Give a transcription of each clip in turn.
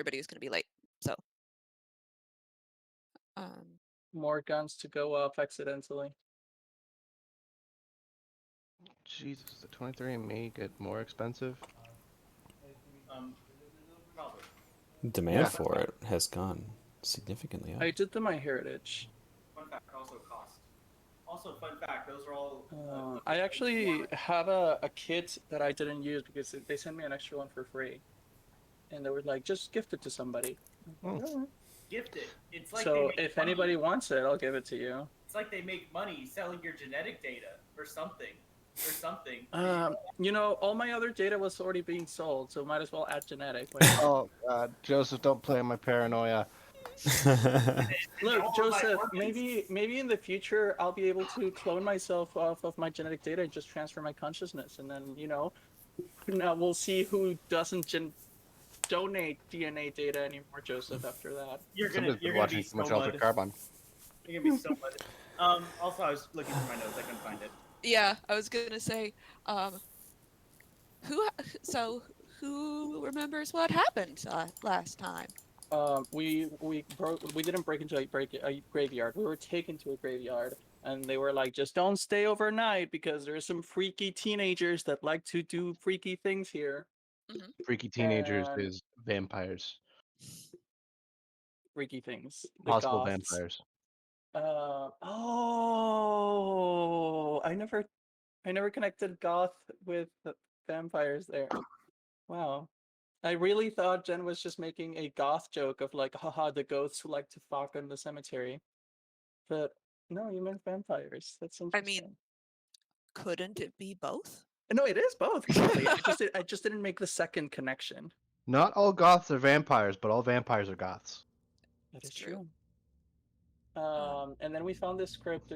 but he was going to be late. So, more guns to go off accidentally. Jesus, the 23andMe get more expensive? Probably. Demand for it has gone significantly up. I did the MyHeritage. Fun fact, also cost. Also, fun fact, those are all... I actually have a kit that I didn't use because they sent me an extra one for free. And they were like, just gift it to somebody. Gift it. It's like so if anybody wants it, I'll give it to you. It's like they make money selling your genetic data or something. You know, all my other data was already being sold, so might as well add genetic. Oh, God. Joseph, don't play on my paranoia. Look, Joseph, maybe in the future I'll be able to clone myself off of my genetic data and just transfer my consciousness, and then, you know, now we'll see who doesn't donate DNA data anymore, Joseph, after that. You're gonna watching be too much so Altered Carbon. You're gonna be so much. Also, I was looking for my notes. I couldn't find it. Yeah, I was gonna say, who remembers what happened last time? We didn't break into a graveyard. We were taken to a graveyard, and they were like, just don't stay overnight because there's some freaky teenagers that like to do freaky things here. Mm-hmm. Freaky teenagers is vampires. Freaky things. Possible vampires. I never connected goth with vampires there. Wow. I really thought Jen was just making a goth joke of like, haha, the ghosts who like to fuck in the cemetery. But no, you meant vampires. That's interesting. I mean, couldn't it be both? No, it is both. Really. I just didn't make the second connection. Not all goths are vampires, but all vampires are goths. That is true. And then we found this script.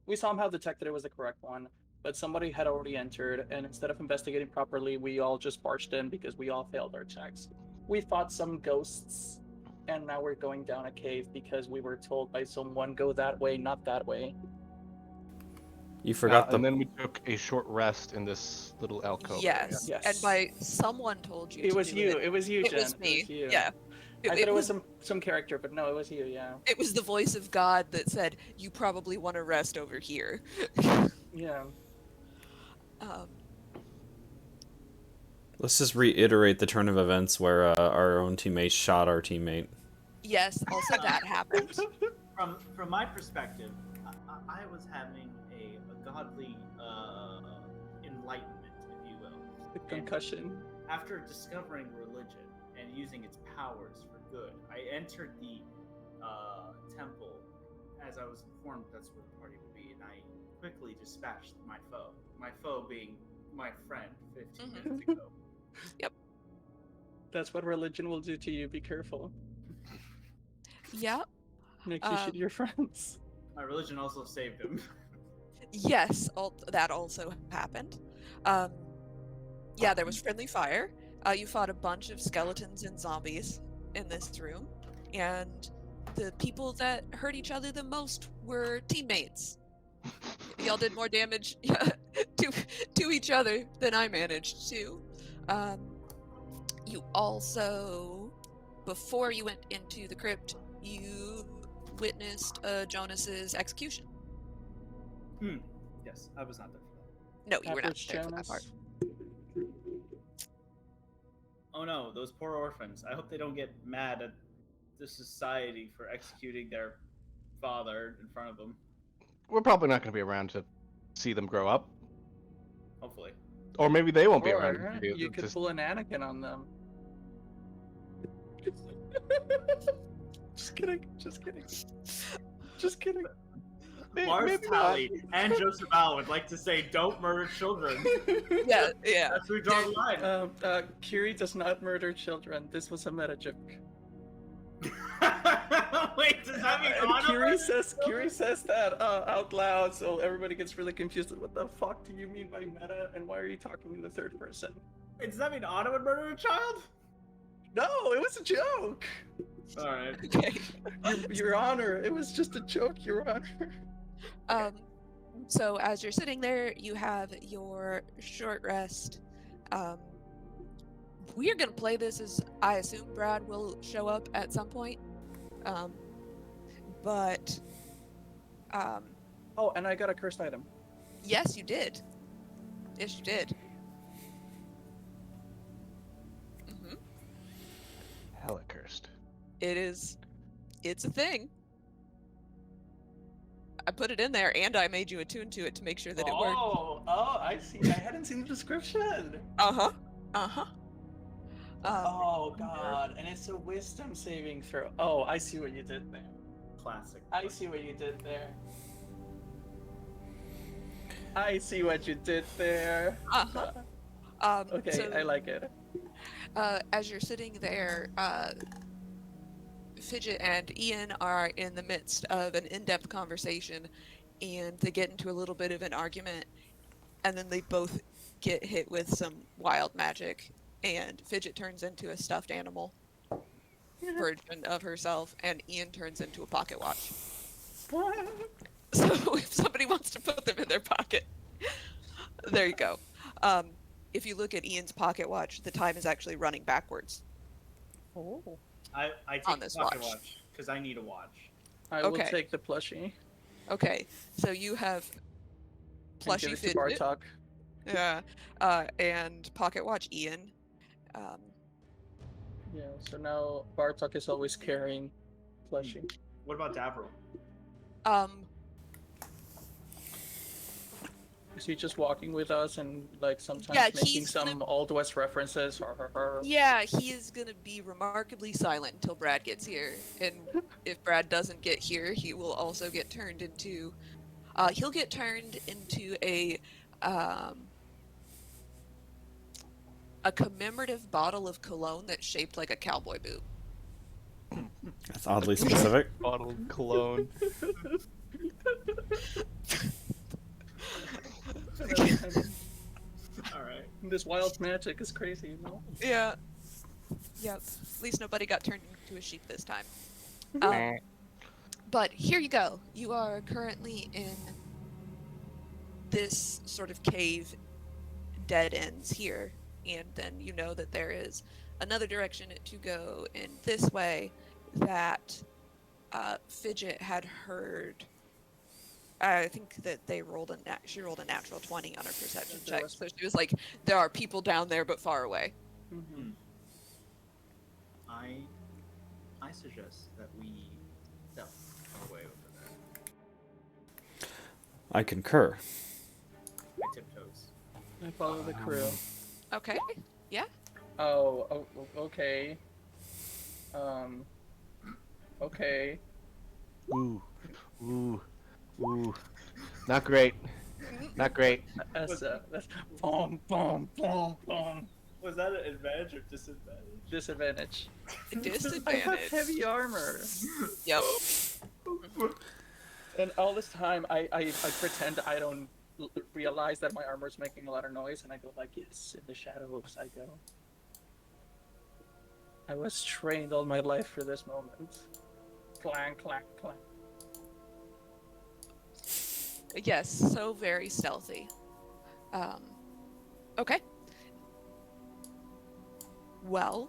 We somehow detected it was the correct one, but somebody had already entered, and instead of investigating properly, we all just barged in because we all failed our checks. We fought some ghosts, and now we're going down a cave because we were told by someone, go that way, not that way. You forgot and then we took a short rest in this little alcove. Yes. And by someone told you. It was you. It was you, Jen. It was me. It was you. Yeah. I thought it was some character, but no, it was you, yeah. It was the voice of God that said, you probably want to rest over here. Yeah. Let's just reiterate the turn of events where our own teammate shot our teammate. Yes, also that happened. From my perspective, I was having a godly enlightenment, if you will. The concussion. And after discovering religion and using its powers for good, I entered the temple as I was informed that's where the party would be, and I quickly dispatched my foe. My foe being my friend 15 minutes ago. Yep. That's what religion will do to you. Be careful. Yep. Makes you shoot your friends. My religion also saved him. Yes, that also happened. Yeah, there was friendly fire. You fought a bunch of skeletons and zombies in this room, and the people that hurt each other the most were teammates. Y'all did more damage to each other than I managed to. You also, before you went into the crypt, you witnessed Jonas's execution. Yes, I was not there for that. No, you were not there for that part. Oh no, those poor orphans. I hope they don't get mad at the society for executing their father in front of them. We're probably not going to be around to see them grow up. Hopefully. Or maybe they won't be around. You could pull an Anakin on them. Just kidding. Lars Talley and Joseph Al would like to say, don't murder children. Yeah. That's where we draw the line. Kiri does not murder children. This was a meta joke. Wait, does that mean Anna? Kiri says that out loud, so everybody gets really confused. What the fuck do you mean by meta, and why are you talking in the third person? Wait, does that mean Anna would murder a child? No, it was a joke. All right. Okay. Your Honor, it was just a joke, Your Honor. So as you're sitting there, you have your short rest. we are gonna play this as I assume Brad will show up at some point. But Oh, and I got a cursed item. yes, you did. Yes, you did. Hmm. Hella cursed. It's a thing. I put it in there, and I made you attune to it to make sure that it worked. Oh, I see. I hadn't seen the description. Uh-huh. Uh-huh. Oh god, and it's a wisdom saving throw. Oh, I see what you did there. Classic. I see what you did there. I see what you did there. Uh-huh. Okay, So, I like it. as you're sitting there, Fidget and Ian are in the midst of an in-depth conversation, and they get into a little bit of an argument, and then they both get hit with some wild magic, and Fidget turns into a stuffed animal version of herself, and Ian turns into a pocket watch. So if somebody wants to put them in their pocket, there you go. If you look at Ian's pocket watch, the time is actually running backwards. Oh. I On take this the pocket watch. watch because I need a watch. I will Okay. take the plushie Okay, so you have and give plushie it to Fidget, Bartok. and pocket watch Ian. Yeah, so now Bartok is always carrying plushie. What about Davril? Is he just walking with us and like sometimes Yeah, making he's gonna- some Old West references? Yeah, he is gonna be remarkably silent until Brad gets here, and if Brad doesn't get here, he will also get turned into. He'll get turned into a commemorative bottle of cologne that's shaped like a cowboy boot. That's oddly specific. Bottled cologne. All right. This wild magic is crazy, you know? Yeah. Yep. At least nobody got turned into a sheep this time. But here you go. You are currently in this sort of cave, dead ends here, and then you know that there is another direction to go in this way that Fidget had heard. I think that she rolled a natural 20 on her perception check, so she was like, there are people down there but far away. Mm-hmm. I suggest that we stealth our way over there. I concur. My tiptoes. I follow the crew. Okay. Yeah. Oh, okay. Okay. Ooh. Ooh. Ooh. Not great. Not great. That's boom, boom, boom, boom. Was that an advantage or disadvantage? Disadvantage. Disadvantage. I have heavy armor. Yep. And all this time, I pretend I don't realize that my armor is making a lot of noise, and I go like, yes, in the shadows I go. I was trained all my life for this moment. Clang, clang, clang. Yes, so very stealthy. Okay. Well,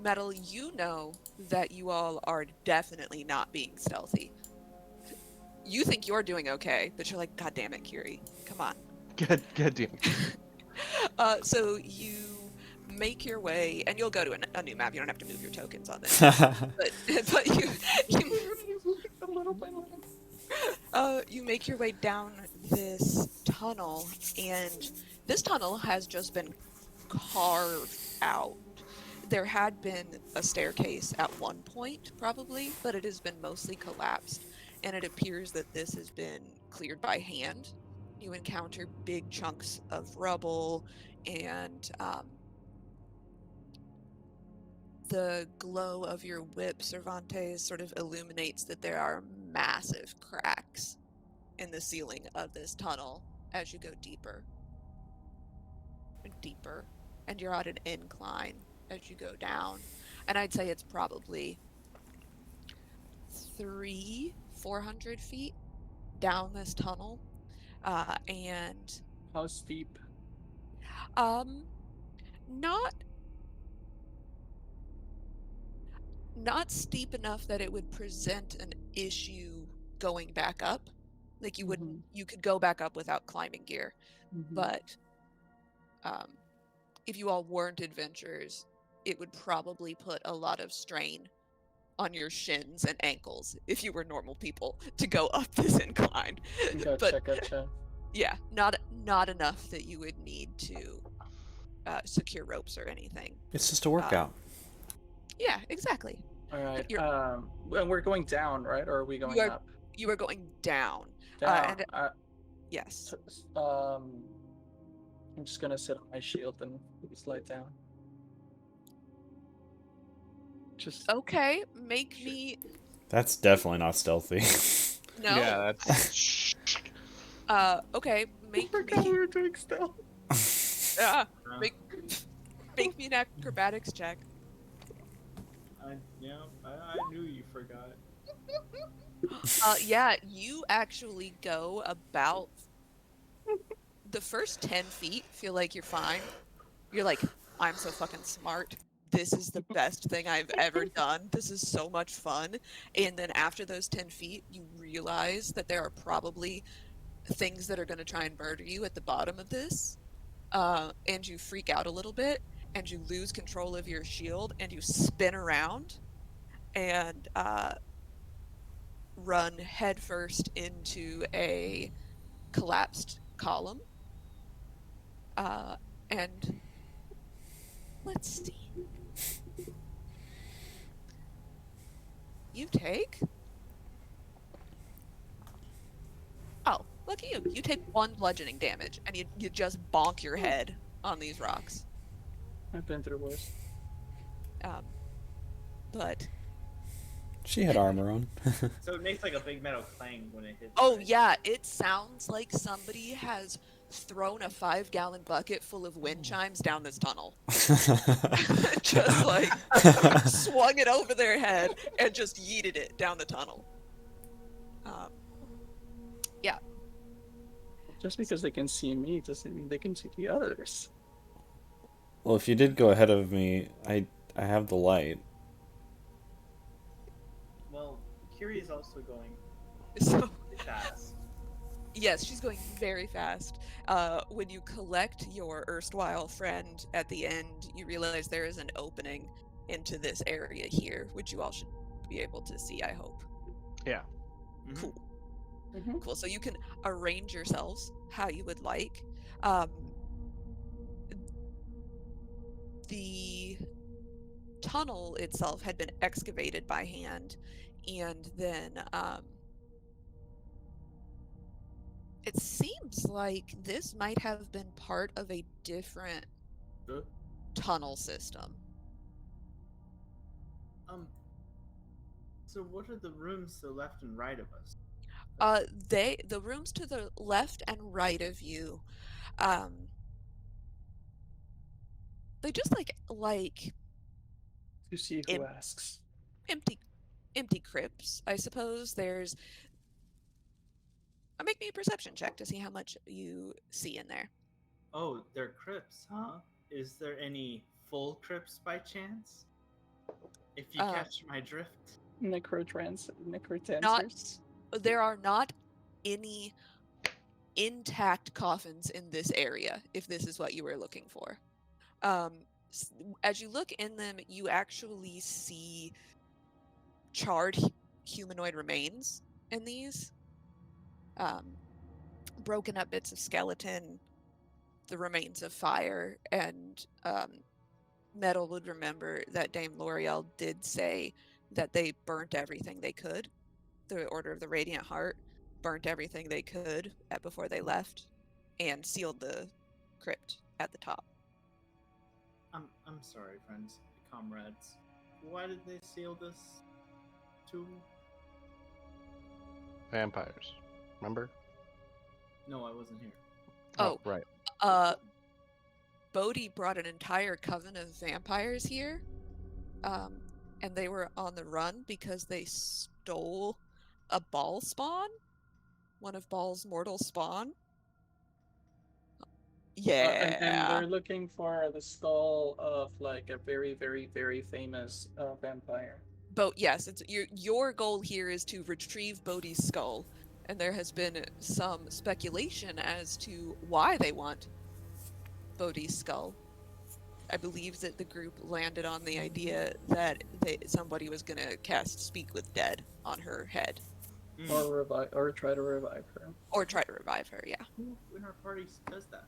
Metal, you know that you all are definitely not being stealthy. You think you're doing okay, but you're like, God damn it, Kiri. Come on. God damn. So you make your way, and you'll go to a new map. You don't have to move your tokens on this. but you A little by little. you make your way down this tunnel, and this tunnel has just been carved out. There had been a staircase at one point, probably, but it has been mostly collapsed, and it appears that this has been cleared by hand. You encounter big chunks of rubble, and the glow of your whip, Cervantes, sort of illuminates that there are massive cracks in the ceiling of this tunnel as you go deeper and deeper, and you're at an incline as you go down. And I'd say it's probably 400 feet down this tunnel, and How steep? Not steep enough that it would present an issue going back up. Like you wouldn't, you could go back up without climbing gear, but if you all weren't adventurers, it would probably put a lot of strain on your shins and ankles if you were normal people to go up this incline. Gotcha. Yeah, not enough that you would need to secure ropes or anything. It's just a workout. Yeah, exactly. All right. You're- And we're going down, right? Or are we going up? You are going down. Down. Yes. I'm just gonna sit on my shield and slide down. Just Okay, make me. That's definitely not stealthy. No. Yeah, that's. Okay, make forgot we me. were doing stealth. Make me an acrobatics check. I knew you forgot. Yeah, you actually go about the first 10 feet, feel like you're fine. You're like, I'm so fucking smart. This is the best thing I've ever done. This is so much fun. And then after those 10 feet, you realize that there are probably things that are going to try and murder you at the bottom of this. And you freak out a little bit, and you lose control of your shield, and you spin around and run headfirst into a collapsed column. And let's see. You take. Oh, look at you. You take 1 bludgeoning damage, and you just bonk your head on these rocks. I've been through worse. But. She had armor on. So it makes like a big metal clang when it hits. Oh, right? yeah, it sounds like somebody has thrown a 5-gallon bucket full of wind chimes down this tunnel. Just like swung it over their head and just yeeted it down the tunnel. Yeah. Just because they can see me doesn't mean they can see the others. Well, if you did go ahead of me, I have the light. Well, Kiri is also going So, fast. yes, she's going very fast. When you collect your erstwhile friend at the end, you realize there is an opening into this area here, which you all should be able to see, I hope. Yeah. Cool. Mhm. Cool. So you can arrange yourselves how you would like. The tunnel itself had been excavated by hand, and then it seems like this might have been part of a different tunnel system. So what are the rooms to the left and right of us? The rooms to the left and right of you, they just like To see who asks. empty crypts, I suppose. There's. Make me a perception check to see how much you see in there. Oh, they're crypts, huh? Is there any full crypts by chance? If you catch my drift. Necrotancers. There are not any intact coffins in this area, if this is what you were looking for. As you look in them, you actually see charred humanoid remains in these. Broken up bits of skeleton, the remains of fire, and Metal would remember that Dame L'Oreal did say that they burnt everything they could. The Order of the Radiant Heart burnt everything they could before they left, and sealed the crypt at the top. I'm sorry, friends, comrades. Why did they seal this tomb? Vampires. Remember? No, I wasn't here. Oh, right. Bodhi brought an entire coven of vampires here, and they were on the run because they stole a Ball spawn, one of Ball's mortal spawn. And Yeah. we're looking for the skull of like a very, very, very famous vampire. Yes, it's your goal here is to retrieve Bodhi's skull, and there has been some speculation as to why they want Bodhi's skull. I believe that the group landed on the idea that somebody was going to cast Speak with Dead on her head, Or try to revive her. or try to revive her. Yeah, Who in our party does that?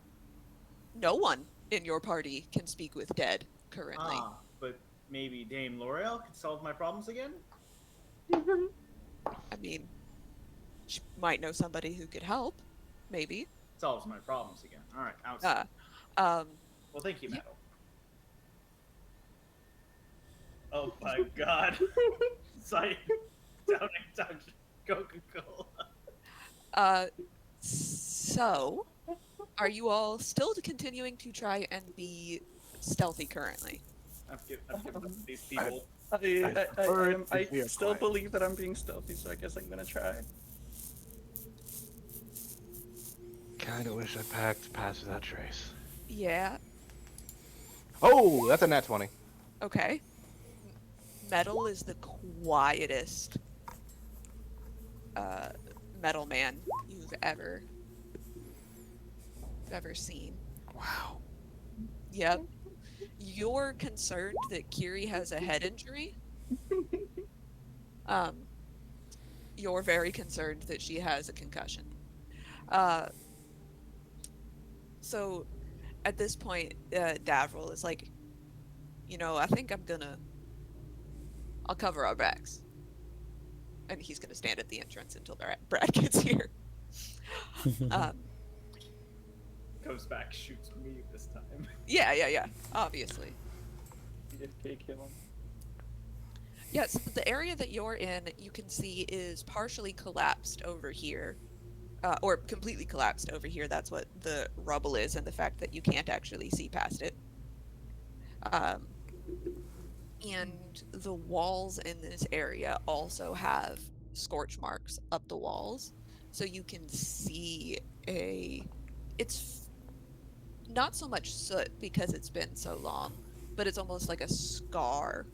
no one in your party can speak with dead currently. But maybe Dame L'Oreal could solve my problems again? I mean, she might know somebody who could help, maybe. Solves my problems again. All right, outside. Um, Well, thank you, Metal. Oh my god. Sight. Downing Dr. Coca-Cola. So, are you all still continuing to try and be stealthy currently? I've given up to these people. I still believe that I'm being stealthy, so I guess I'm gonna try. Kinda wish I packed Pass Without Trace. Yeah. Oh, that's a nat 20. Okay. Metal is the quietest metal man you've ever seen. Wow. Yep. You're concerned that Kiri has a head injury. You're very concerned that she has a concussion. So at this point, Davril is like, I think I'll cover our backs. And he's gonna stand at the entrance until Brad gets here. Goes back, shoots me this time. Yeah, obviously. AFK kill him. Yes, the area that you're in, you can see is partially collapsed over here. Or completely collapsed over here. That's what the rubble is, and the fact that you can't actually see past it. And the walls in this area also have scorch marks up the walls. So you can see it's not so much soot because it's been so long, but it's almost like a scar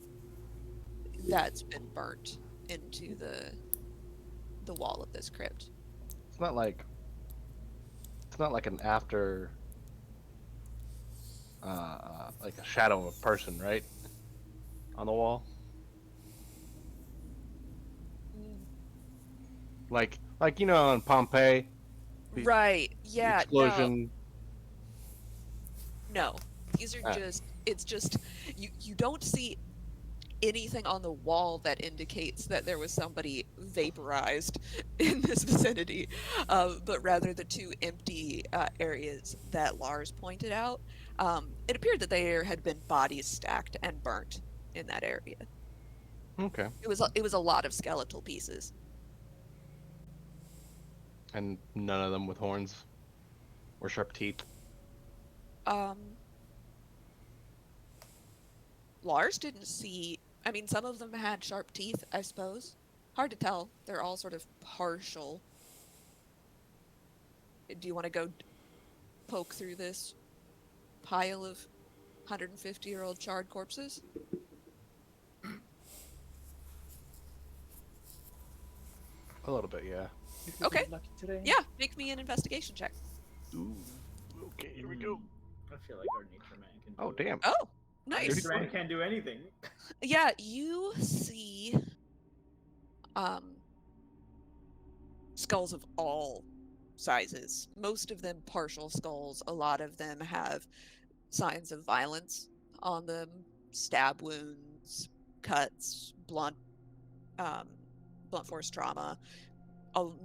that's been burnt into the wall of this crypt. It's not like an after like a shadow of a person, right? On the wall. Like in Pompeii. The- Right. the Yeah. explosion. No. These are it's just you don't see anything on the wall that indicates that there was somebody vaporized in this vicinity, but rather the two empty areas that Lars pointed out. It appeared that there had been bodies stacked and burnt in that area. Okay. It was a lot of skeletal pieces. And none of them with horns or sharp teeth. Lars didn't see. I mean, some of them had sharp teeth, I suppose. Hard to tell. They're all sort of partial. Do you want to go poke through this pile of 150-year-old charred corpses? A little bit, yeah. Okay. Lucky today. Yeah, make me an investigation check. Ooh. Okay, here we go. I feel like our nature man can do Oh, it. damn. Oh, Our nice. nature man can't do anything. Yeah, you see skulls of all sizes. Most of them partial skulls. A lot of them have signs of violence on them, stab wounds, cuts, blunt force trauma.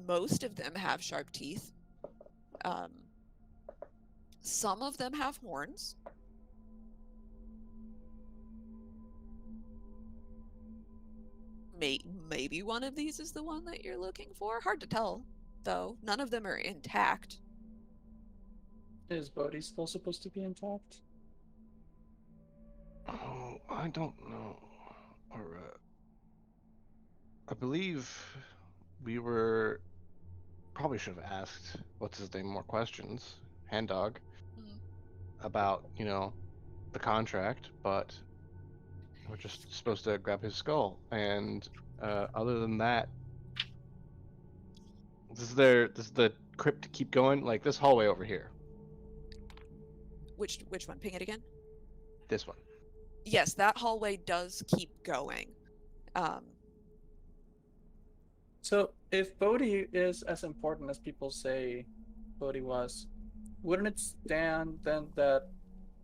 Most of them have sharp teeth. Some of them have horns. Maybe one of these is the one that you're looking for. Hard to tell, though. None of them are intact. Is Bodhi still supposed to be intact? Oh, I don't know. Or, I believe we were probably should have asked what's his name more questions. Hand Dog. about, the contract, but we're just supposed to grab his skull. And other than that, does the crypt keep going? Like this hallway over here. Which one? Ping it again. This one. Yes, that hallway does keep going. So if Bodhi is as important as people say Bodhi was, wouldn't it stand then that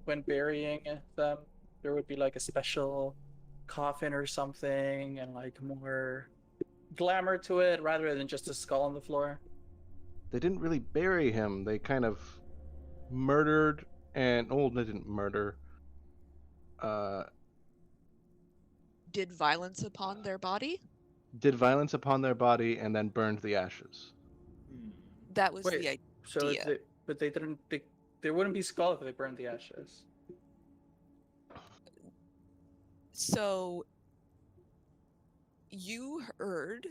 when burying them, there would be like a special coffin or something and like more glamour to it rather than just a skull on the floor? They didn't really bury him. They kind of murdered and they didn't murder. Did violence upon their body? Did violence upon their body and then burned the ashes. That was Wait, the idea. So but they didn't. There wouldn't be skull if they burned the ashes. So you heard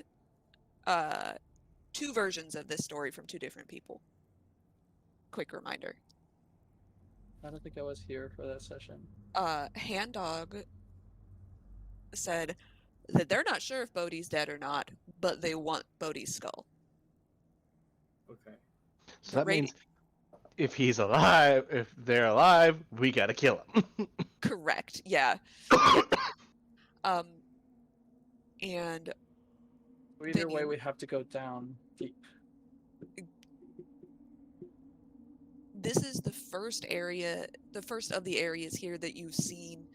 two versions of this story from two different people. Quick reminder. I don't think I was here for that session. Hand Dog said that they're not sure if Bodhi's dead or not, but they want Bodhi's skull. Okay. So that means if he's alive, if they're alive, we gotta kill him. Correct. Yeah. And Either way, we have to go down deep. This is the first of the areas here that you've seen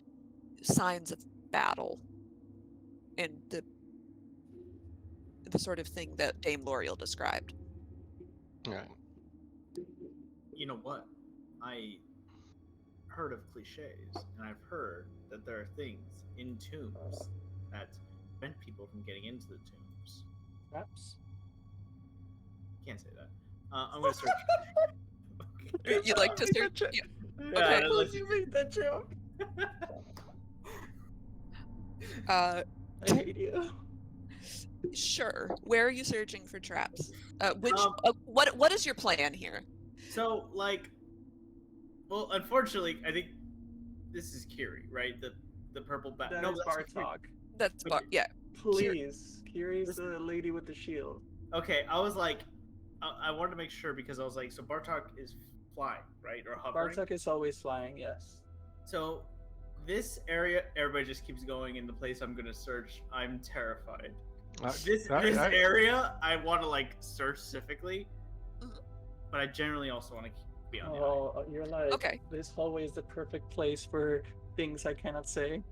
signs of battle and the sort of thing that Dame L'Oreal described. Right. You know what? I heard of cliches, and I've heard that there are things in tombs that prevent people from getting into the tombs. Traps? Can't say that. I'm gonna search. Okay. You'd like to search? Yeah. Yeah, Please, you made that joke. I hate you. Sure. Where are you searching for traps? What is your plan here? So, well, unfortunately, I think this is Kiri, right? The purple bat. That No, is that's Bartok. That's Okay. yeah. Please, Kiri's the lady with the shield. Okay, I was like, I wanted to make sure because I was like, so Bartok is flying, right, or hovering. Bartok is always flying. Yes. So, this area, everybody just keeps going in the place I'm gonna search. I'm terrified. This area, I want to search specifically, but I generally also want to be on the eye. You're like, Okay. This hallway is the perfect place for things I cannot say.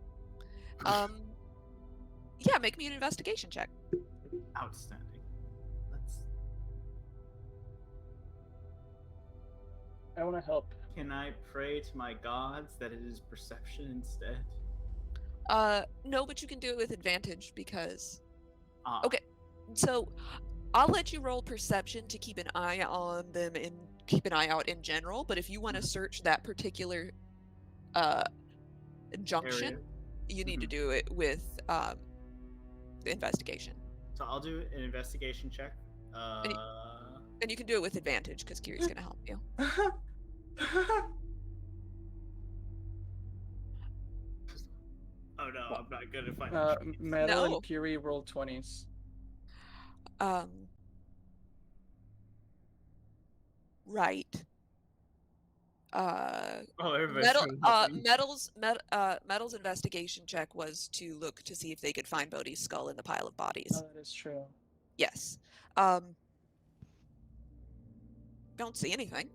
Yeah, make me an investigation check. Outstanding. I want to help. Can I pray to my gods that it is perception instead? No, but you can do it with advantage because. Ah. Okay, so I'll let you roll perception to keep an eye on them and keep an eye out in general. But if you want to search that particular junction, Area. you need to do it with investigation. So I'll do an investigation check. And you can do it with advantage because Kiri's going to help you. Oh no, I'm not good at finding. Metal No. and Kiri rolled 20s. Right. Everybody's doing something. Metal's investigation check was to look to see if they could find Bodhi's skull in the pile of bodies. Oh, that is true. Yes. Don't see anything.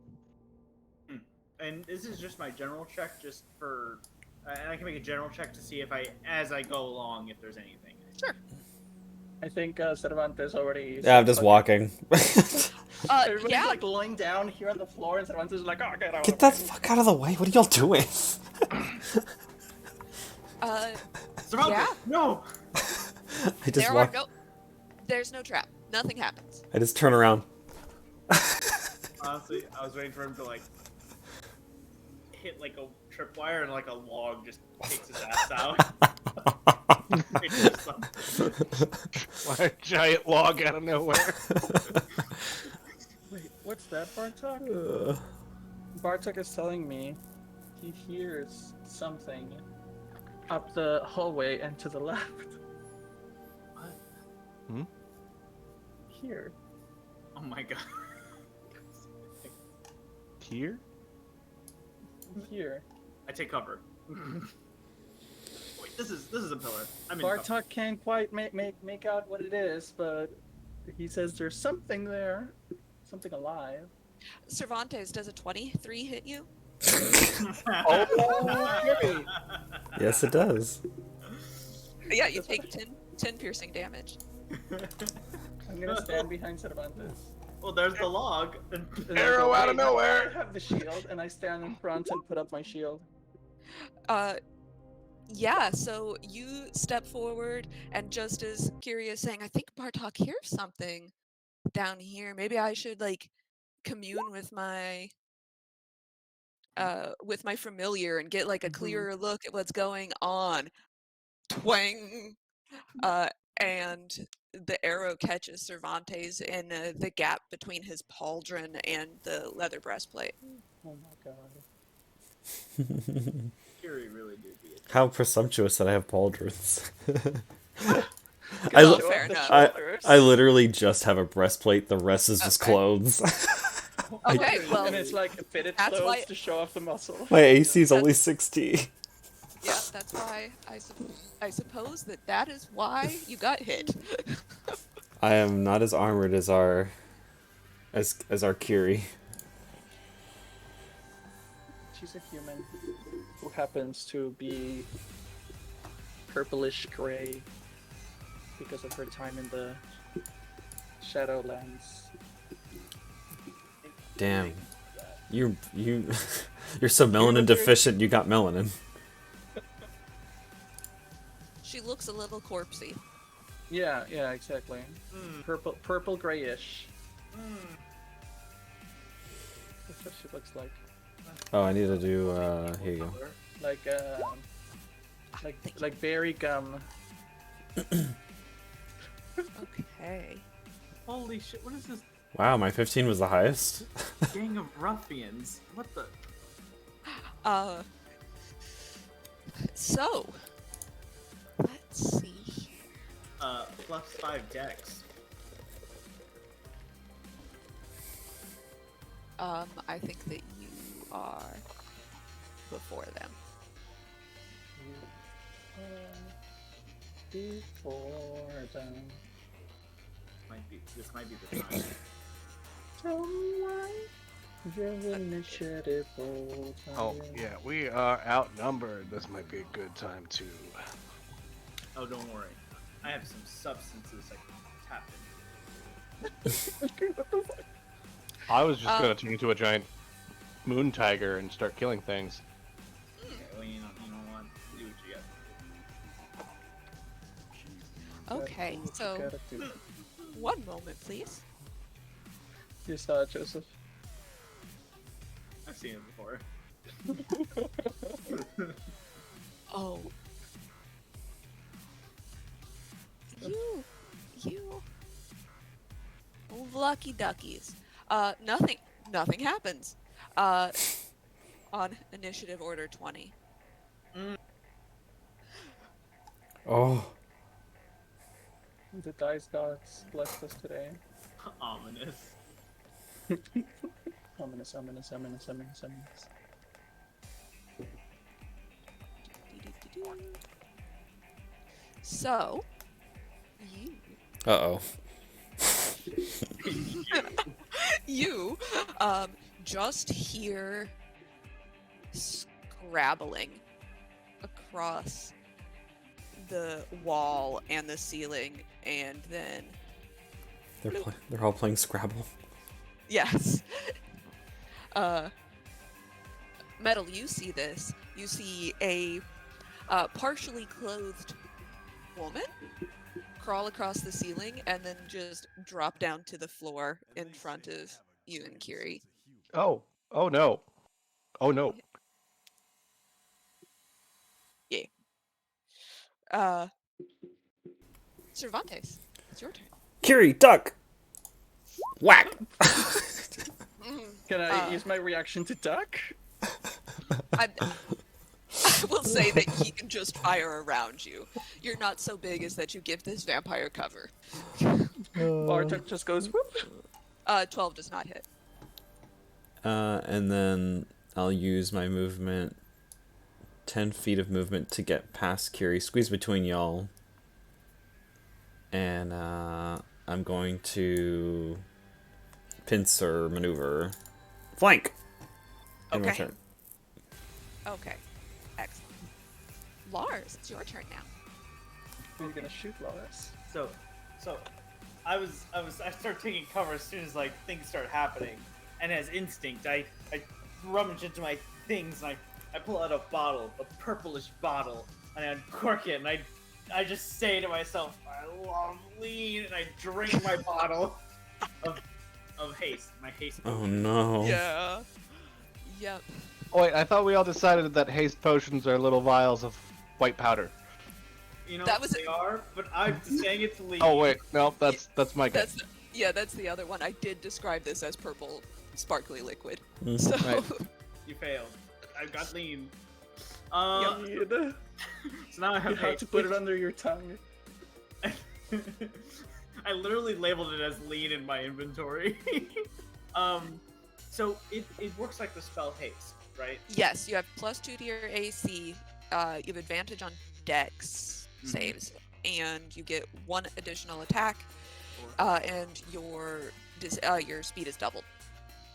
And this is just my general check, just for. And I can make a general check to see if as I go along, if there's anything. Sure. I think Cervantes already. Yeah, I'm just walking. Everybody's Yeah. Lying down here on the floor, and Cervantes is like, "Oh, get out!" Get that fuck out of the way! What are y'all doing? Surrounded! Yeah. No! I just walk. There's no trap. Nothing happens. I just turn around. Honestly, I was waiting for him to hit a tripwire and a log just takes his ass out. A giant log out of nowhere. Wait, what's that, Bartok? Bartok is telling me he hears something up the hallway and to the left. What? Here. Oh my god. Here? Here. I take cover. Wait, this is a pillar. I'm in cover. Bartok can't quite make out what it is, but he says there's something there. Something alive. Cervantes, does a 23 hit you? Oh, Yes, it does. Yeah, you take 10 piercing damage. I'm gonna stand behind Cervantes. Well, there's the log. And I Arrow go, out of "Wait, no, nowhere." I have the shield, and I stand in front and put up my shield. Yeah, so you step forward, and just as Kiri is saying, I think Bartok hears something down here. Maybe I should, like, commune with my familiar and get, like, a clearer look at what's going on. Twang! And the arrow catches Cervantes in the gap between his pauldron and the leather breastplate. Oh my god. Kiri really did be it. How presumptuous that I have pauldrons. Oh, fair enough. I literally just have a breastplate. The rest is just Okay. clothes. Okay, well, And it's like fitted that's clothes why- to show off the muscle. My AC is only 60. yeah, that's why I suppose that is why you got hit. I am not as armored as our Kiri. She's a human who happens to be purplish gray because of her time in the Shadowlands. Damn. You're so melanin deficient. You got melanin. She looks a little corpsey. Yeah, exactly. Purple grayish. That's what she looks like. Oh, I need to do. Here you go. Like berry gum. Okay. Holy shit! What is this Wow, my 15 was the highest. gang of ruffians? What the? So let's see here. +5 dex. I think that you are before them. Before them. This might be the time. Someone your initiative will Oh, yeah, we are outnumbered. This might be a good time to... Oh, don't worry. I have some substances I can tap into. I was just going to turn into a giant moon tiger and start killing things. Okay, well, you know what? Do what you got. Okay, so one moment, please. You saw it, Joseph. I've seen it before. Oh. You lucky duckies. Nothing happens. On initiative order 20. Oh, The dice gods blessed us today. Ominous. Ominous. So, uh-oh. you just hear scrabbling across the wall and the ceiling, and then They're all playing Scrabble. yes. Metal, you see this. You see a partially clothed woman crawl across the ceiling and then just drop down to the floor in front of you and Kiri. Oh no. Oh no. Yeah. Cervantes, it's your turn. Kiri, duck! Whack! Can I use my reaction to duck? I will say that he can just fire around you. You're not so big as that you give this vampire cover. Bartok just goes whoop. 12 does not hit. And then I'll use my movement, 10 feet of movement to get past Kiri, squeeze between y'all. And I'm going to pincer maneuver. Flank! End my Okay. turn. Okay. Excellent. Lars, it's your turn now. We're gonna shoot Lois. So I started taking cover as soon as like things start happening, and as instinct, I rummage into my things and I pull out a bottle, a purplish bottle, and I uncork it, and I just say to myself, I love lean, and I drink my bottle of haste, my haste. Oh no. Yeah. Yep. Oh, wait, I thought we all decided that haste potions are little vials of white powder. You know That was they are, but I'm saying it to lean. Oh wait, no, that's my guess. That's the other one. I did describe this as purple sparkly liquid. Mhm. So Right. You failed. I got lean. Yep. So now I You have have haste. to put it under your tongue. I literally labeled it as lean in my inventory. So it works like the spell haste, right? yes, you have +2 to your AC. You have advantage on Dex saves, and you get 1 additional attack. And your speed is doubled.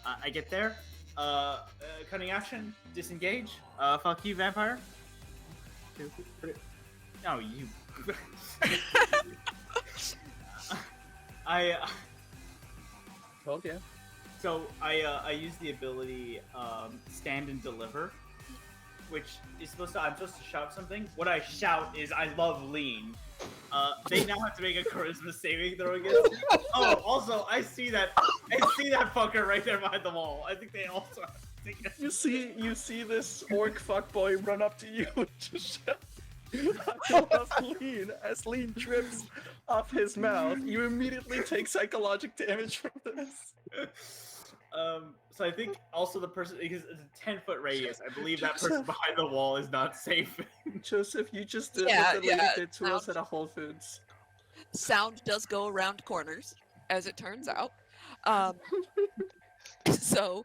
I get there. Cunning action, disengage. Fuck you, vampire. No, you. Told you. So I use the ability stand and deliver, which is I'm supposed to shout something. What I shout is I love lean. They now have to make a charisma saving throw against me. Oh, also I see that fucker right there behind the wall. I think they also have to take a... You see this orc fuckboy run up to you and just shout, I love lean. As lean drips off his mouth, you immediately take psychological damage from this. So I think also the person, because it's a 10-foot radius, I believe that person behind the wall is not safe. Joseph, you just did Yeah, what the lady yeah, did to us at a Whole Foods. Sound does go around corners, as it turns out. So,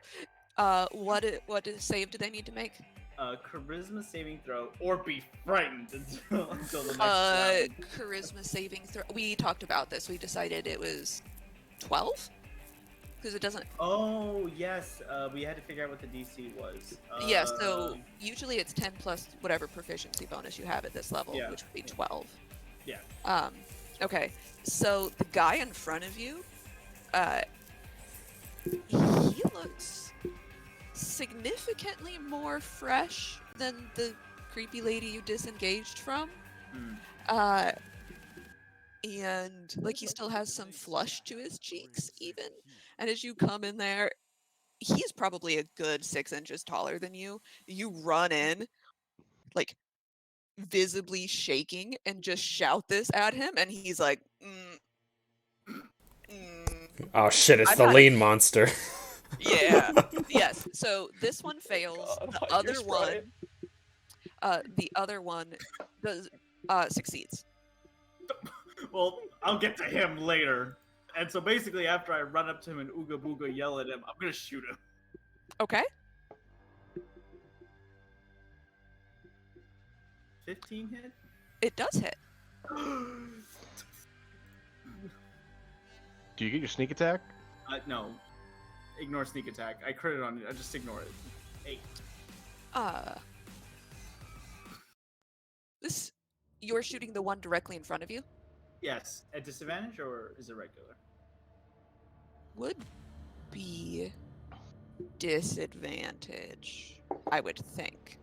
what save do they need to make? Charisma saving throw, or be frightened until the next round. Charisma saving throw. We talked about this. We decided it was 12? Because it doesn't... Oh, yes. We had to figure out what the DC was. Yeah, so usually it's 10 plus whatever proficiency bonus you have at this level, Yeah. which would be 12. Yeah. Okay, so the guy in front of you, he looks significantly more fresh than the creepy lady you disengaged from. And like he still has some flush to his cheeks even. And as you come in there, he's probably a good 6 inches taller than you. You run in, like visibly shaking, and just shout this at him, and he's like, Oh shit, it's I'm the not- lean monster. yeah. Yes. So this one fails. God, The you're other one, sprite. the other one does succeeds. Well, I'll get to him later. And so basically, after I run up to him and ooga booga yell at him, I'm gonna shoot him. Okay. 15 hit? It does hit. Do you get your sneak attack? No. Ignore sneak attack. I critted on it. I just ignore it. 8. You're shooting the one directly in front of you? Yes. At disadvantage, or is it regular? Would be disadvantage, I would think.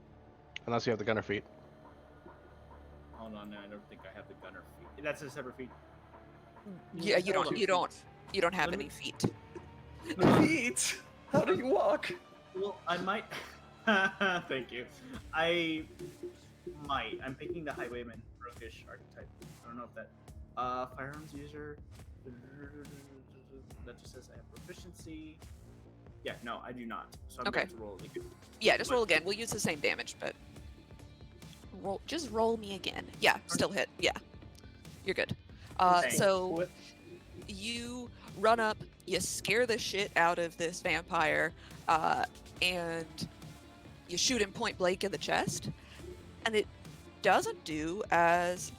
Unless you have the gunner feat. Hold on, no, I don't think I have the gunner feat. That's a separate feat. Yeah, you don't have Let any me- feet. Feet? How do you walk? Well, I might. Thank you. I might. I'm picking the highwayman roguish archetype. I don't know if that. Firearms user. That just says I have proficiency. Yeah, no, I do not. So I'm Okay. going to roll it again. Yeah, just roll again. We'll use the same damage, but just roll me again. Yeah, still hit. Yeah, you're good. Thanks. So What? you run up, you scare the shit out of this vampire, and you shoot him point blank in the chest, and it doesn't do as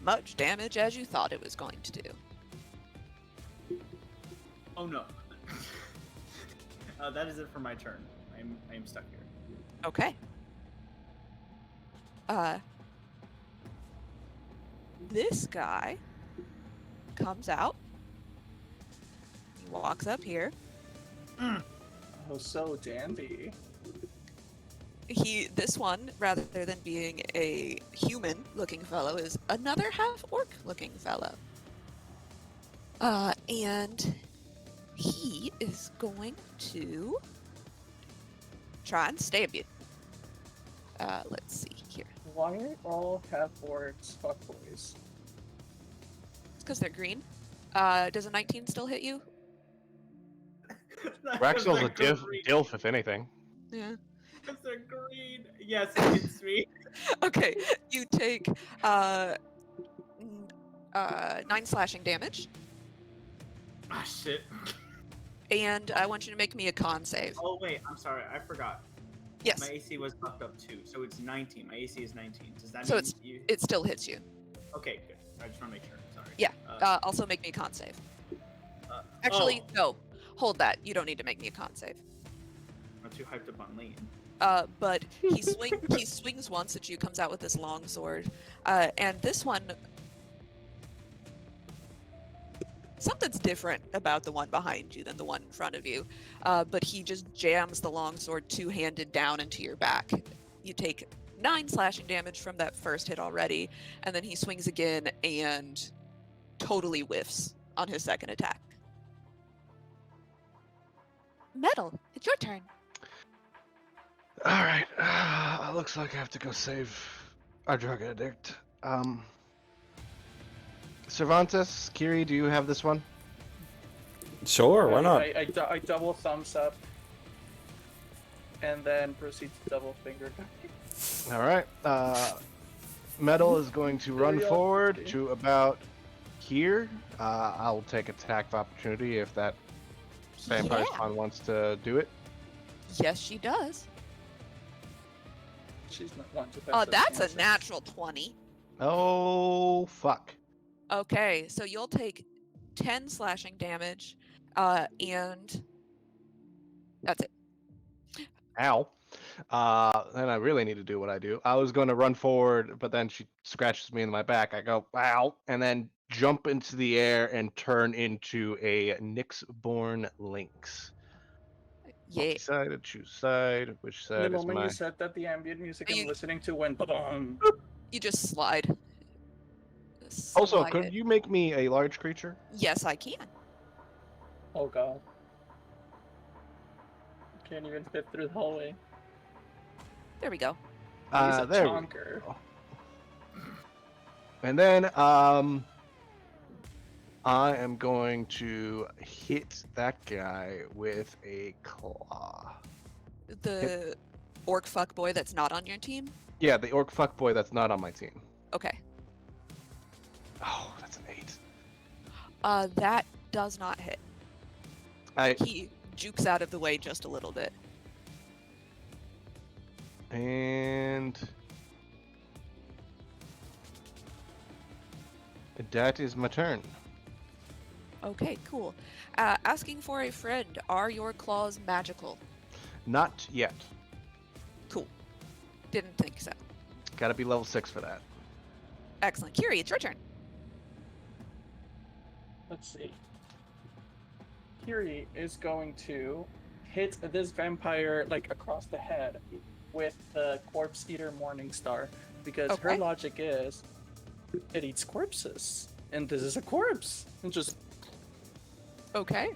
much damage as you thought it was going to do. Oh no. That is it for my turn. I'm stuck here. Okay. This guy comes out. He walks up here. Oh, so dandy. This one, rather than being a human-looking fellow, is another half-orc-looking fellow. And he is going to try and stab you. Let's see here. Why are all half-orcs fuckboys? It's because they're green. Does a 19 still hit you? Raxel's a Because dilf, if anything. Yeah. they're green. Yes, it hits me. Okay, you take 9 slashing damage, Ah, shit. and I want you to make me a con save. Oh wait, I'm sorry, I forgot. Yes, My AC was buffed up too, so it's 19. My AC is 19. Does that So mean you? it still hits you. Okay, good. I just want to make sure. Sorry. Yeah. Also make me a con save. Actually, oh, no. Hold that. You don't need to make me a con save. I'm too hyped up on lean. But he swings once at you, comes out with this long sword, and this one. Something's different about the one behind you than the one in front of you, but he just jams the longsword two-handed down into your back. You take 9 slashing damage from that first hit already, and then he swings again and totally whiffs on his second attack. Metal, it's your turn. All right. Looks like I have to go save our drug addict. Cervantes, Kiri, do you have this one? Sure, why not? I double thumbs up, and then proceed to double finger. All right. Metal is going to run Very forward okay. to about here. I'll take attack of opportunity if that vampire Yeah. spawn wants to do it. Yes, she does. She's not one to Oh, pass that's a chances. natural 20. Oh, fuck. Okay, so you'll take 10 slashing damage, and that's it. Ow. Then I really need to do what I do. I was going to run forward, but then she scratches me in my back. I go, ow, and then jump into the air and turn into a Nyxborn lynx. Yeah. Decided, choose side. Which The side is moment my... you said that, the ambient music You- I'm listening to went ba-dum. You just slide. Also, Slide could it. you make me a large creature? Yes, I can. Oh god. Can't even fit through the hallway. There we go. He's a There we chonker. go. And then, I am going to hit that guy with a claw. The orc fuckboy that's not on your team? Yeah, the orc fuckboy that's not on my team. Okay. Oh, that's an 8. That does not hit. He jukes out of the way just a little bit. And that is my turn. Okay, cool. Asking for a friend. Are your claws magical? Not yet. Cool. Didn't think so. Gotta be level 6 for that. Excellent. Kiri, it's your turn. Let's see. Kiri is going to hit this vampire like across the head with the Corpse Eater Morningstar because her Okay. logic is it eats corpses and this is a corpse and just Okay.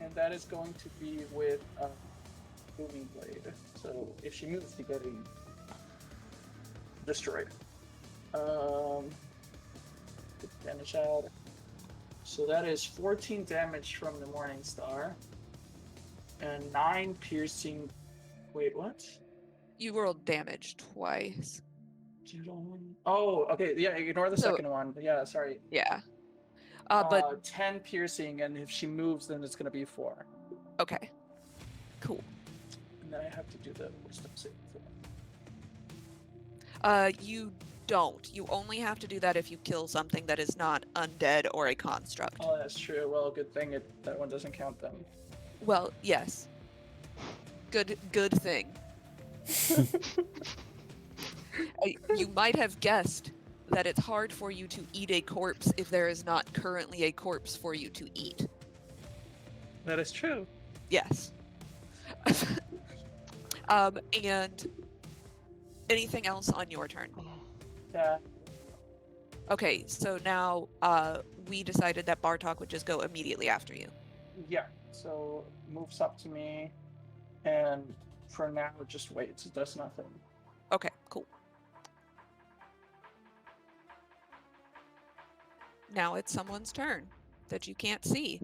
and that is going to be with a booming blade. So if she moves, she's getting destroyed. Get damage out. So that is 14 damage from the Morningstar. And 9 piercing. Wait, what? You rolled damage twice. Oh, okay. Yeah, ignore the So- second one. Yeah, sorry. Yeah. But 10 piercing, and if she moves, then it's gonna be 4. okay. Cool. And then I have to do the wisdom save. You don't. You only have to do that if you kill something that is not undead or a construct. Oh, that's true. Well, good thing that one doesn't count then. Well, yes. Good thing. You might have guessed that it's hard for you to eat a corpse if there is not currently a corpse for you to eat. That is true. Yes. And anything else on your turn? Yeah. Okay, so now we decided that Bartok would just go immediately after you. Yeah. So moves up to me, and for now just waits. It does nothing. Okay, cool. Now it's someone's turn that you can't see.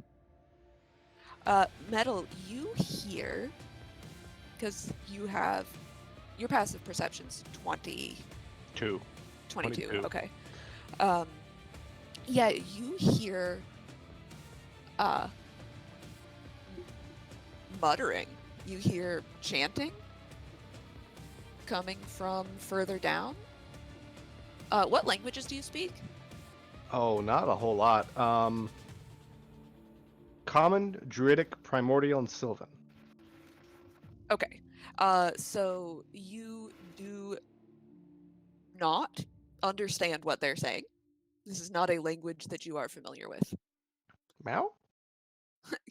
Metal, you hear, because you have your passive perception's 22. 22. Okay. Yeah, you hear muttering. You hear chanting coming from further down. What languages do you speak? Oh, not a whole lot. Common, Druidic, Primordial, and Sylvan. Okay. So you do not understand what they're saying. This is not a language that you are familiar with. Meow?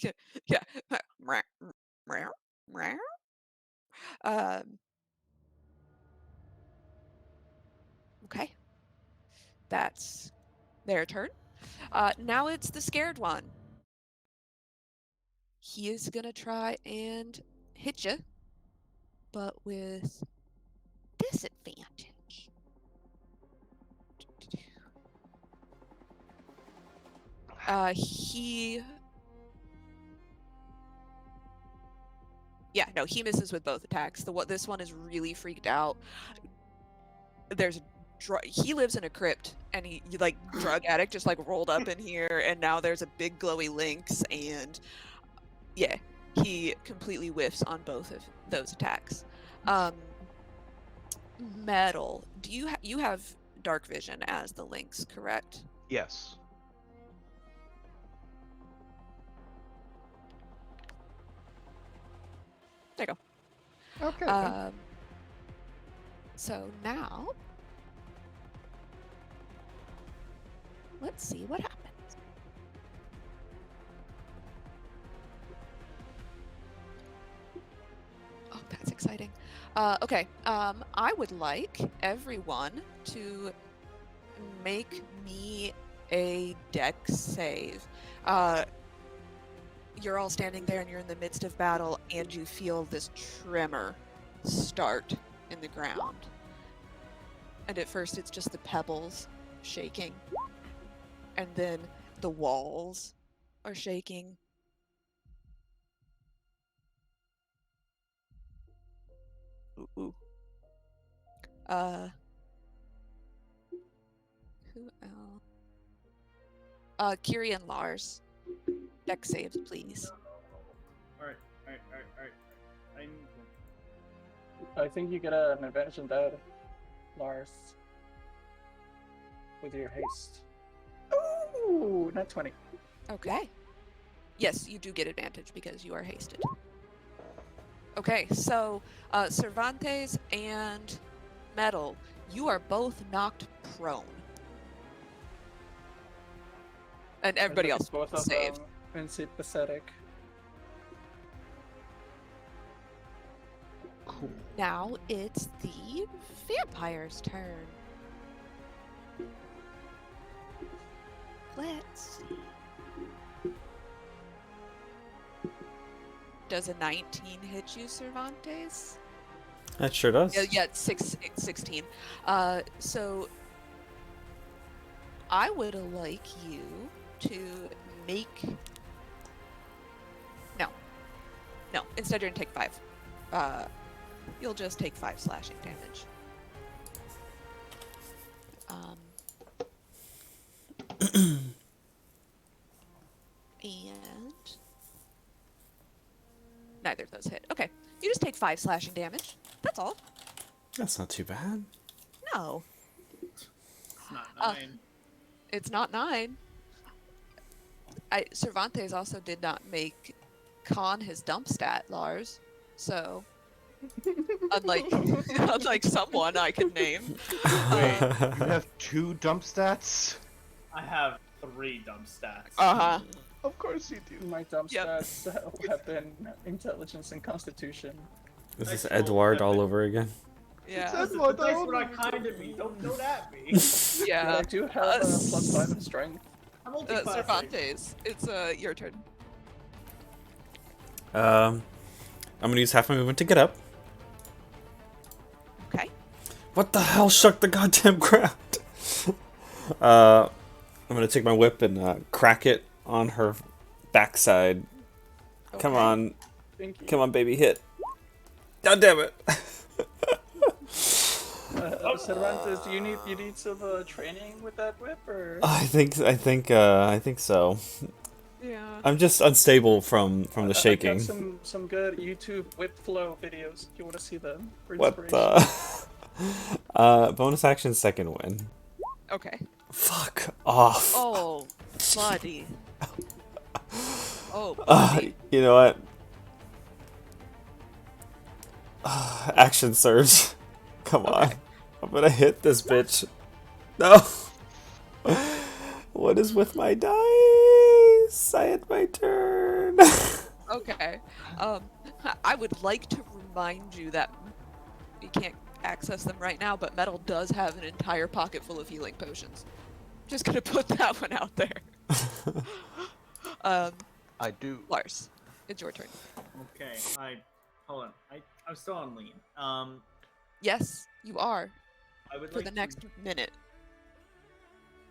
Yeah. Meow, meow, meow. Okay. That's their turn. Now it's the scared one. He is gonna try and hit you, but with disadvantage. He misses with both attacks. This one is really freaked out. He lives in a crypt, and he like drug addict just like rolled up in here, and now there's a big glowy lynx, and yeah, he completely whiffs on both of those attacks. Metal, do you have dark vision as the lynx, correct? Yes. There you Okay. go. So now, let's see what happens. Oh, that's exciting. Okay, I would like everyone to make me a dex save. You're all standing there and you're in the midst of battle, and you feel this tremor start in the ground. And at first it's just the pebbles shaking, and then the walls are shaking. Ooh. Who else? Kiri and Lars. Dex saves, please. Alright. I need one. I think you get an advantage in that, Lars. With your haste. Ooh, not 20. Okay. Yes, you do get advantage because you are hasted. Okay, so Cervantes and Metal, you are both knocked prone. And everybody else Both of saved. them and see pathetic. Cool. Now it's the vampire's turn. Let's see. Does a 19 hit you, Cervantes? That sure does. Yeah, it's 16. So I would like you to make... No, instead you're gonna take 5. You'll just take 5 slashing damage. And neither of those hit. Okay, you just take 5 slashing damage. That's all. That's not too bad. No, It's not 9. it's not 9. Cervantes also did not make con his dump stat, Lars. So, unlike someone I could name. Wait, you have 2 dump stats? I have 3 dump stats. Uh-huh. Of course you do. My dump Yep. stats have been intelligence and constitution. Is this I rolled Edward all 7. over again? Yeah. That's The what dice I were not would- kind to me. Don't at me. But Yeah. I do have a +5 in strength. I'm multi-classing. Cervantes, it's your turn. I'm gonna use half my movement to get up. Okay. What the hell shook the goddamn ground? I'm gonna take my whip and crack it on her backside. Come Okay. on, Thank you. come on, baby, hit! God damn it! Cervantes, do you need some training with that whip, or? I think so. Yeah. I'm just unstable from the I've shaking. got some good YouTube whip flow videos. If you want to see them for What inspiration. the? Bonus action, second win. Okay. Fuck off. Oh, buddy. Oh, buddy. You know what? Action surge. Come on. Okay. I'm gonna hit this bitch. No. What is with my dice? I had my turn. Okay. I would like to remind you that you can't access them right now, but Metal does have an entire pocket full of healing potions. Just gonna put that one out there. I do. Lars, it's your turn. Okay, hold on. I'm still on lean. Yes, you are I would for like the to- next minute.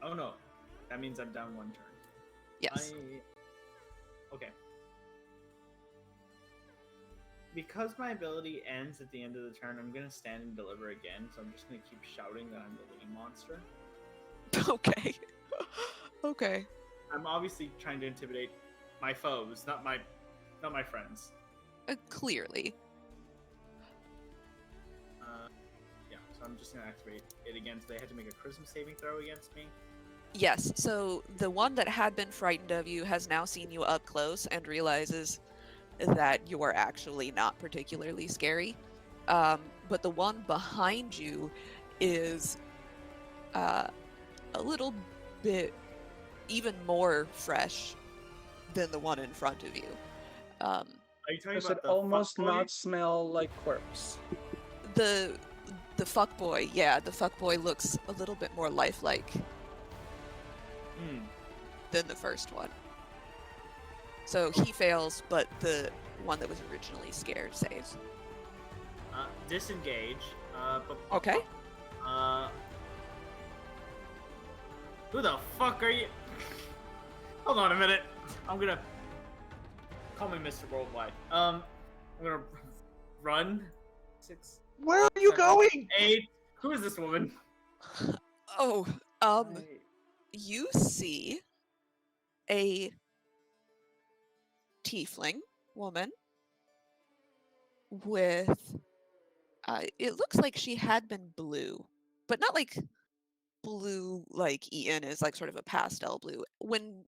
Oh no, that means I'm down 1 turn. Yes. Okay. Because my ability ends at the end of the turn, I'm gonna stand and deliver again. So I'm just gonna keep shouting that I'm the lean monster. Okay. Okay. I'm obviously trying to intimidate my foes, not my friends. Clearly. Yeah, so I'm just gonna activate it again. So they had to make a charisma saving throw against me. Yes, so the one that had been frightened of you has now seen you up close and realizes that you are actually not particularly scary. But the one behind you is a little bit even more fresh than the one in front of you. Are you talking Does about it the almost fuckboy? not smell like corpse? The fuckboy, yeah, the fuckboy looks a little bit more lifelike Hmm. than the first one. So he fails, but the one that was originally scared saves. Disengage. Okay. Who the fuck are you? Hold on a minute. I'm gonna call me Mr. Worldwide. I'm gonna run. 6, Where are you 7, going? 8. Who is this woman? Oh, you see a tiefling woman with it looks like she had been blue, but not like blue like Ian is, like sort of a pastel blue. When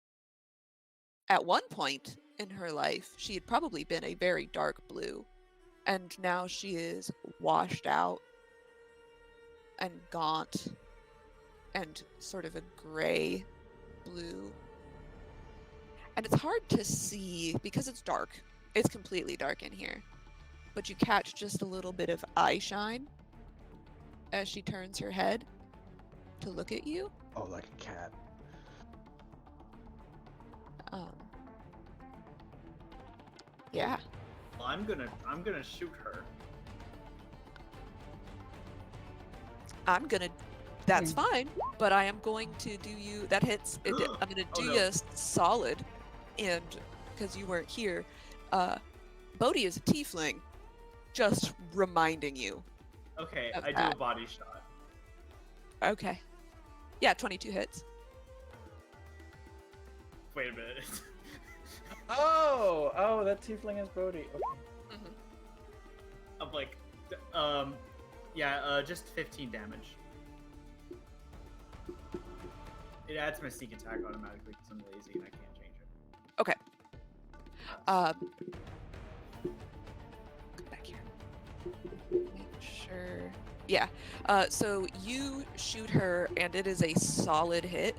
at one point in her life she had probably been a very dark blue, and now she is washed out and gaunt and sort of a gray blue. And it's hard to see because it's dark. It's completely dark in here. But you catch just a little bit of eye shine as she turns her head to look at you. Oh, like a cat. Yeah. Well, I'm gonna shoot her. That's fine, but I am going to do you, that hits, I'm going to Oh, do no. you a solid, and, because you weren't here, Bodhi is a tiefling, just reminding you Okay, of I do a that. body shot. Okay. Yeah, 22 hits. Wait a minute. Oh, that tiefling is Bodhi. Okay. Mhm. I'm like, just 15 damage. It adds my sneak attack automatically because I'm lazy and I can't change it. Okay. Go back here. Make sure. Yeah. So you shoot her, and it is a solid hit.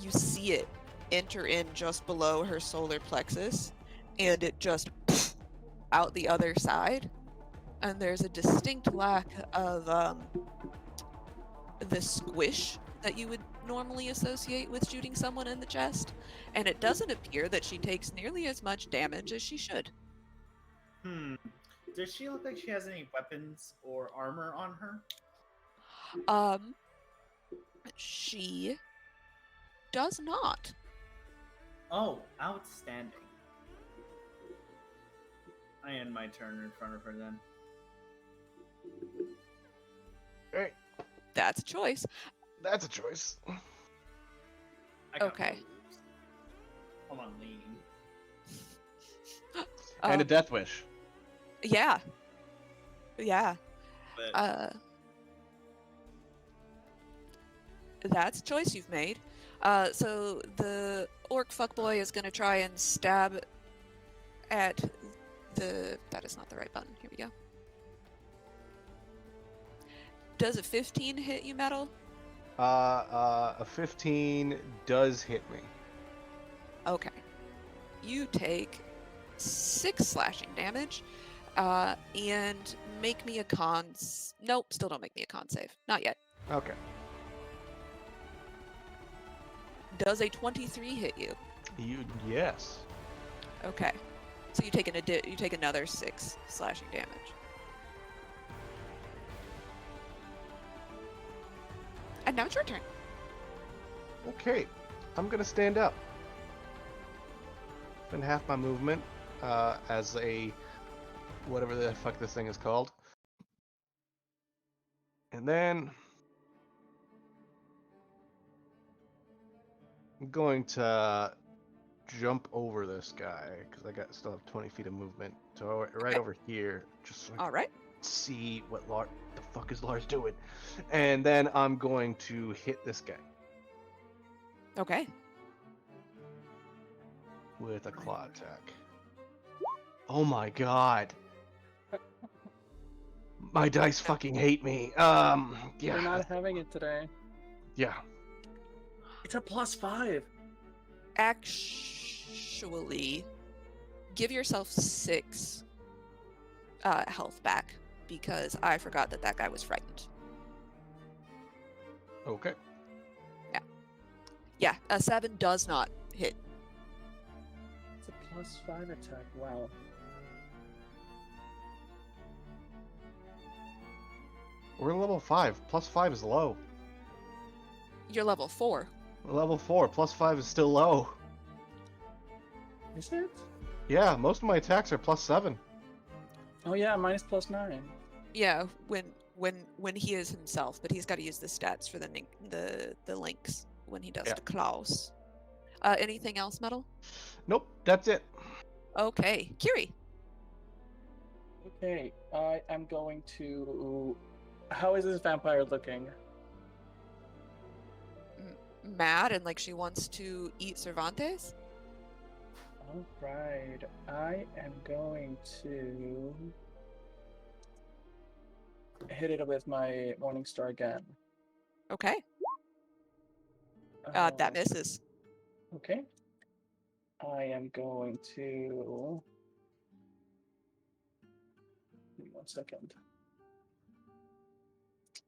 You see it enter in just below her solar plexus, and it just out the other side. And there's a distinct lack of the squish that you would normally associate with shooting someone in the chest. And it doesn't appear that she takes nearly as much damage as she should. Does she look like she has any weapons or armor on her? She does not. Oh, outstanding. I end my turn in front of her then. Hey, That's a choice. that's a choice. I got Okay. moves. Come on, lean. And a Um, death wish. Yeah. Yeah. But That's a choice you've made. So the orc fuckboy is going to try and stab at the... That is not the right button. Here we go. Does a 15 hit you, Metal? A 15 does hit me. Okay. You take 6 slashing damage, and make me a con... Nope, still don't make me a con save. Not yet. Okay. Does a 23 hit you? Yes. Okay. So you take you take another 6 slashing damage. And now it's your turn. Okay. I'm gonna stand up. Spend half my movement as a whatever the fuck this thing is called. And then I'm going to jump over this guy because I still have 20 feet of movement. So right Okay. over here, just so I All can right. see what the fuck is Lars doing. And then I'm going to hit this guy Okay. with a claw attack. Oh my god. My dice fucking hate me. They're Yeah. not having it today. Yeah. It's a +5. Actually, give yourself 6 health back because I forgot that guy was frightened. Okay. Yeah, a 7 does not hit. It's a +5 attack. Wow. We're level 5. +5 is low. You're level 4. We're level 4. +5 is still low. Is it? Yeah, most of my attacks are +7. Oh yeah, mine is +9. Yeah, when he is himself, but he's got to use the stats for the links when he does Yeah. the claws. Anything else, Metal? Nope, that's it. Okay, Kiri. Okay, I am going to... How is this vampire looking? Mad and like she wants to eat Cervantes. Alright, I am going to hit it with my Morning Star again. Okay, Uh, that misses. Okay. I am going to... Give me 1 second.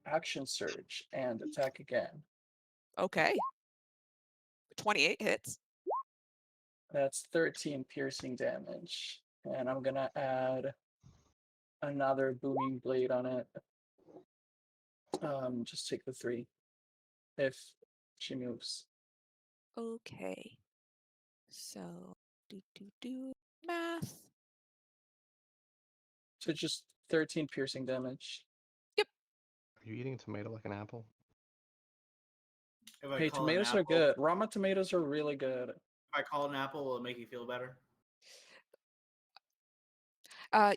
Action Surge and attack again. Okay. 28 hits. That's 13 piercing damage. And I'm gonna add another booming blade on it. Just take the 3 if she moves. Okay. So, math. So just 13 piercing damage. Are you eating a tomato like an apple? If I Hey, call it an tomatoes are apple, good. Rama tomatoes are really good. If I call it an apple, will it make you feel better?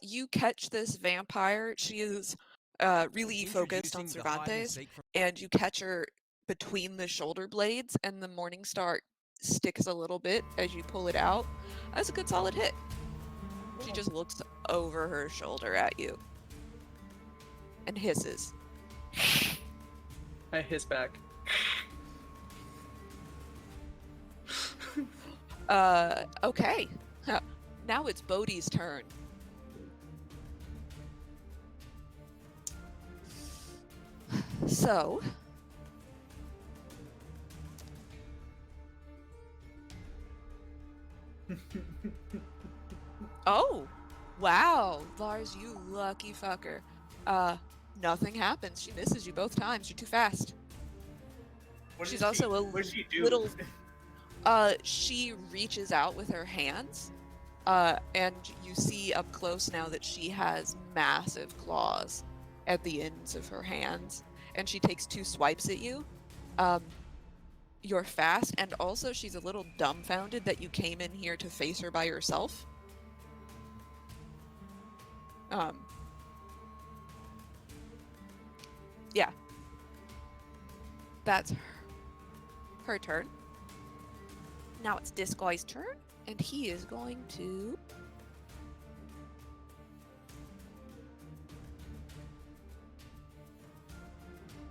You catch this vampire. She is really focused on Cervantes, and you catch her between the shoulder blades, and the Morning Star sticks a little bit as you pull it out. That's a good solid hit. She just looks over her shoulder at you and hisses. I hiss back. Okay. Now it's Bodhi's turn. So, oh, wow, Lars, you lucky fucker. Nothing happens. She misses you both times. You're too fast. What She's does she- also a what does she do? little. She reaches out with her hands, and you see up close now that she has massive claws at the ends of her hands, and she takes 2 swipes at you. You're fast, and also she's a little dumbfounded that you came in here to face her by yourself. Yeah. That's her turn. Now it's this guy's turn, and he is going to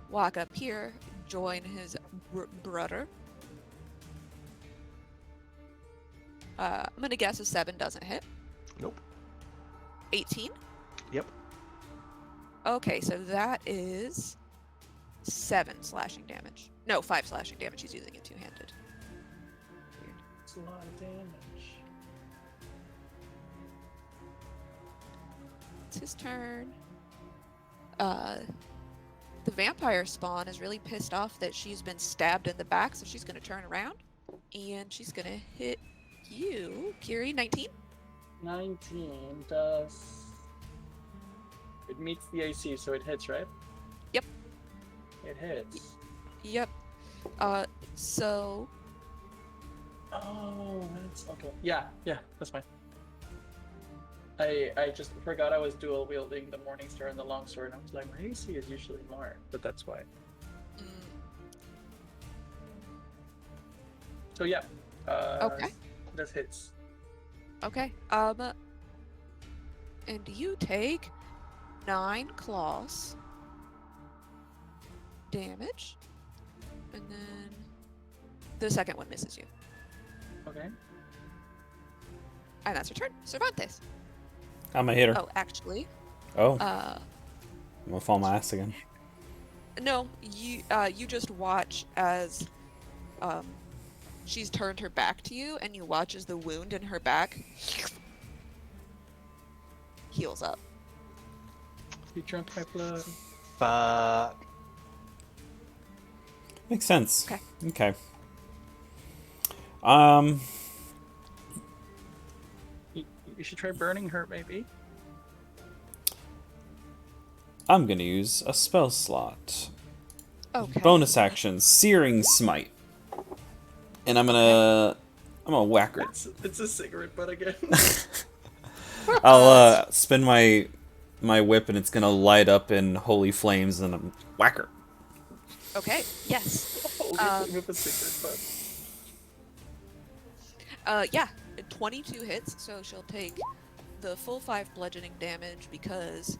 walk up here, join his brother. I'm gonna guess a 7 doesn't hit. Nope. 18? Yep. Okay, so that is 7 slashing damage. No, 5 slashing damage. He's using it two-handed. Weird. It's a lot of damage. It's his turn. The vampire spawn is really pissed off that she's been stabbed in the back, so she's gonna turn around and she's gonna hit you, Kiri. 19? 19 does. It meets the AC, so it hits, right? Yep. It hits. Yep. So Oh, that's okay. Yeah, that's fine. I just forgot I was dual wielding the Morningstar and the longsword, and I was like, my AC is usually more, but that's why. mm, So yeah. Okay. This hits. okay. And you take 9 claws damage, and then the second one misses you, Okay. and that's your turn. Cervantes. I'm a hitter. Oh, actually, Oh, I'm gonna fall on my ass again. no. You just watch as she's turned her back to you, and you watch as the wound in her back heals up. You drank my blood. Fuck. Makes sense. Okay. Okay. You should try burning her, maybe. I'm gonna use a spell slot. Okay. Bonus action, Searing Smite. And I'm gonna whack her. It's a cigarette butt again. I'll spin my whip and it's gonna light up in holy flames and I'm whack her. Okay. Yes. Holy with a cigarette butt. Yeah. 22 hits, so she'll take the full 5 bludgeoning damage because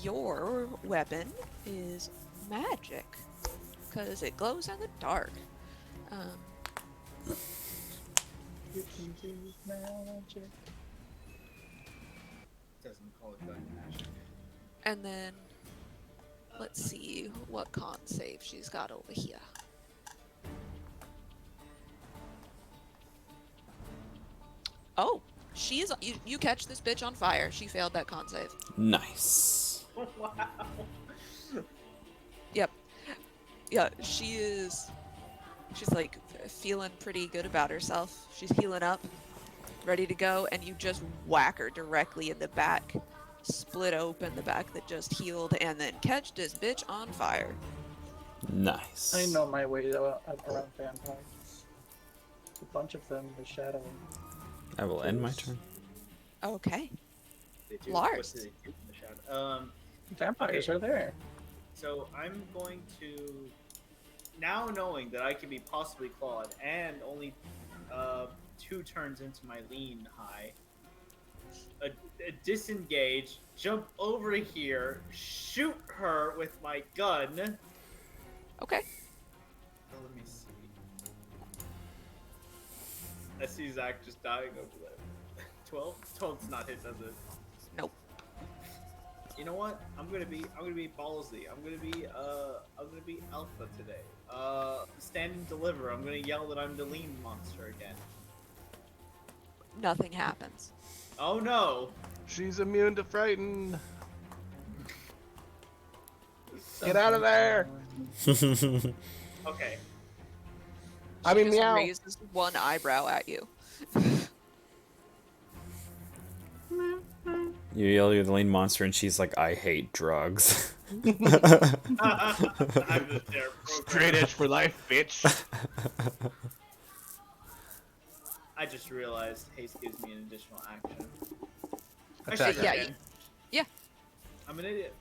your weapon is magic. Because it glows in the dark. You can use magic. Doesn't call it gun magic. And then, let's see what con save she's got over here. Oh, she is. You catch this bitch on fire. She failed that con save. Nice. Wow. Yep. Yeah, she is. She's like feeling pretty good about herself. She's healing up, ready to go, and you just whack her directly in the back split open the back that just healed, and then catch this bitch on fire. Nice. I know my way around vampires. A bunch of them in the shadow. I will end my turn. Okay. They do. Lars. What do they do in the shadow? Vampires are there. So I'm going to, now knowing that I can be possibly clawed and only 2 turns into my lean high, a disengage, jump over here, shoot her with my gun. Okay. Oh, let me see. I see Zach just dying over there. 12? 12's not hit, does it? Nope. You know what? I'm gonna be ballsy. I'm gonna be alpha today. Stand and deliver. I'm gonna yell that I'm the lean monster again. Nothing happens. Oh no! She's immune to frighten. Get out of there! Okay. I She mean, just meow. raises one eyebrow at you. You yell, you're the lean monster, and she's like, I hate drugs. I'm just there. Straight edge for life, bitch. I just realized haste gives me an additional action. Attack. Yeah, again. yeah. I'm an idiot.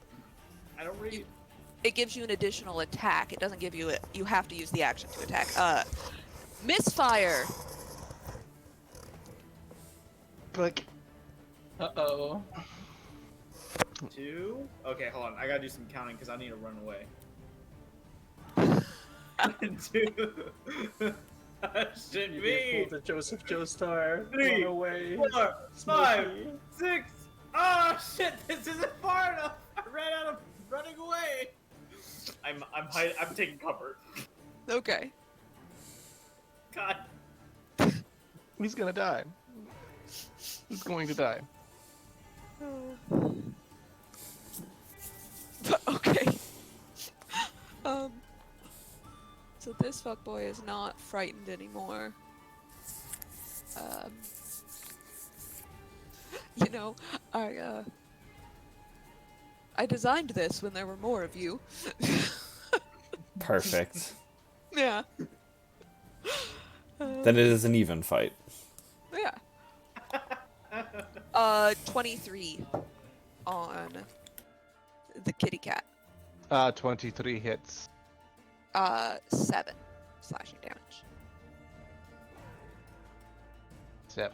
I don't read. It gives you an additional attack. It doesn't give you it. You have to use the action to attack. Misfire. Click. Uh-oh. 2. Okay, hold on. I gotta do some counting because I need to run away. 2. Shouldn't You be. pulled the Joseph Joestar. 3, Run away. 4, 5, Smokey. 6. Oh shit! This isn't far enough. I ran out of running away. I'm taking cover. Okay. God. He's gonna die. He's going to die. Okay. So this fuckboy is not frightened anymore. You know, I designed this when there were more of you. Perfect. Yeah. Then it is an even fight. Yeah. 23 on the kitty cat. 23 hits. 7 slashing damage. 7.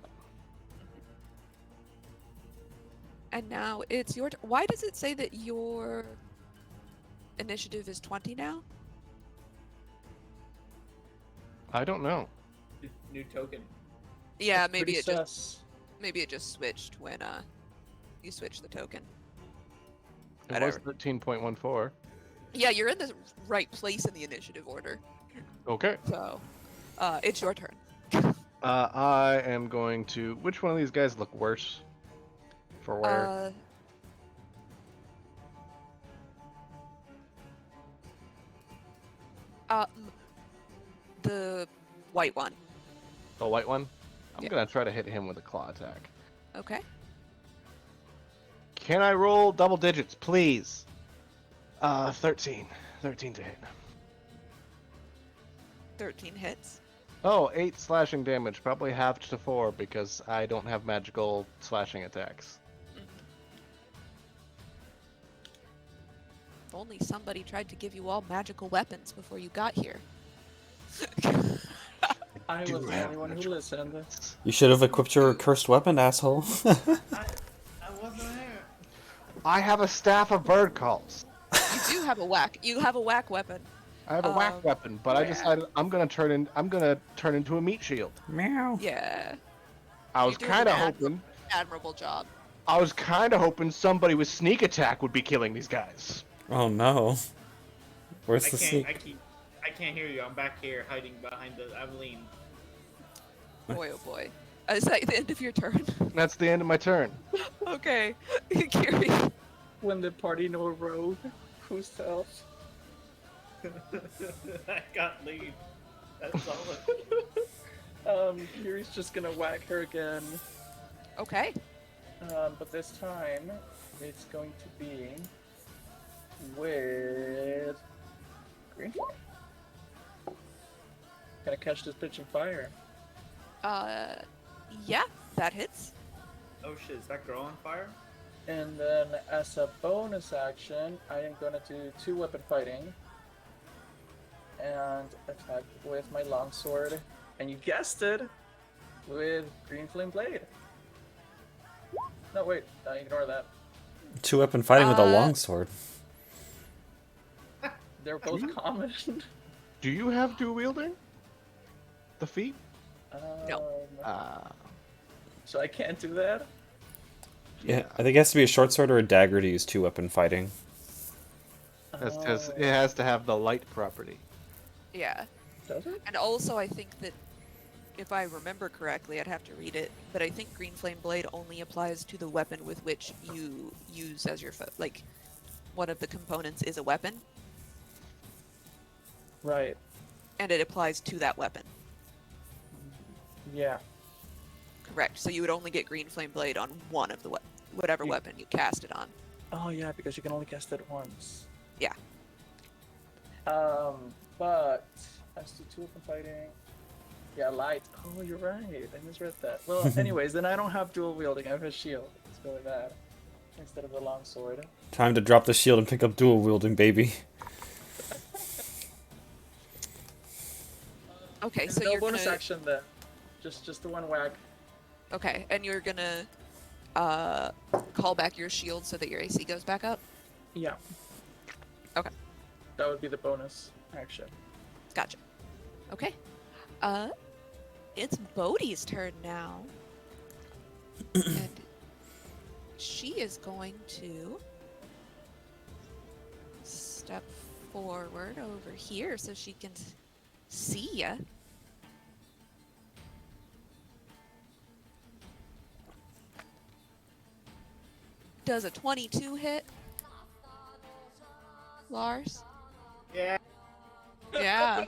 And now it's your why does it say that your initiative is 20 now? I don't know. New token. Yeah, That's maybe pretty it just sus. maybe it just switched when you switched the token. It Whatever. was 13.14. Yeah, you're in the right place in the initiative order. Okay. So, it's your turn. I am going to. Which one of these guys look worse? For where? The white one. The white one? I'm Yeah. gonna try to hit him with a claw attack. Okay. Can I roll double digits, please? 13. 13 to hit. 13 hits. Oh, 8 slashing damage, probably halved to 4 because I don't have magical slashing attacks. If only somebody tried to give you all magical weapons before you got here. I Do was the have only one who magical listened. weapons. You should have equipped your cursed weapon, asshole. I wasn't there. I have a staff of bird calls. You do have a whack. You have a whack weapon. I have a whack weapon, but I decided I'm gonna turn into a meat shield. Meow. Yeah. I was You're doing kind of an hoping. Admirable job. I was kind of hoping somebody with sneak attack would be killing these guys. Oh no. Where's I the can't. sneak? I can't hear you. I'm back here hiding behind the Aveline. Boy, oh boy. Is that the end of your turn? That's the end of my turn. Okay. Gary. When the party know a rogue, who's else? I got lead. That's solid. Yuri's just gonna whack her again. Okay. But this time, it's going to be with green flame. Gonna catch this pitch in fire. Yeah, that hits. Oh shit, is that girl on fire? And then as a bonus action, I am gonna do 2-weapon fighting. And attack with my longsword. And you guessed it! With Green Flame Blade. No, wait, ignore that. 2-weapon fighting with a longsword. They're both common. Do you have dual wielding? The feat? No. So I can't do that? Yeah, I think it has to be a short sword or a dagger to use 2-weapon fighting. That's because it has to have the light property. Yeah. Does it? And also, I think that if I remember correctly, I'd have to read it, but I think Green Flame Blade only applies to the weapon with which you use as your foot. Like, one of the components is a weapon, Right. and it applies to that weapon. Yeah. Correct. So you would only get Green Flame Blade on one of the whatever You- weapon you cast it on. Oh yeah, because you can only cast it once. Yeah. But as to 2-weapon fighting, yeah, light. Oh, you're right. I misread that. Well, anyways, then I don't have dual wielding. I have a shield. Let's go with that instead of the longsword. Time to drop the shield and pick up dual wielding, baby. Okay, And so no you're bonus gonna action then. Just the one whack. okay, and you're gonna call back your shield so that your AC goes back up. Yeah. Okay, That would be the bonus action. gotcha. Okay, it's Bodhi's turn now, and she is going to step forward over here so she can see ya. Does a 22 hit? Lars? Yeah, Yeah.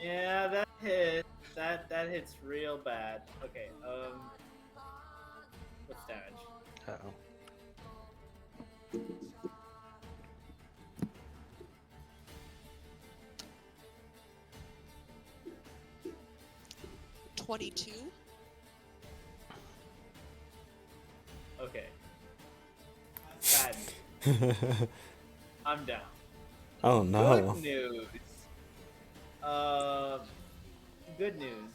yeah, that hits. That hits real bad. Okay, what's damage? Uh-oh. $22. Okay. Bad. I'm down. Oh no. Good news. Good news.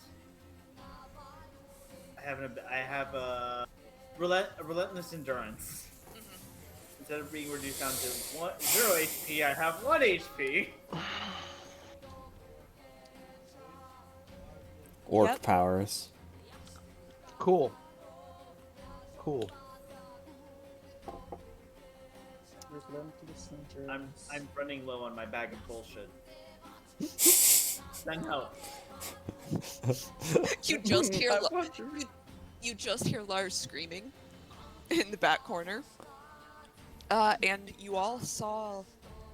I have a relentless endurance. Instead of being reduced down to 0 HP, I have 1 HP. Orc Yep. powers. Cool. Cool. I'm running low on my bag of bullshit. Send help. You just hear you just hear Lars screaming in the back corner. And you all saw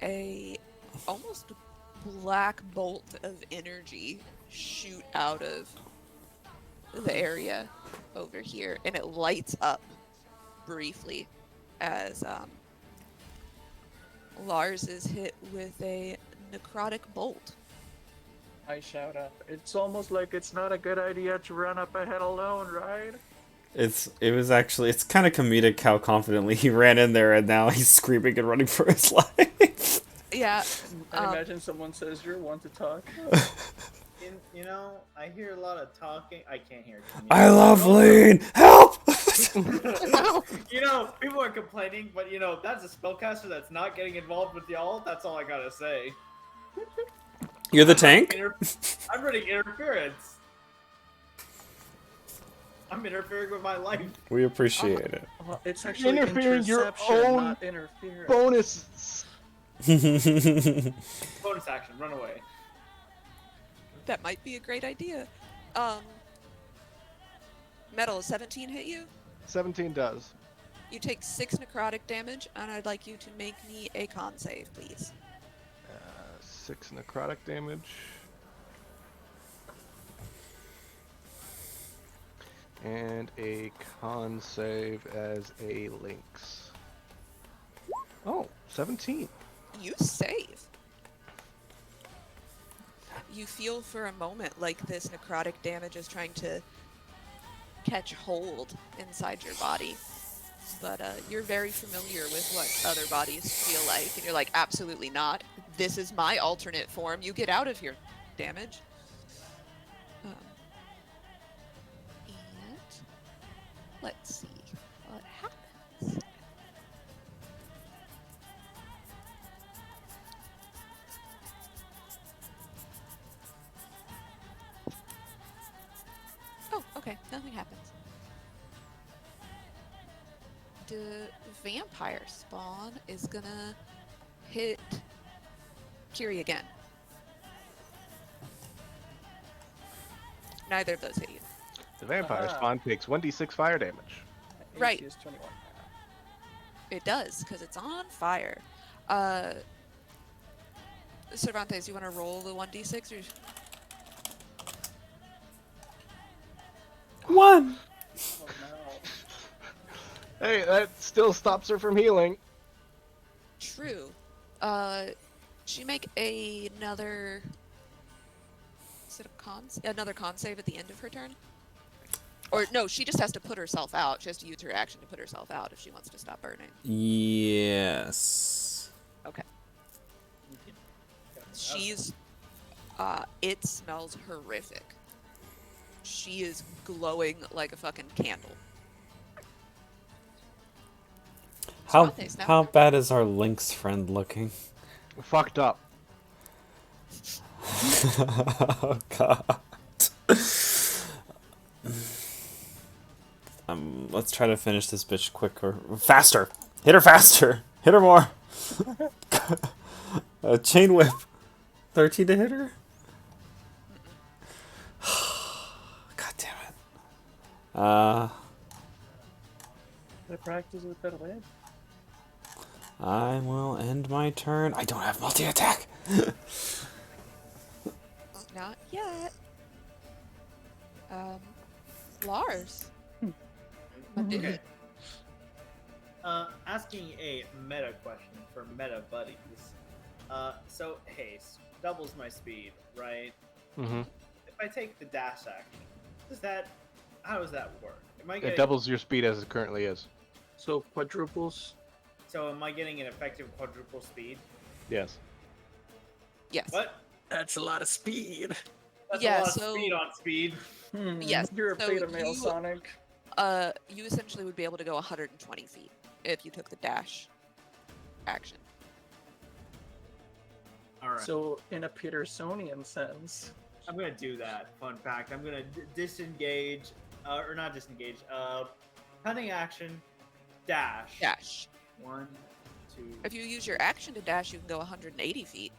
a almost black bolt of energy shoot out of the area over here, and it lights up briefly as Lars is hit with a necrotic bolt. I shout up. It's almost like it's not a good idea to run up ahead alone, right? It's kind of comedic how confidently he ran in there and now he's screaming and running for his life. Yeah. I imagine someone says you're one to talk. You know, I hear a lot of talking. I can't hear. I love Lean! Help! You know, people are complaining, but you know, that's a spellcaster that's not getting involved with y'all. That's all I gotta say. You're the tank? I'm running interference. I'm interfering with my life. We appreciate it. Well, it's actually Interfering your interception, own not interference. Bonus. Bonus action, run away. That might be a great idea. Metal, 17 hit you? 17 does. You take 6 necrotic damage, and I'd like you to make me a con save, please. 6 necrotic damage. And a con save as a lynx. Oh, 17. You save. You feel for a moment like this necrotic damage is trying to catch hold inside your body. But you're very familiar with what other bodies feel like, and you're like, absolutely not. This is my alternate form. You get out of here, damage. And let's see what happens. Oh, okay, nothing happens. The vampire spawn is gonna hit Kiri again. Neither of those hit you. The vampire spawn takes 1d6 fire damage. Right. AC is 21. It does, because it's on fire. Cervantes, you want to roll the 1d6? Or... 1. Oh no. Hey, that still stops her from healing. True. She make another... Is it a another con save at the end of her turn? Or no, she just has to put herself out. She has to use her action to put herself out if she wants to stop burning. Yes. Okay. She's... it smells horrific. She is glowing like a fucking candle. Cervantes, now. How bad is our Lynx friend looking? Fucked up. Oh god. Let's try to finish this bitch quicker. Faster! Hit her faster! Hit her more! Chain whip. 13 to hit her? God damn it. I practice with that win. I will end my turn. I don't have multi-attack! Not yet. Lars. Okay. Asking a meta question for meta buddies. So haste doubles my speed, right? Mm-hmm. If I take the dash action, how does that work? Am I It getting, doubles your speed as it currently is. So quadruples. So am I getting an effective quadruple speed? Yes. Yes. What? That's a lot of speed. That's Yeah, a lot so- of speed on speed. Yes, You're a so beta male, you- Sonic. You essentially would be able to go 120 feet if you took the dash action. All right. So, in a Petersonian sense, I'm gonna do that. Fun fact. I'm gonna disengage, or not disengage. Cunning action, dash. Dash. 1, 2, If you use your action to dash, you can go 180 feet.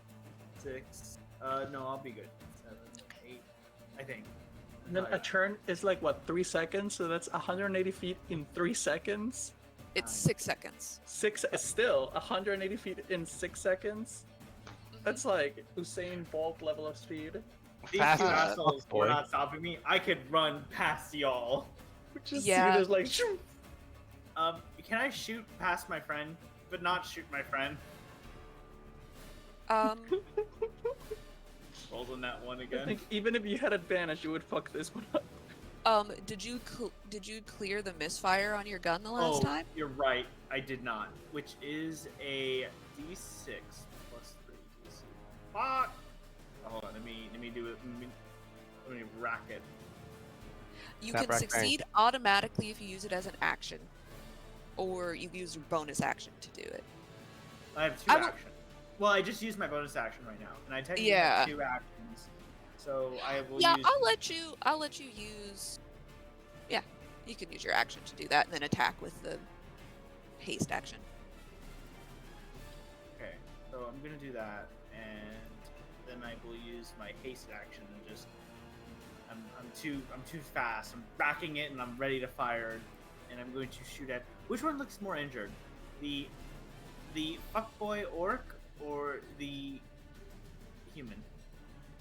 6. No, I'll be good. 7, 8. I think. and then a turn is like what, 3 seconds? So that's 180 feet in 3 seconds. It's 6 seconds. Still 180 feet in 6 seconds. That's like Usain Bolt level of speed. These Fast two as fuck, assholes boy. were not stopping me. I could run past y'all. Just Yeah. see this like shoo. Can I shoot past my friend, but not shoot my friend? Rolls on that one I again. think even if you had advantage, you would fuck this one up. Did you clear the misfire on your gun the last time? You're right. I did not. Which is a D6 plus 3 DC. Fuck! Oh, hold on. Let me do it. Let me rack it. You Tap, can rack, bang. succeed automatically if you use it as an action, or you use your bonus action to do it. I have 2 I will- actions. Well, I just used my bonus action right now, and I technically Yeah. have 2 actions. So I will Yeah, use. I'll let you use. Yeah, you can use your action to do that, and then attack with the haste action. Okay, so I'm gonna do that, and then I will use my haste action and just. I'm too fast. I'm racking it, and I'm ready to fire, and I'm going to shoot at. Which one looks more injured? The fuckboy orc or the human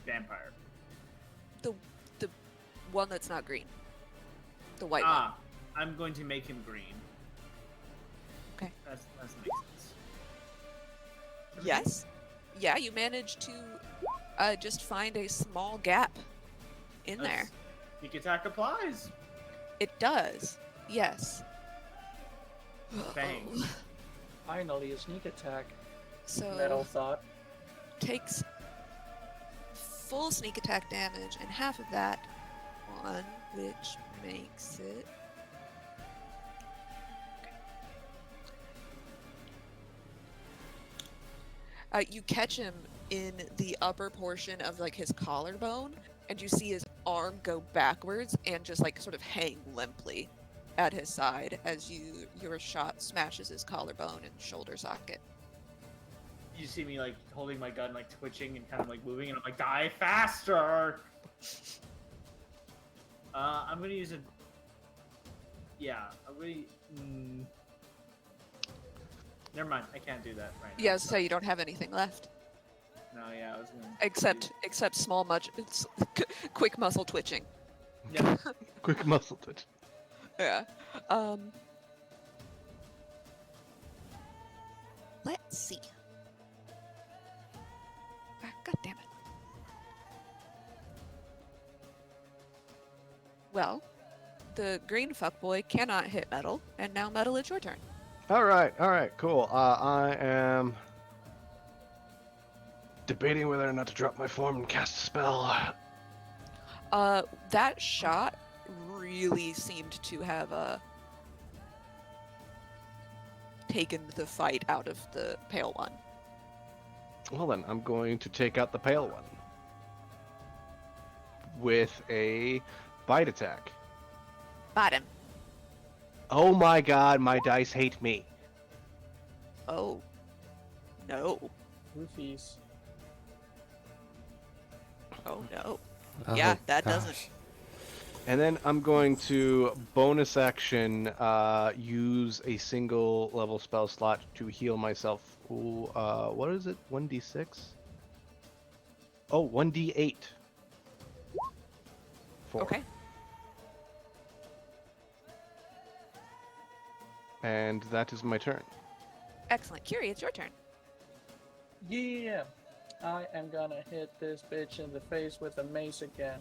vampire? The one that's not green. The white one. I'm going to make him green. Okay. That makes sense. Yes. Yeah, you managed to just find a small gap in there. Sneak attack applies. It does. Yes. Bang. Uh-oh. Finally, a sneak attack. So Metal thought. takes full sneak attack damage and half of that one, which makes it. You catch him in the upper portion of like his collarbone, and you see his arm go backwards and just like sort of hang limply at his side as your shot smashes his collarbone and shoulder socket. You see me like holding my gun, like twitching and kind of like moving, and I'm like, die faster. I'm gonna use a. Yeah, I'm gonna. Never mind. I can't do that right now. Yeah, so you don't have anything left No, yeah, I was gonna. except small it's quick muscle twitching. Yeah. Quick muscle touch. Yeah. Let's see. God damn it. Well, the green fuckboy cannot hit Metal, and now Metal, it's your turn. All right, cool. I am debating whether or not to drop my form and cast a spell. That shot really seemed to have taken the fight out of the pale one. Well then, I'm going to take out the pale one with a bite attack. Bottom. Oh my god, my dice hate me. Oh. No. Roofies. Oh no. Oh, Yeah, that gosh. doesn't. And then I'm going to bonus action use a single level spell slot to heal myself. Ooh, what is it? 1d6? Oh, 1d8. 4. Okay. And that is my turn. Excellent. Curie, it's your turn. Yeah. I am gonna hit this bitch in the face with a mace again.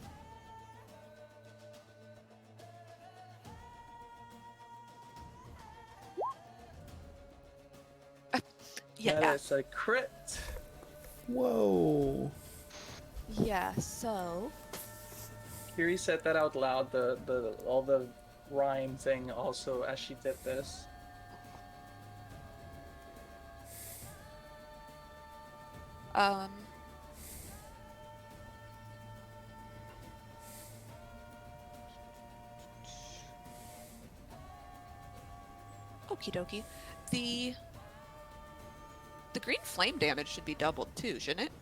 Yeah. That's a crit. Whoa. Yeah, so Kiri said that out loud, all the rhyme thing also as she did this. okie dokie. The green flame damage should be doubled too, shouldn't it?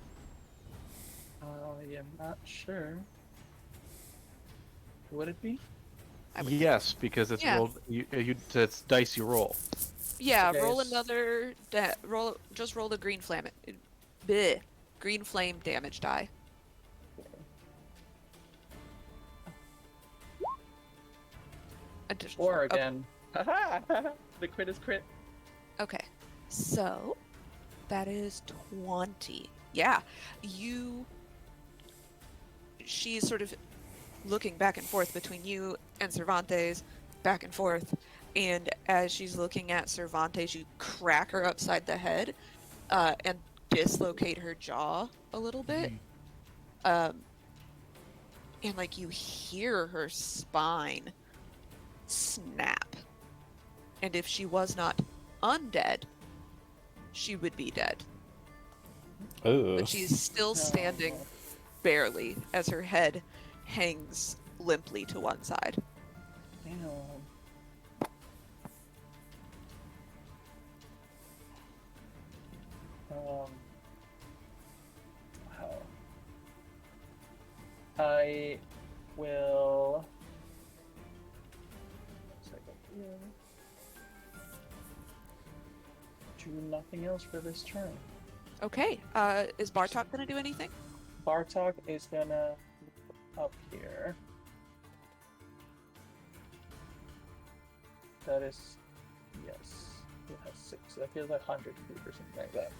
I am not sure. Would it be? I would Yes, because it's Yeah. rolled. It's dice you roll. Yeah, Okay, roll s- another. Just roll the green flame. Bleh. Green flame damage die. Additional Or four. again. The crit is crit. Okay, so that is 20. Yeah, she's sort of looking back and forth between you and Cervantes, back and forth, and as she's looking at Cervantes, you crack her upside the head, and dislocate her jaw a little bit. And like you hear her spine snap. And if she was not undead, she would be dead. Ooh. But she's still standing barely as her head hangs limply to one side. Damn. Wow. I will. Do nothing else for this turn. Okay, is Bartok gonna do anything? Bartok is gonna up here. That is, yes, he has 6. That feels like 100 feet or something like that.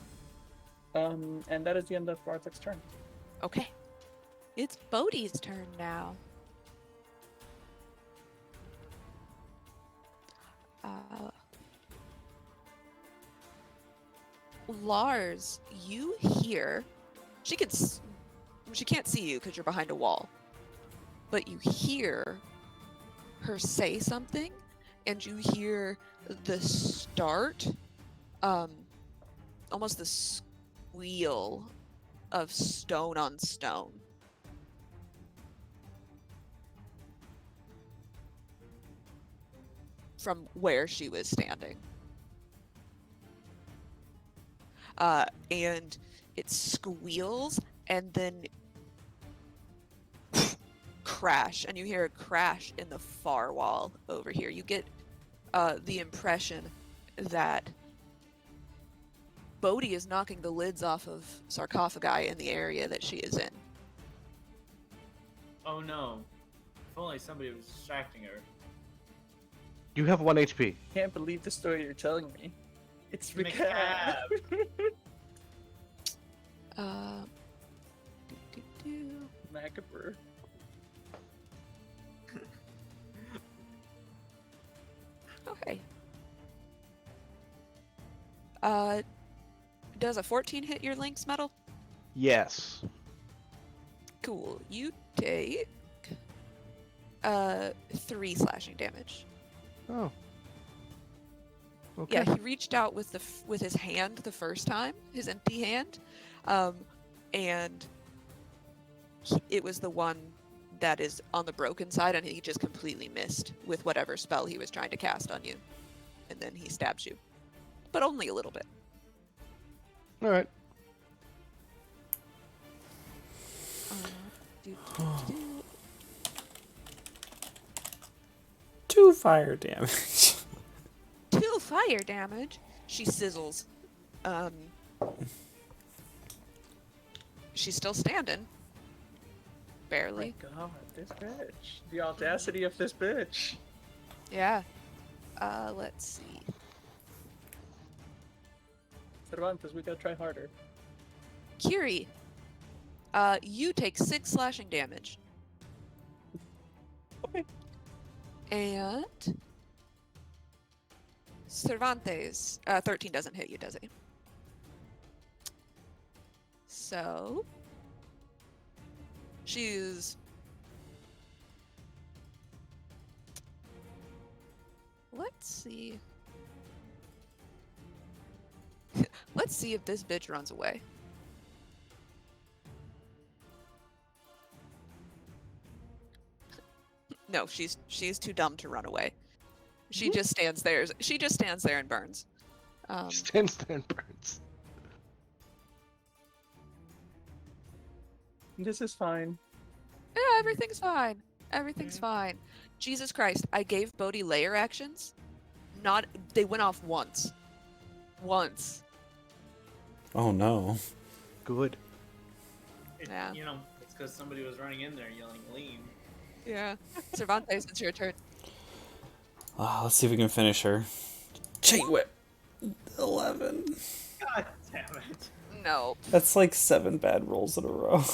And that is the end of Bartek's turn. Okay. It's Bodhi's turn now. Lars, you hear. She can't see you because you're behind a wall. But you hear her say something, and you hear the start, almost the squeal of stone on stone. From where she was standing. And it squeals and then crash, and you hear a crash in the far wall over here. You get the impression that Bodhi is knocking the lids off of sarcophagi in the area that she is in. Oh no. If only somebody was distracting her. You have 1 HP. Can't believe the story you're telling me. It's Macab. Macabre. Okay. Does a 14 hit your Lynx metal? Yes. Cool. You take 3 slashing damage. Oh. Okay. Yeah, he reached out with with his hand the first time, his empty hand, and it was the one that is on the broken side, and he just completely missed with whatever spell he was trying to cast on you, and then he stabs you, but only a little bit. All right. Do, do, do. 2 fire damage. 2 fire damage. She sizzles. She's still standing. Barely. Oh my god, this bitch. The audacity of this bitch. Yeah. Let's see. Cervantes, we gotta try harder. Kiri, you take 6 slashing damage. Okay. And Cervantes, 13 doesn't hit you, does it? So she's let's see. Let's see if this bitch runs away. No, she's too dumb to run away. She just stands there. She just stands there and burns. Stands there and burns. This is fine. Yeah, everything's fine. Everything's fine. Jesus Christ, I gave Bodhi layer actions. They went off once. Once. Oh no. Good. Yeah. You know, it's because somebody was running in there yelling lean. Yeah. Cervantes, it's your turn. Let's see if we can finish her. Chain whip. 11. God damn it. No. That's like 7 bad rolls in a row.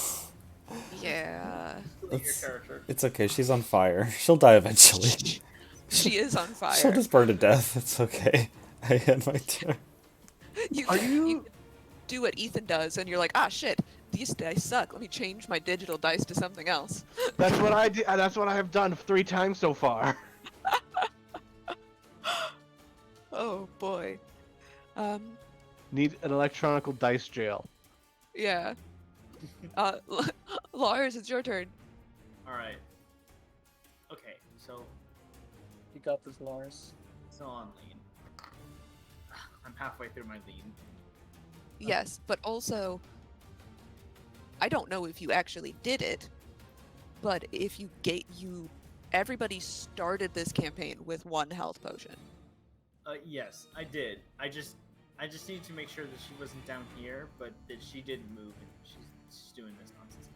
Yeah. Your That's- character. It's okay, she's on fire. She'll die eventually. She is on fire. She'll just burn to death. It's okay. I had my turn. You do what Ethan does, and you're like, ah, shit, these dice suck. Let me change my digital dice to something else. That's what I did. That's what I have done 3 times so far. Oh boy. Need an electronical dice jail. Yeah. Lars, it's your turn. Alright. Okay, so You got this, Lars. still on lean. I'm halfway through my lean. Yes, but also, I don't know if you actually did it, but if everybody started this campaign with 1 health potion. Yes, I did. I just needed to make sure that she wasn't down here, but that she didn't move and she's doing this nonsense.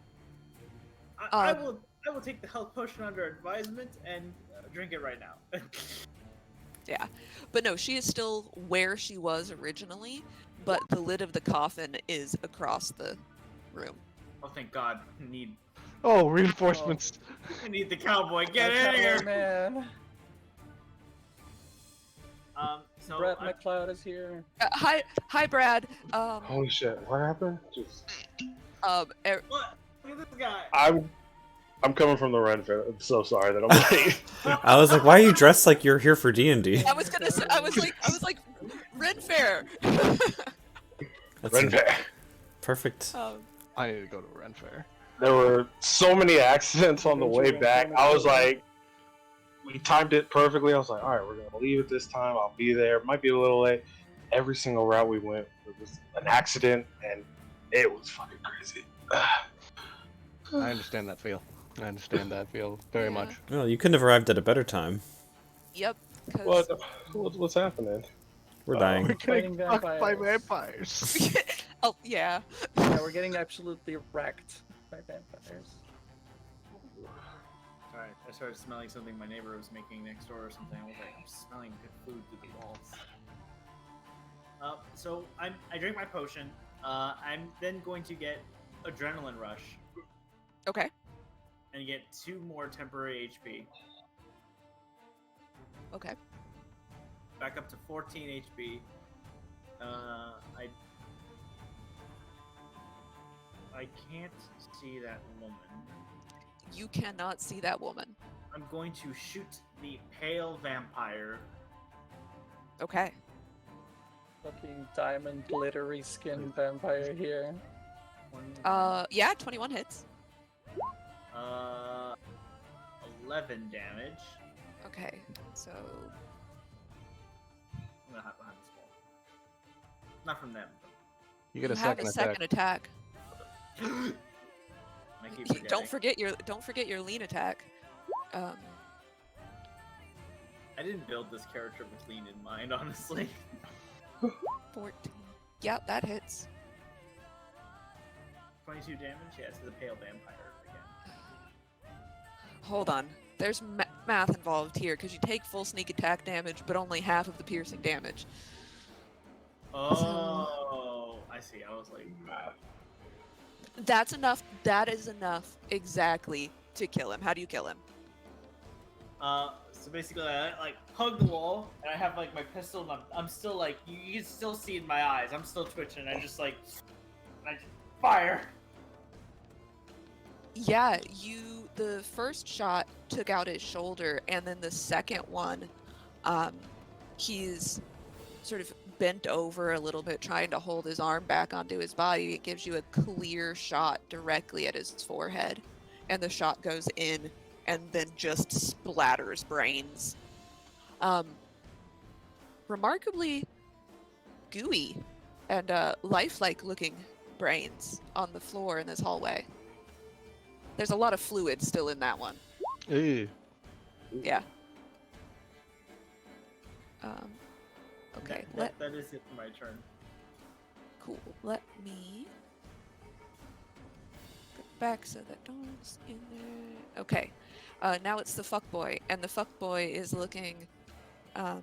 I will take the health potion under advisement and drink it right now. Yeah, but no, she is still where she was originally, but the lid of the coffin is across the room. Oh, thank God. Oh, reinforcements. I need the cowboy. Get My in here. cowboy man. So Brett I- McLeod is here. Hi, Brad. Holy shit! What happened? Just what? Look at this guy. I'm coming from the Ren Fair. I'm so sorry that I'm late. I was like, why are you dressed like you're here for D&D? I was gonna say, I was like, Ren Fair. That's Ren Fair. perfect. I need to go to a Ren Fair. There were so many accidents on the way back. I was like, we timed it perfectly. I was like, all right, we're gonna leave at this time. I'll be there. Might be a little late. Every single route we went, there was an accident, and it was fucking crazy. I understand that feel. I understand that feel very much. Well, you couldn't have arrived at a better time. Yep. 'Cause- What's happening? We're dying. We're fighting Fucked by vampires. vampires. Oh yeah. Yeah, we're getting absolutely wrecked by vampires. Sorry, I started smelling something my neighbor was making next door or something. I was like, I'm smelling good food through the walls. So I drink my potion. I'm then going to get adrenaline rush Okay. and get 2 more temporary HP. Okay. Back up to 14 HP. I can't see that woman. You cannot see that woman. I'm going to shoot the pale vampire. Okay. Fucking diamond glittery skin vampire here. Yeah, 21 hits. 11 damage. Okay. So I'm gonna hide behind this wall. Not from them. You get a you have second a attack. second attack. I keep forgetting. Don't forget your lean attack. I didn't build this character with lean in mind, honestly. 14. Yep, that hits. 22 damage. Yeah, it's the pale vampire again. Hold on. There's math involved here because you take full sneak attack damage, but only half of the piercing damage. Oh, I see. I was like, That's enough. That is enough exactly to kill him. How do you kill him? so basically, I like hug the wall, and I have like my pistol, and I'm still like, you can still see in my eyes. I'm still twitching. I just fire. Yeah, the first shot took out his shoulder, and then the second one, he's sort of bent over a little bit, trying to hold his arm back onto his body. It gives you a clear shot directly at his forehead, and the shot goes in and then just splatters brains. Remarkably gooey and lifelike looking brains on the floor in this hallway. There's a lot of fluid still in that one. Ew. Yeah. Okay, That is it for my turn. cool. Let me go back so that door's in there. Okay. Now it's the fuckboy, and the fuckboy is looking a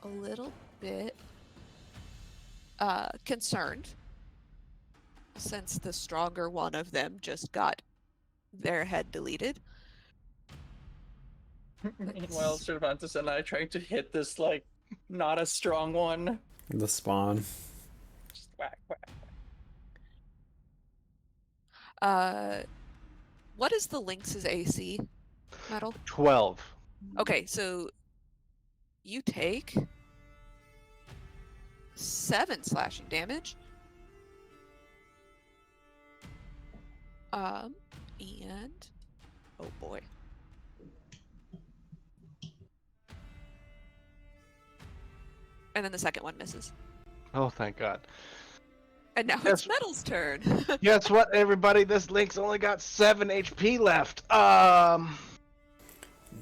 little bit concerned, since the stronger one of them just got their head deleted. Meanwhile, Cervantes and I trying to hit this, like, not a strong one. The spawn. Just whack, whack. What is the Lynx's AC, Metal? 12. Okay, so you take 7 slashing damage. And oh boy. And then the second one misses. Oh, thank God. And now Yes. it's Metal's turn. Guess what, everybody? This Link's only got 7 HP left.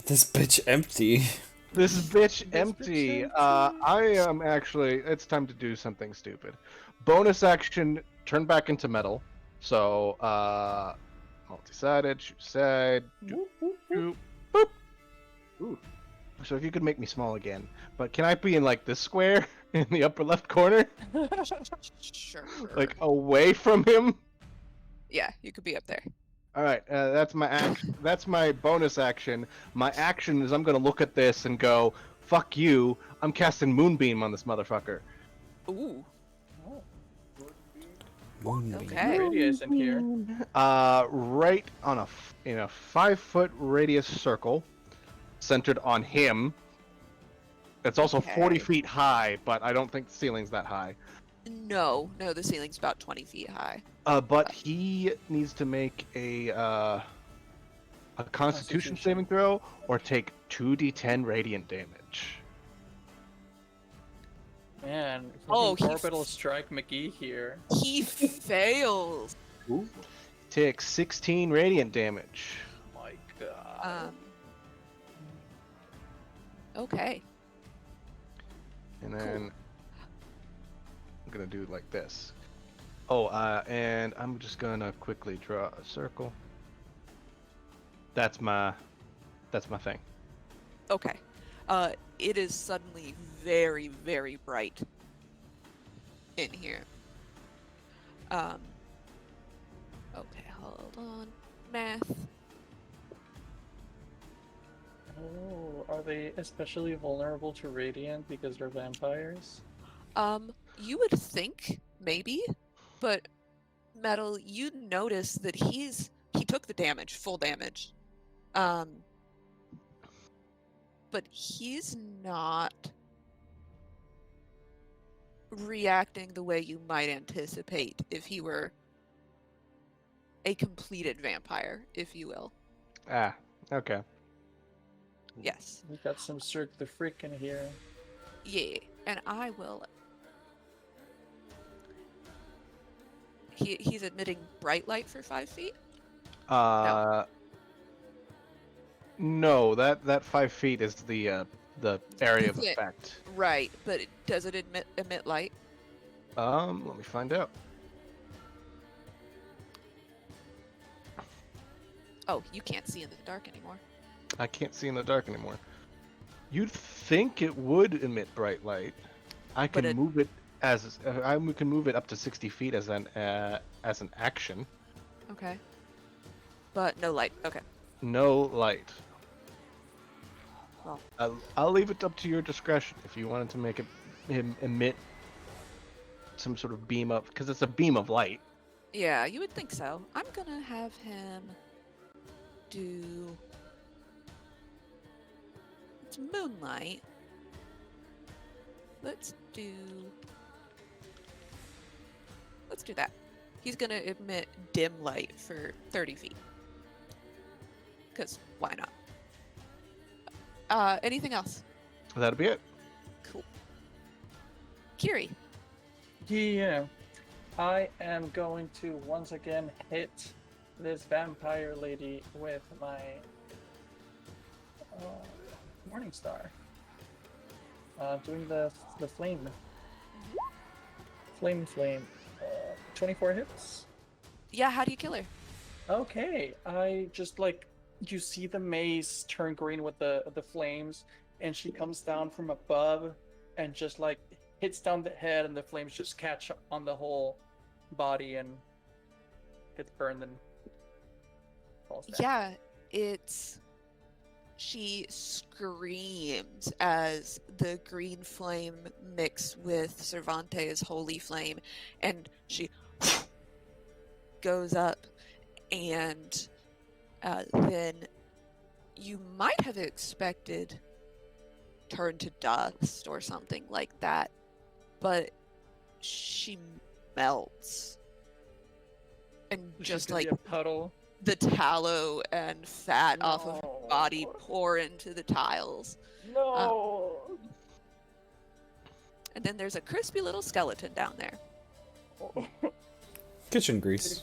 This bitch empty. This bitch bitch empty. empty. I am actually. It's time to do something stupid. Bonus action. Turn back into metal. So, multi-sided. Shoot side. Whoop, whoop, whoop. Boop. Boop. Ooh. So if you could make me small again, but can I be in like this square? in the upper left corner, Sure. like away from him. Yeah, you could be up there. All right, that's my action. That's my bonus action. My action is I'm gonna look at this and go, "Fuck you!" I'm casting Moonbeam on this motherfucker. Ooh. Moonbeam. Okay. Radius in here. Right on in a 5-foot radius circle, centered on him. It's also 40 Okay. feet high, but I don't think the ceiling's that high. No, the ceiling's about 20 feet high. But he needs to make a Constitution saving throw or take 2d10 radiant damage. Man, Oh, he orbital strike McGee here. He fails. Ooh. Take 16 radiant damage. Oh my god. Okay. And then I'm gonna do it like this. Oh, and I'm just gonna quickly draw a circle. That's my thing. Okay. It is suddenly very, very bright in here. Okay, hold on. Math. Oh, are they especially vulnerable to radiant because they're vampires? You would think maybe, but Metal, you notice that he took the damage, full damage. But he's not reacting the way you might anticipate if he were a completed vampire, if you will. Ah, okay. Yes. We got some Cirque the Freak in here. Yeah, and I will. He's emitting bright light for 5 feet? No, that 5 feet is the area of Is it? effect. Right, but does it emit light? Let me find out. Oh, you can't see in the dark anymore. I can't see in the dark anymore. You'd think it would emit bright light. I But can move it as I can move it up to 60 feet as an action. Okay. But no light. Okay. No light. Well. I'll leave it up to your discretion if you wanted to make him emit some sort of beam of, because it's a beam of light. Yeah, you would think so. I'm gonna have him do. It's moonlight. Let's do that. He's gonna emit dim light for 30 feet. Because why not? Anything else? That'll be it. Cool. Kiri. Yeah. I am going to once again hit this vampire lady with my Morning Star. Doing the flame. Flame. 24 hits. Yeah, how do you kill her? Okay, I just you see the maze turn green with the flames, and she comes down from above and just hits down the head, and the flames just catch on the whole body and gets burned and falls down. Yeah, she screams as the green flame mixes with Cervantes' holy flame, and she goes up, and then you might have expected turn to dust or something like that, but she melts, and just like a puddle. the tallow and fat off of her body pour into the tiles. No. And then there's a crispy little skeleton down there. Kitchen grease.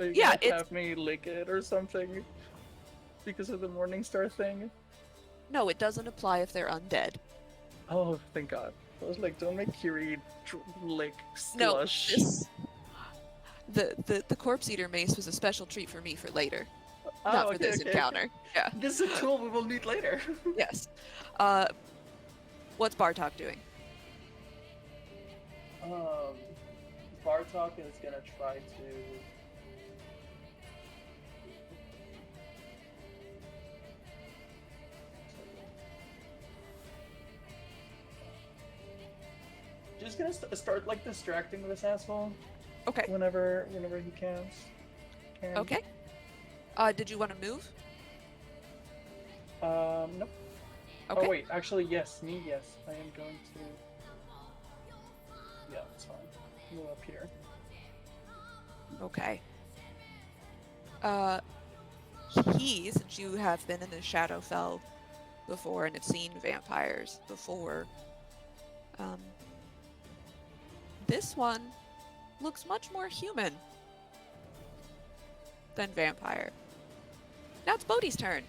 Yeah, have me lick it or something because of the Morning Star thing. No, it doesn't apply if they're undead. Oh, thank God. I was like, don't make Kiri lick No, slush. the corpse eater mace was a special treat for me for later, Oh, not for okay, this okay. encounter. Yeah. This is a tool we will need later. Yes. What's Bartok doing? Bartok is gonna try to. Just gonna start like distracting this asshole Okay. whenever he can. Okay. Did you want to move? Nope. Okay. Oh wait, actually yes, yes. I am going to. Yeah, it's fine. Move up here. Okay. Since you have been in the Shadowfell before and have seen vampires before, this one looks much more human than vampire. Now it's Bodhi's turn.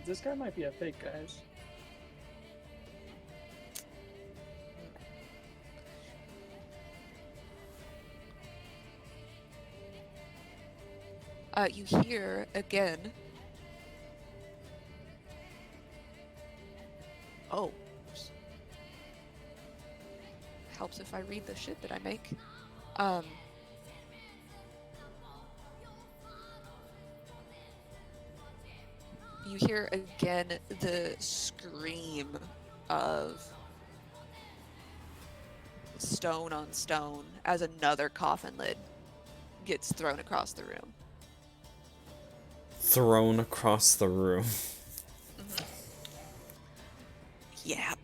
This guy might be a fake, guys. You hear again. Oh. Helps if I read the shit that I make. You hear again the scream of stone on stone as another coffin lid gets thrown across the room. Thrown across the room. Yeah.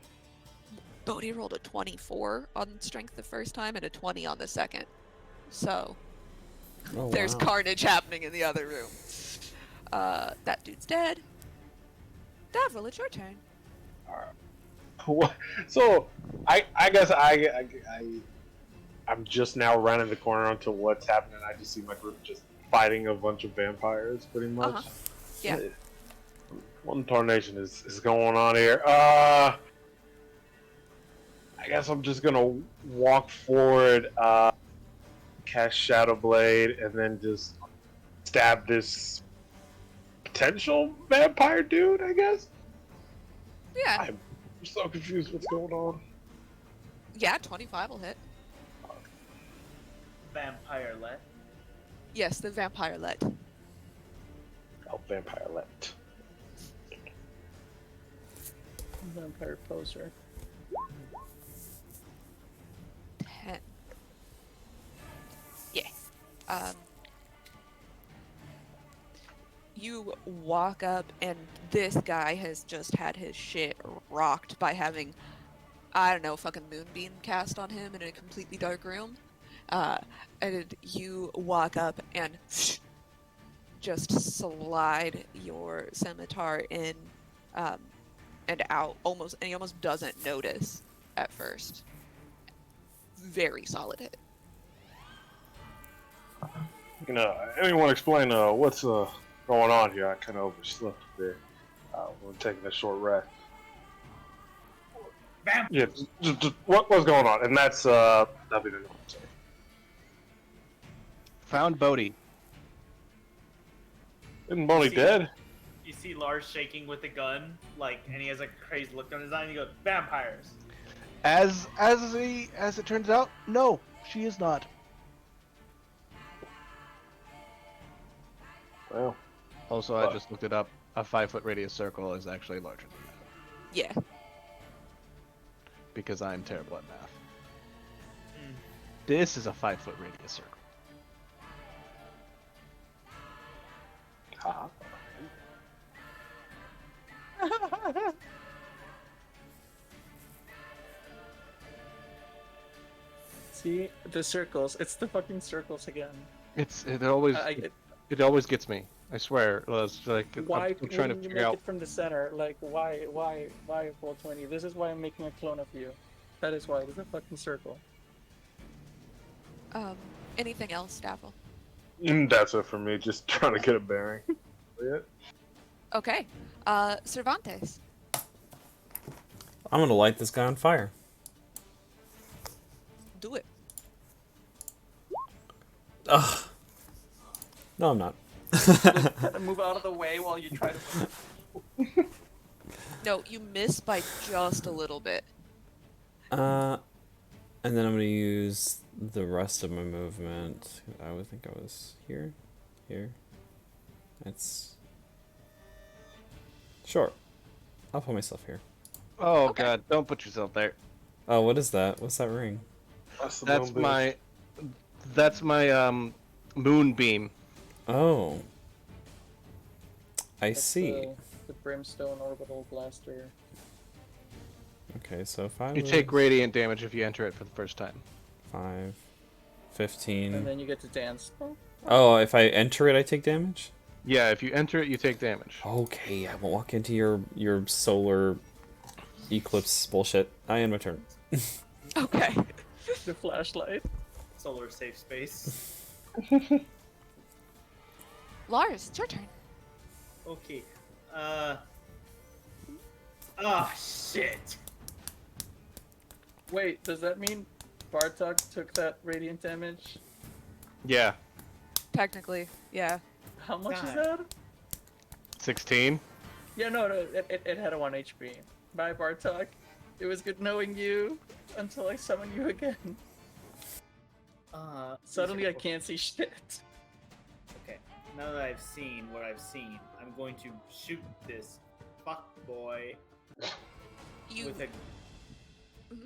Bodhi rolled a 24 on strength the first time and a 20 on the second. So, there's carnage happening in the other room. That dude's dead. Davril, it's your turn. So, I guess I'm just now running the corner onto what's happening. I just see my group just fighting a bunch of vampires, pretty much. Yeah. One tarnation is going on here. I guess I'm just gonna walk forward, cast Shadow Blade, and then just stab this potential vampire dude, I guess? Yeah. I'm so confused what's going on. Yeah, 25 will hit. Vampire let. Yes, the vampire let. Oh, vampire let. Vampire poser. 10. Yeah. You walk up and this guy has just had his shit rocked by having, I don't know, fucking moonbeam cast on him in a completely dark room. And you walk up and just slide your scimitar in and out almost, and he almost doesn't notice at first. Very solid hit. Anyone explain what's going on here? I kind of overslept a bit. We're taking a short rest. Yeah, just what's going on? And that's that'd be the answer. Found Bodhi. Isn't Bonnie dead? You see Lars shaking with the gun, and he has a crazy look on his eye, and he goes, "Vampires." As it turns out, no, she is not. Well, Also, I just looked it up. A 5-foot radius circle is actually larger than that. Yeah. Because I'm terrible at math. This is a 5-foot radius circle. See the circles. It's the fucking circles again. It always gets me. I swear. It's like Why I'm trying to wouldn't you figure make out. it from the center? Like why full 20? This is why I'm making a clone of you. That is why. It's a fucking circle. Anything else, Davril? That's it for me. Just trying to get a bearing. Okay. Cervantes. I'm gonna light this guy on fire. Do it. Ugh. No, I'm not. Move out of the way while you try to. No, you miss by just a little bit. And then I'm gonna use the rest of my movement. I would think I was here. It's sure. I'll put myself here. Oh Okay. god, don't put yourself there. Oh, what is that? What's that ring? That's the That's moon my moonbeam. Oh, I That's see. The brimstone orbital blaster. Okay, so if I You was take radiant damage if you enter it for the first time. 5, 15. And then you get to dance. Oh, if I enter it, I take damage? Yeah, if you enter it, you take damage. Okay, I won't walk into your solar eclipse bullshit. I end my turn. Okay. The flashlight. Solar safe space. Lars, it's your turn. Okay. Oh shit. Wait, does that mean Bartok took that radiant damage? Yeah, Technically, yeah. How much is God. that? 16. Yeah, no, it had a 1 HP. Bye, Bartok. It was good knowing you until I summon you again. Suddenly I can't see shit. Okay. Now that I've seen what I've seen, I'm going to shoot this fuck boy You with a. Mhm. No,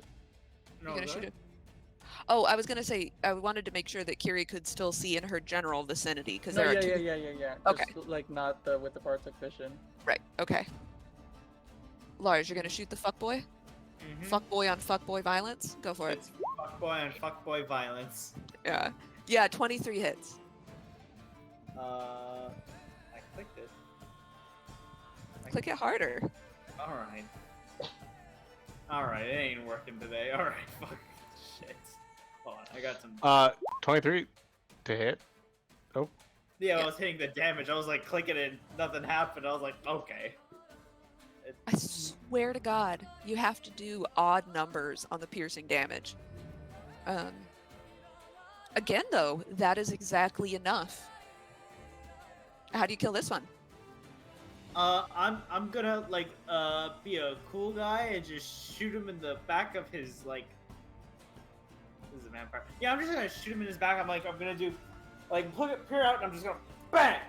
You're gonna go shoot ahead. it. Oh, I was gonna say I wanted to make sure that Kiri could still see in her general vicinity because No, there are yeah, two. yeah. Okay. Just, like, not with the Bartok vision. Right. Okay. Lars, you're gonna shoot the fuckboy. Mhm. Fuckboy on fuckboy violence. Go for it. It's fuckboy on fuckboy violence. Yeah. Yeah. 23 hits. I clicked it. Click it harder. Alright. Alright, it ain't working today. Alright, fuck. Shit. Hold on, I got some. 23 to hit. Yeah, I was hitting the damage. I was like clicking it, nothing happened. I was like, okay. I swear to God, you have to do odd numbers on the piercing damage. Again, though, that is exactly enough. How do you kill this one? I'm gonna like be a cool guy and just shoot him in the back of his like. This is a vampire. Yeah, I'm just gonna shoot him in his back. I'm gonna do like pull it peer out and I'm just gonna bang.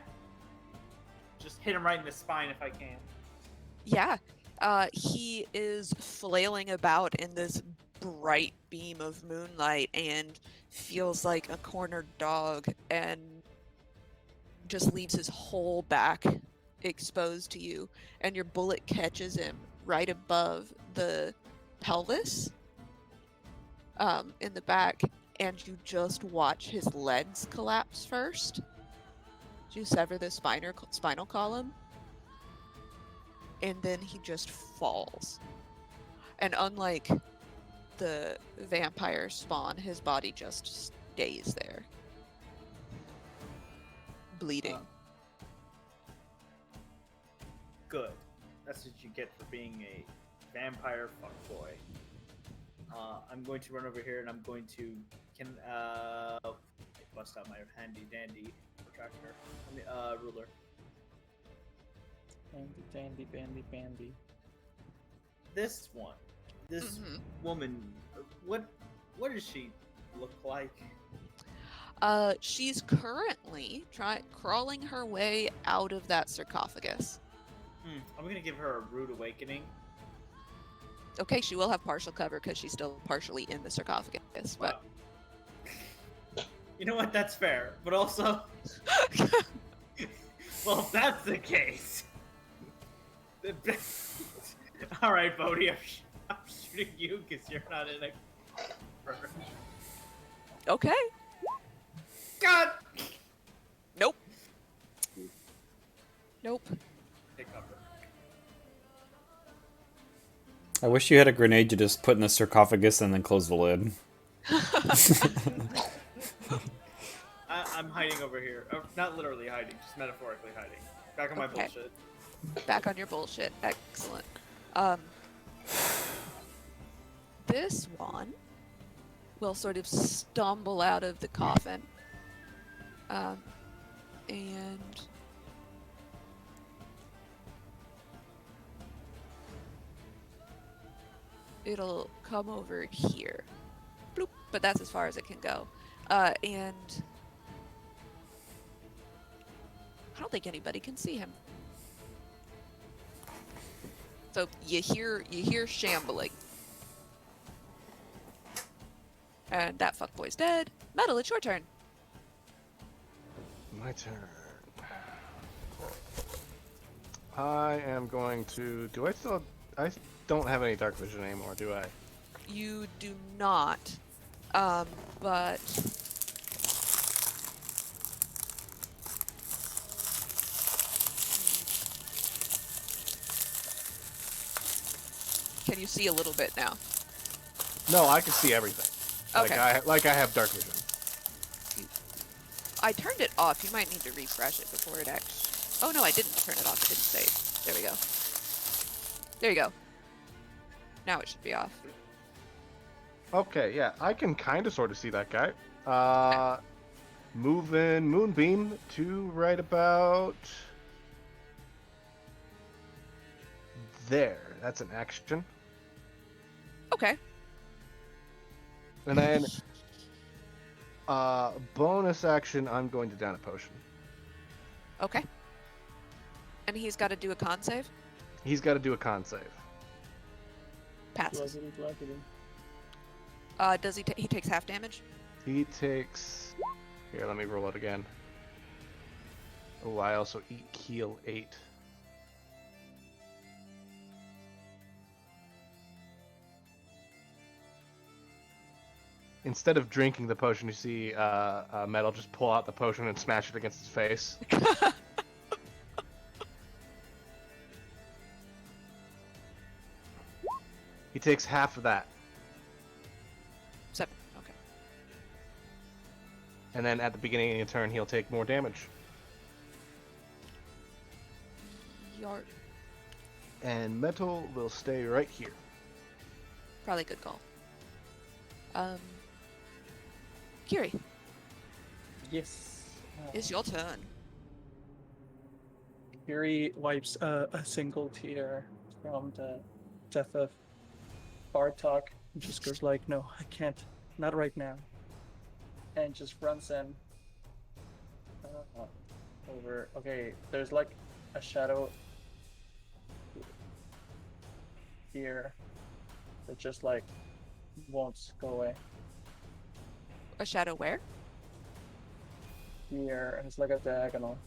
Just hit him right in the spine if I can. Yeah. He is flailing about in this bright beam of moonlight and feels like a cornered dog and just leaves his whole back exposed to you, and your bullet catches him right above the pelvis in the back, and you just watch his legs collapse first. You sever the spinal column, and then he just falls. And unlike the vampire spawn, his body just stays there, bleeding. Good. That's what you get for being a vampire fuckboy. I'm going to run over here and I'm going to bust out my handy dandy protractor. Ruler. Bandy. This one. This Mhm. woman. What does she look like? She's currently crawling her way out of that sarcophagus. I'm gonna give her a rude awakening. Okay, she will have partial cover because she's still partially in the sarcophagus, but Wow. You know what? That's fair. But also, well, if that's the case, all right, Bodhi, I'm shooting you because you're not in a. okay. God. Nope. Take cover. I wish you had a grenade to just put in the sarcophagus and then close the lid. I'm hiding over here. Not literally hiding, just metaphorically hiding. Back on my Okay. bullshit. Back on your bullshit. Excellent. This one will sort of stumble out of the coffin. And it'll come over here. Bloop. But that's as far as it can go. And I don't think anybody can see him. So you hear shambling. And that fuckboy's dead. Metal, it's your turn. My turn. I am going to. Do I still? I don't have any dark vision anymore, do I? You do not. But can you see a little bit now? No, I can see everything. Okay. Like I have dark vision. I turned it off. You might need to refresh it before it actually... Oh, no, I didn't turn it off. It didn't save. There we go. There you go. Now it should be off. Okay, yeah, I can kind of sort of see that guy. Moving Moonbeam to right about there. That's an action. Okay. And then bonus action, I'm going to down a potion. Okay. And he's got to do a con save? He's got to do a con save. Passes. Luckily. Does he takes half damage? He takes... Here, let me roll it again. Oh, I also heal 8. Instead of drinking the potion, you see Metal just pull out the potion and smash it against his face. He takes half of that. 7. Okay. And then at the beginning of your turn, he'll take more damage. Yard. And Metal will stay right here. Probably a good call. Kiri, Yes. it's your turn. Yuri wipes a single tear from the death of Bartok and just goes like, no, I can't. Not right now. And just runs in. Over. Okay, there's like a shadow here that just like won't go away. A shadow where? Here, and it's like a diagonal.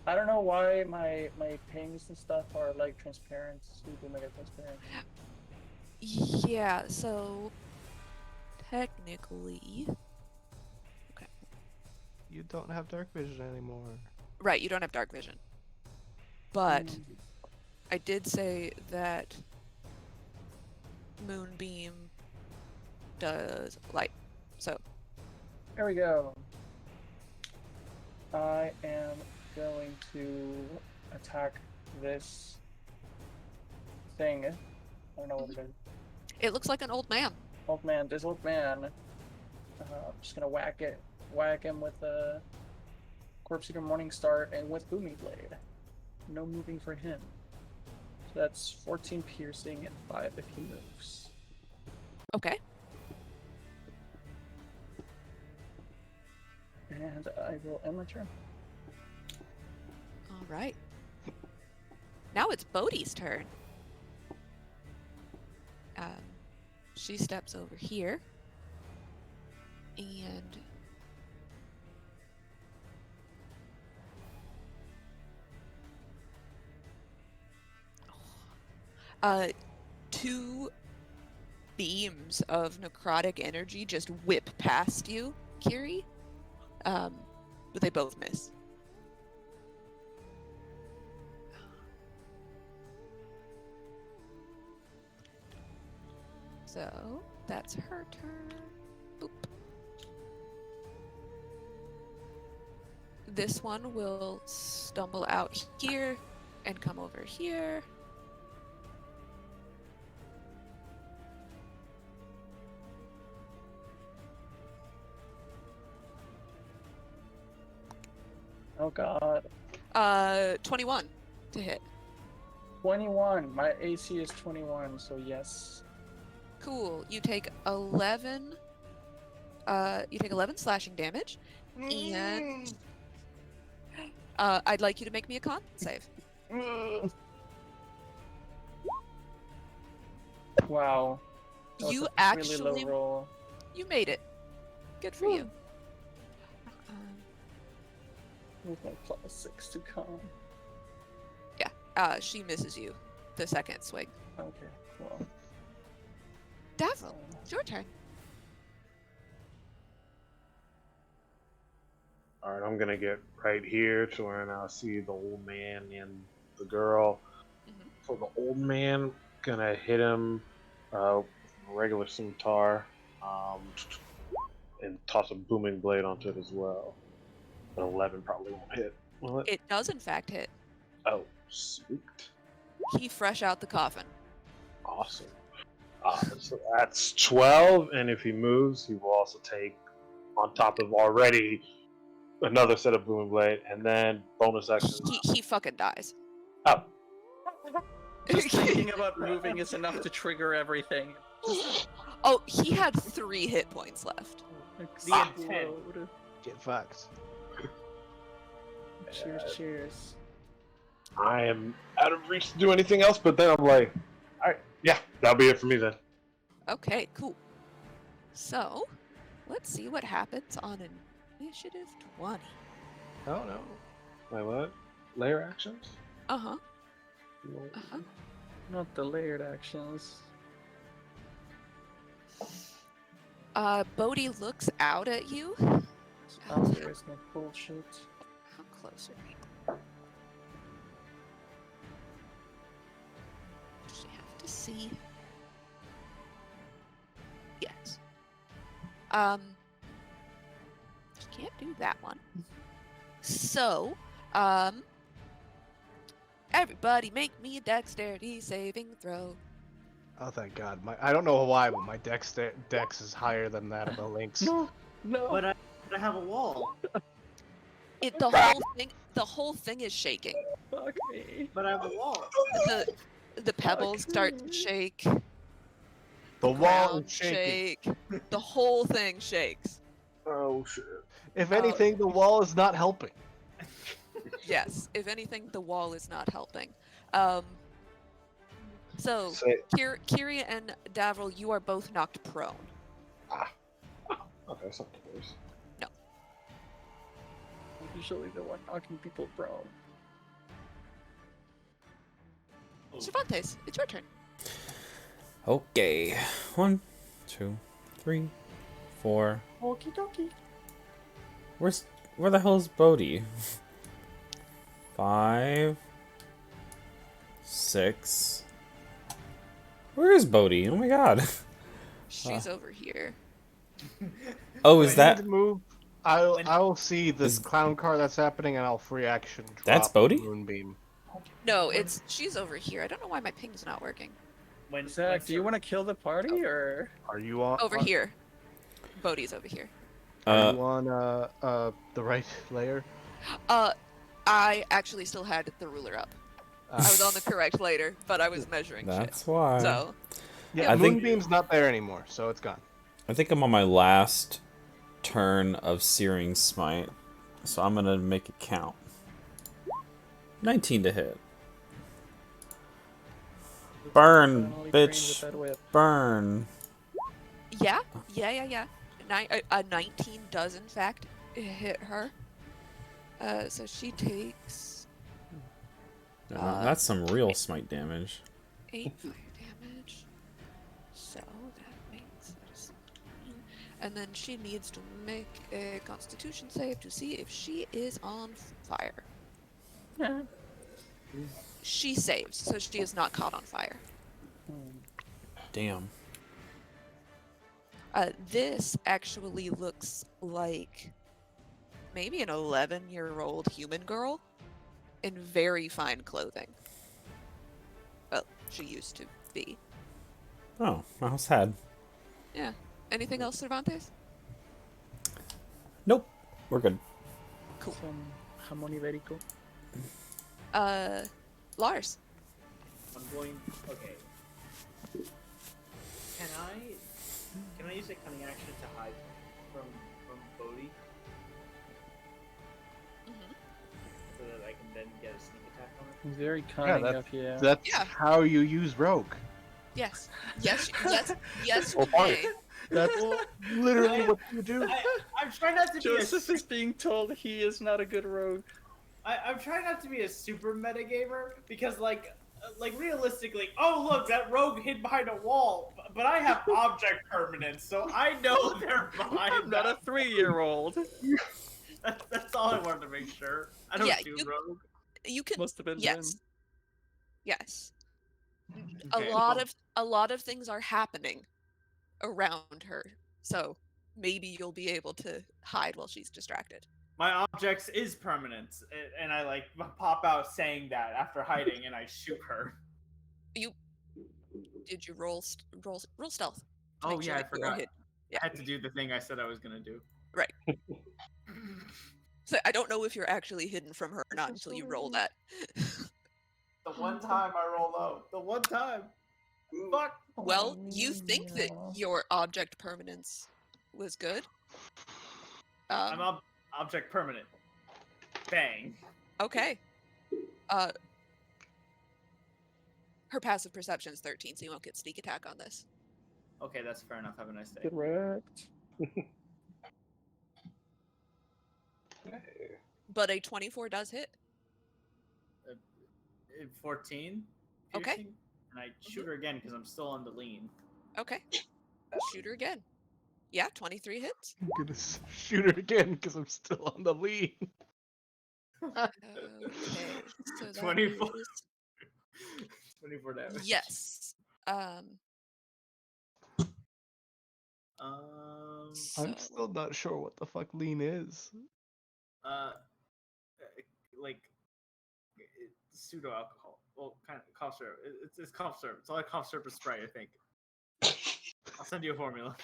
I don't know why my pings and stuff are like transparent, super mega transparent. Yeah, so technically... Okay. You don't have dark vision anymore. Right, you don't have dark vision. But I did say that Moonbeam does light. So There we go. I am going to attack this thing. I don't know what it is. it looks like an old man. This old man. I'm just gonna whack him with a Corpse Eater Morningstar and with Boomy Blade. No moving for him. So that's 14 piercing and 5 if he moves. Okay. And I will end my turn. All right. Now it's Bodhi's turn. She steps over here. And two beams of necrotic energy just whip past you, Kiri. But they both miss. So that's her turn. Boop. This one will stumble out here and come over here. Oh god. 21 to hit. 21. My AC is 21, so yes. Cool. You take 11. You take 11 slashing damage, and I'd like you to make me a con save. Wow. That was You a really low actually, roll. you made it. Good for you. With my +6 to con. She misses you the second swing. Okay, well. Davril, it's your turn. All right, I'm gonna get right here to where I see the old man and the girl. Mhm. So the old man gonna hit him with a regular scimitar, and toss a booming blade onto it as well. An 11 probably won't hit. Will it? It does in fact hit. Oh, sweet, He fresh out the coffin. awesome. So that's 12, and if he moves, he will also take on top of already another set of booming blade, and then bonus action. He fucking dies. Oh, Just thinking about moving is enough to trigger everything. Oh, he had 3 hit points left. Explode. Get fucked. Cheers, cheers. I am out of reach to do anything else, but then I'm like, alright, yeah, that'll be it for me then. Okay, cool. So, let's see what happens on initiative 20. Oh no. Wait, what? Layer actions? Uh-huh. Uh-huh. Not the layered actions. Bodhi looks out at you. There is no bullshit. How close are we? Does she have to see? Yes. She can't do that one. So, everybody make me a dexterity saving throw. Oh thank God. I don't know why, but my dex is higher than that of the Lynx. No. But I have a wall. The whole thing is shaking. Fuck me. But I have a wall. The pebbles start to shake. The wall Ground is shaking. shake. The whole thing shakes. Oh shit. If anything, the wall is not helping. Yes, if anything, the wall is not helping. So, Say, Kyria and Davril, you are both knocked prone. okay, that's not close. I'm usually the one knocking people prone. Cervantes, it's your turn. Okay. 1, 2, 3, 4. Okie dokie. Where the hell's Bodhi? 5, 6. Where is Bodhi? Oh my God. She's over here. Oh, is I that? need to move. I will see this clown car that's happening, and I'll free action drop That's Bodhi? Moonbeam. No, she's over here. I don't know why my ping's not working. Zach, do you want to kill the party or? Are you on? Over here. Bodhi's over here. Are you on the right layer? I actually still had the ruler up. I was on the correct layer, but I was measuring That's shit. why. So, Yeah, I think- Moonbeam's not there anymore, so it's gone. I think I'm on my last turn of Searing Smite, so I'm gonna make it count. 19 to hit. Burn, Only trained bitch. with that whip. Burn. yeah. A 19 does, in fact, hit her. So she takes That's some real smite damage. 8 fire damage. So that makes it. And then she needs to make a Constitution save to see if she is on fire. Yeah. She saves, so she is not caught on fire. Damn. This actually looks like maybe an 11-year-old human girl in very fine clothing. Well, she used to be. Oh, how sad. Yeah. Anything else, Cervantes? Nope. We're good. Cool. Some jamón ibérico. Lars. I'm going. Okay. Can I use a cunning action to hide from Bodhi Mhm. so that I can then get a sneak attack on it? Very cunning that's- of you. That's Yeah. how you use rogue. Yes. Yes. Yes. Or You part. may. That's Well, literally I- what you do. I'm trying not to be Joseph is being told he is not a good rogue. I'm trying not to be a super metagamer because like realistically, oh look, that rogue hid behind a wall, but I have object permanence, so I know they're behind. I'm not a that. 3-year-old. That's all I wanted to make sure. I don't Yeah, do you- rogue. You can. Must have been Yes. Jin. Yes. Okay, A lot of things are happening around her, so maybe you'll be able to hide while she's distracted. my objects is permanence, and I like pop out saying that after hiding, and I shoot her. Did you roll stealth? to Oh make yeah, I that you are forgot. hidden? Yeah. I had to do the thing I said I was gonna do. Right. So I don't know if you're actually hidden from her or not until you roll that. The one time I roll low. The one time. Fuck. Well, you think that your object permanence was good. I'm object permanent. Bang. Okay. Her passive perception is 13, so you won't get sneak attack on this. Okay, that's fair enough. Have a nice day. Correct. But a 24 does hit. 14. Okay. Piercing, and I shoot her again because I'm still on the lean. Okay. Shoot her again. Yeah, 23 hits. I'm gonna shoot her again because I'm still on the lead. Okay. So that 24. is- 24 damage. Yes. I'm So- still not sure what the fuck lean is. Like pseudo alcohol. Well, kind of cough syrup. It's cough syrup. It's all like cough syrup and Sprite, I think. I'll send you a formula.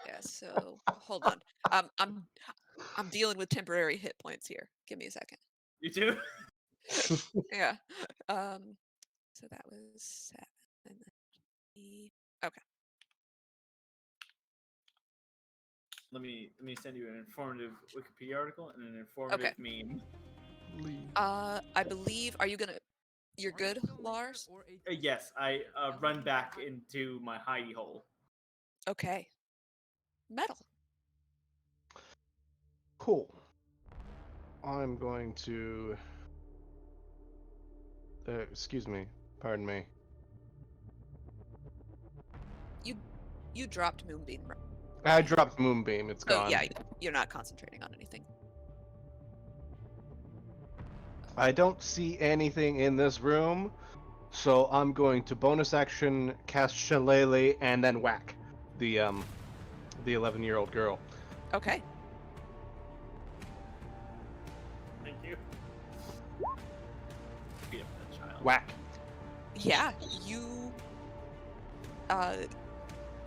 Yeah, so hold on. I'm dealing with temporary hit points here. Give me a second. You too? Yeah. So that was 7 and then okay. Let me send you an informative Wikipedia article and an informative meme. Lean. I believe you're good, Lars? Yes, I run back into my hidey hole. Okay. Metal. Cool. I'm going to. Excuse me. Pardon me. You dropped Moonbeam. Right? I dropped Moonbeam. It's So gone. yeah, you're not concentrating on anything. I don't see anything in this room, so I'm going to bonus action cast Shillelagh and then whack the 11-year-old girl. Okay. Thank you. Beat up that child. Whack. Yeah, you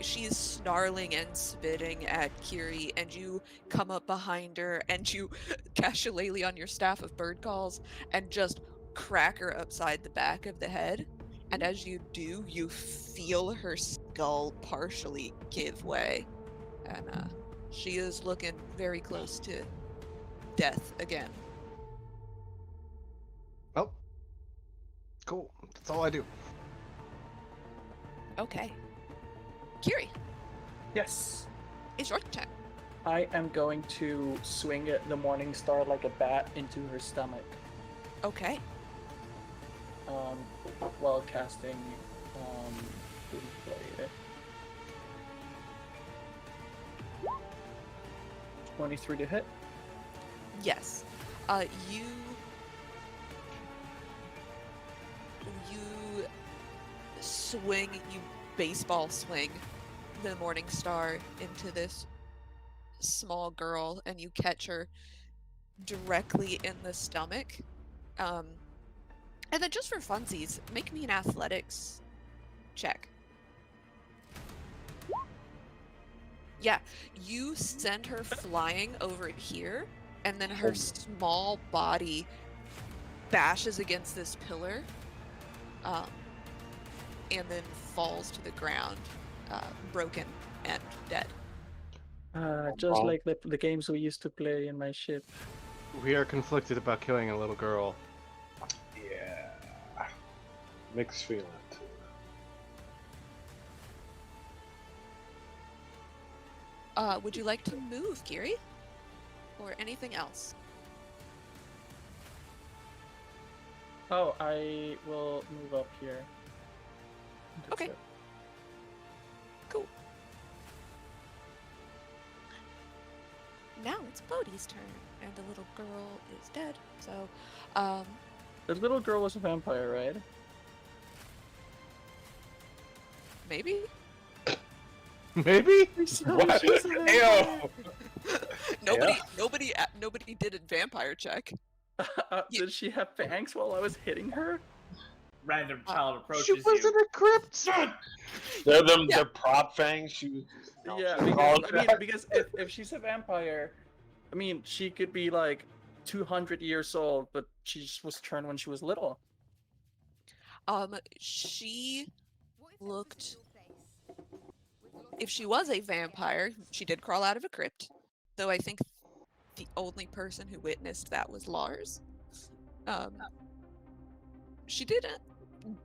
she is snarling and spitting at Kiri, and you come up behind her and you cast Shillelagh on your staff of bird calls and just crack her upside the back of the head. And as you do, you feel her skull partially give way. And she is looking very close to death again. Oh. Cool. That's all I do. Okay. Kiri, Yes. it's your turn. I am going to swing at the Morning Star like a bat into her stomach. Okay. While casting Blue Blade. 23 to hit. Yes. You swing, you baseball swing the Morning Star into this small girl, and you catch her directly in the stomach. And then just for funsies, make me an athletics check. Yeah, you send her flying over here, and then her small body bashes against this pillar. and then falls to the ground, broken and dead. Just Oh. like the games we used to play in my ship. We are conflicted about killing a little girl. Yeah. Mixed feeling too. Would you like to move, Kiri? Or anything else? Oh, I will move up here. That's Okay. it. Cool. Now it's Bodhi's turn, and the little girl is dead. So, The little girl was a vampire, right? maybe? Maybe? What? Ayo! Nobody did a vampire check. Did she have fangs while I was hitting her? Random child approaches She was you. in a crypt! They're prop fangs. She was just, Yeah, she was because, all I mean, that. because if she's a vampire, I mean, she could be like 200 years old, but she just was turned when she was little. She looked. If she was a vampire, she did crawl out of a crypt. Though I think the only person who witnessed that was Lars. She didn't.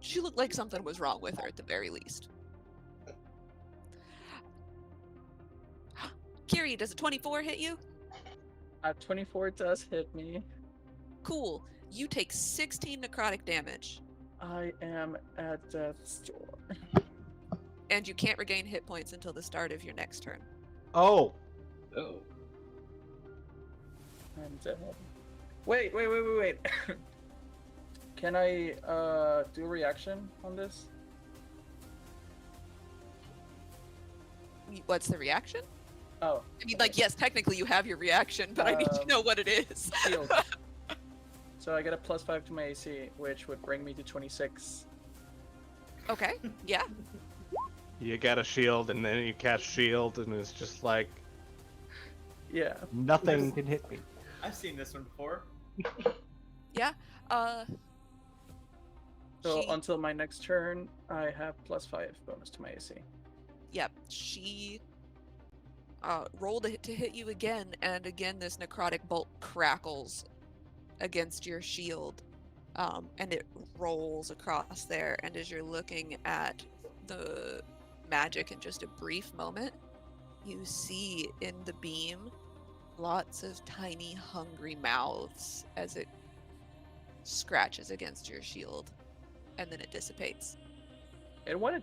She looked like something was wrong with her at the very least. Kiri, does a 24 hit you? 24 does hit me. Cool. You take 16 necrotic damage, I am at death's door. and you can't regain hit points until the start of your next turn. Oh, Oh. I'm dead. Wait. Can I do a reaction on this? What's the reaction? Oh, I mean, like, yes, technically you have your reaction, but I need to know what it is. shield. So I get a +5 to my AC, which would bring me to 26. Okay, yeah. you got a shield, and then you cast shield, and it's just like, Yeah. nothing can hit me. I've seen this one before. Yeah. So She- until my next turn, I have +5 bonus to my AC. Yep, she rolled to hit you again, and again this necrotic bolt crackles against your shield, and it rolls across there. And as you're looking at the magic in just a brief moment, you see in the beam lots of tiny, hungry mouths as it scratches against your shield, and then it dissipates. It wanted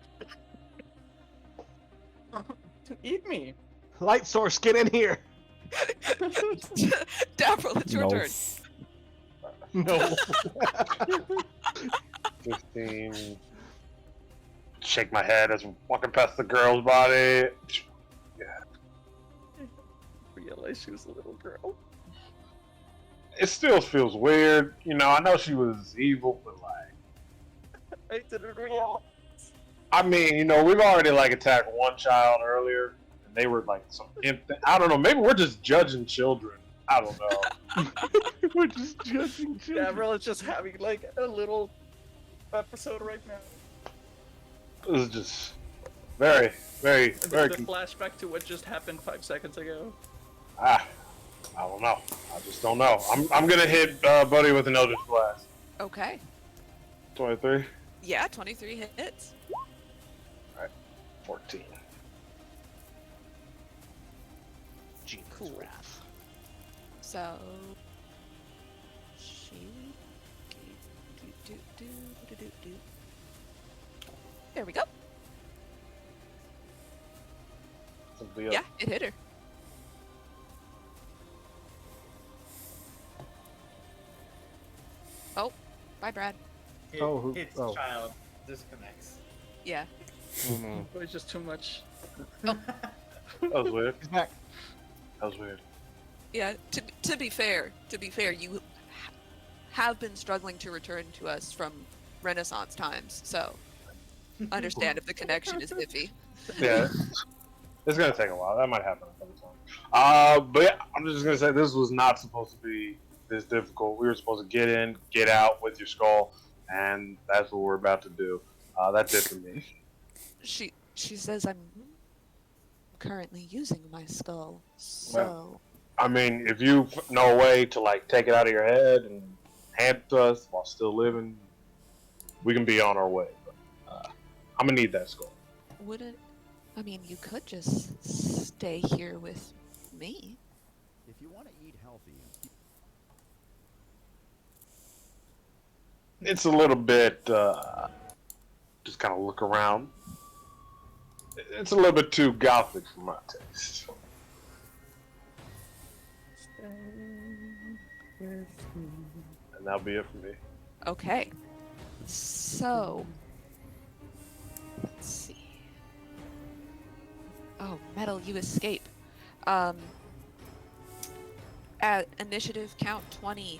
to eat me. Light source, get in here! Davril, it's your No. turn. No. 15. Shake my head as I'm walking past the girl's body. Realized she was a little girl. It still feels weird. You know, I know she was evil, but like, I didn't realize. I mean, you know, we've already like attacked one child earlier, and they were like some infant. I don't know. Maybe we're just judging children. I don't know. We're just judging children. Davril is just having like a little episode right now. It was just very, very, And very. then the flashback to what just happened 5 seconds ago. I don't know. I just don't know. I'm gonna hit Buddy with an Eldritch Blast. Okay. 23, Yeah, 23 hits. 14. Jesus Cool. wrath. So she do. There we go. Something else. Yeah, it hit her. Oh, bye, Brad. Hits oh. child, disconnects. Yeah. Oh no. It was just too much. That was weird. He's back. That was weird. Yeah. To be fair, you have been struggling to return to us from Renaissance times, so understand if the connection is iffy. Yeah. It's gonna take a while. That might happen a couple times. But yeah, I'm just gonna say this was not supposed to be this difficult. We were supposed to get in, get out with your skull, and that's what we're about to do. That's it for me. She says I'm currently using my skull, so I mean, if you know a way to like take it out of your head and hand it to us while still living, we can be on our way. But, I'm gonna need that skull. wouldn't. I mean, you could just stay here with me. If you want to eat healthy and keep It's a little bit. Just kind of look around. It's a little bit too gothic for my taste. And that'll be it for me. Okay. So, let's see. Oh, Metal, you escape. At initiative count 20,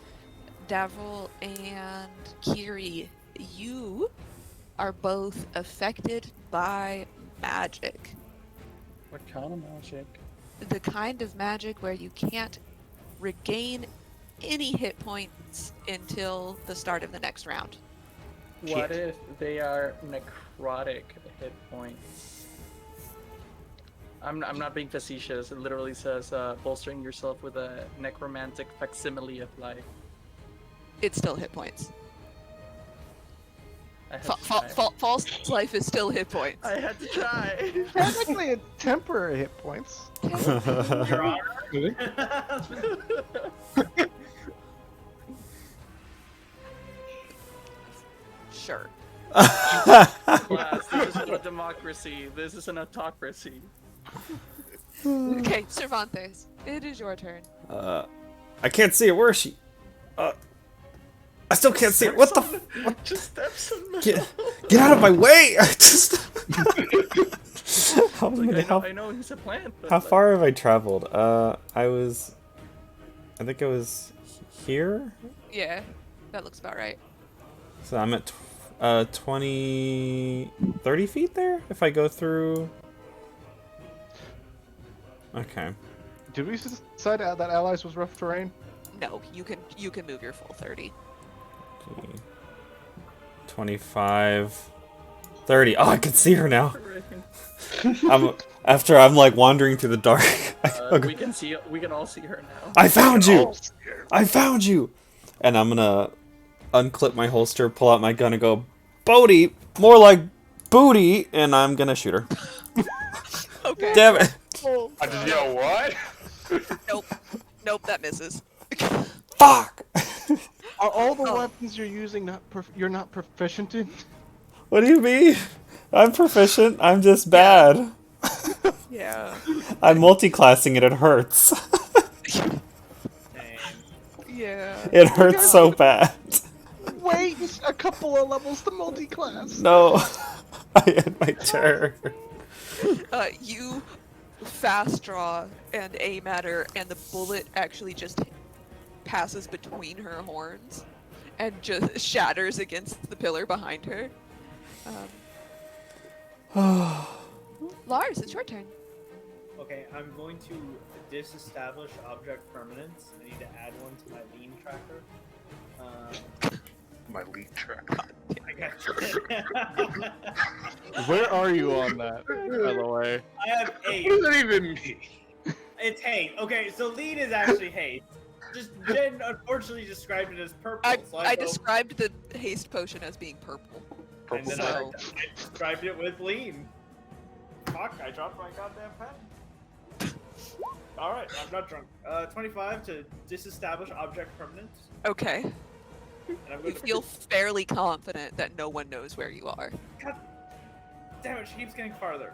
Davril and Kiri, you are both affected by magic. What kind of magic? The kind of magic where you can't regain any hit points until the start of the next round. What if they are necrotic hit points? I'm not being facetious. It literally says bolstering yourself with a necromantic facsimile of life. It's still hit points. I had to try. False life is still hit points. I had to try. Technically, it's temporary hit points. Your Honor. Sure. Class, this is not a democracy. This is an autocracy. Okay, Cervantes, it is your turn. I can't see it. Where is she? I still can't see it. What the? What? Just steps in the Get out of my way! I just. How, Like, how, I know he's a plant. But how like, far have I traveled? I think I was here. Yeah, that looks about right. So I'm at 20, 30 feet there. If I go through. Okay. Did we decide that allies was rough terrain? No, you can move your full 30. 25, 30. Oh, I can see her now. I'm like wandering through the dark. Okay. We can all see her now. I found you! I found you! And I'm gonna unclip my holster, pull out my gun, and go, Bodhi! More like booty! And I'm gonna shoot her. Okay. Damn it! I just yell, what? Nope, that misses. Fuck! Are all the weapons you're using you're not proficient in? What do you mean? I'm proficient. I'm just bad. Yeah. I'm multi-classing it. It hurts. Dang. Yeah. It hurts so bad. Wait a couple of levels to multi-class. No. I had my turn. You fast draw and aim at her, and the bullet actually just passes between her horns and just shatters against the pillar behind her. Lars, it's your turn. Okay, I'm going to disestablish object permanence. I need to add one to my lean tracker. My lead track. I got you. Where are you on that, by the way? I have 8. What does that even mean? It's hate. Okay, so lean is actually hate. Just Jen unfortunately described it as purple. So I go- described the haste potion as being purple. and then so- I described it with lean. Fuck! I dropped my goddamn pen. All right, I'm not drunk. 25 to disestablish object permanence, Okay. and I'm You going to feel fairly confident that no one knows where you are. God damn it! She keeps getting farther.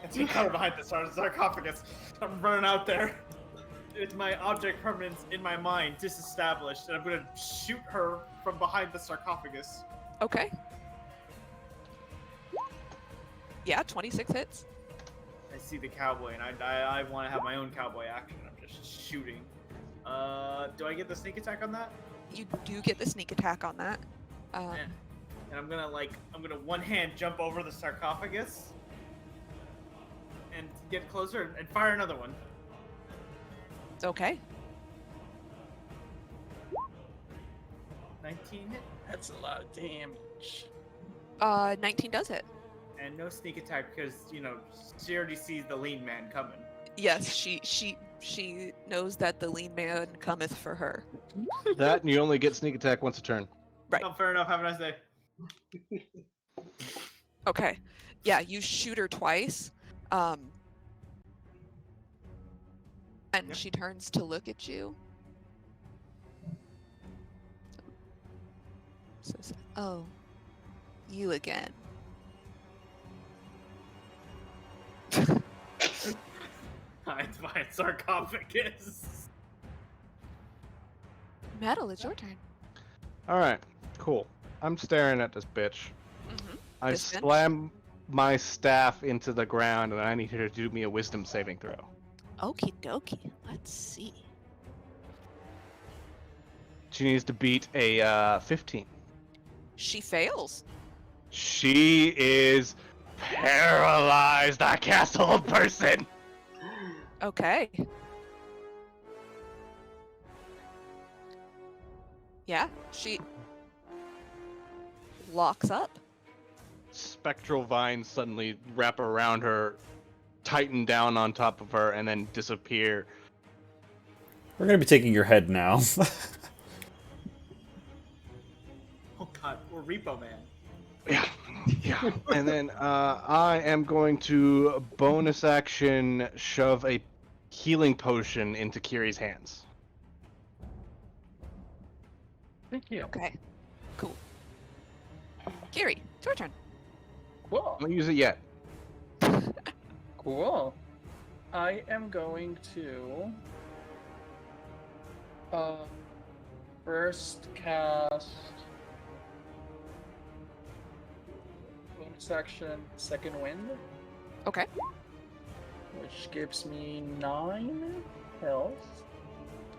It's me covered behind the sarcophagus. I'm running out there. It's my object permanence in my mind disestablished, and I'm gonna shoot her from behind the sarcophagus. Okay. Yeah, 26 hits. I see the cowboy, and I want to have my own cowboy action. I'm just shooting. Do I get the sneak attack on that? You do get the sneak attack on that. And I'm gonna one hand jump over the sarcophagus and get closer and fire another one. It's okay. 19 hit? That's a lot of damage. 19 does hit. And no sneak attack because, you know, she already sees the lean man coming. Yes, she knows that the lean man cometh for her. That, and you only get sneak attack once a turn. Right. Oh, fair enough. Have a nice day. Okay. Yeah, you shoot her twice. And Yep. she turns to look at you. Says, "Oh, you again." Hides behind sarcophagus. Metal, it's your turn. All right, cool. I'm staring at this bitch. Mm-hmm. I This bench? slam my staff into the ground, and I need her to do me a wisdom saving throw. Okie dokie. Let's see. She needs to beat a 15. She fails. She is paralyzed. I cast hold person. Okay. Yeah, she locks up. Spectral vines suddenly wrap around her, tighten down on top of her, and then disappear. We're gonna be taking your head now. Oh god, we're Repo Man. Yeah, yeah. And then I am going to bonus action shove a healing potion into Kiri's hands. Thank you. Okay. Cool. Kiri, it's your turn. Cool. I don't use it yet. Cool. I am going to first cast bonus action Second Wind, Okay. which gives me 9 health.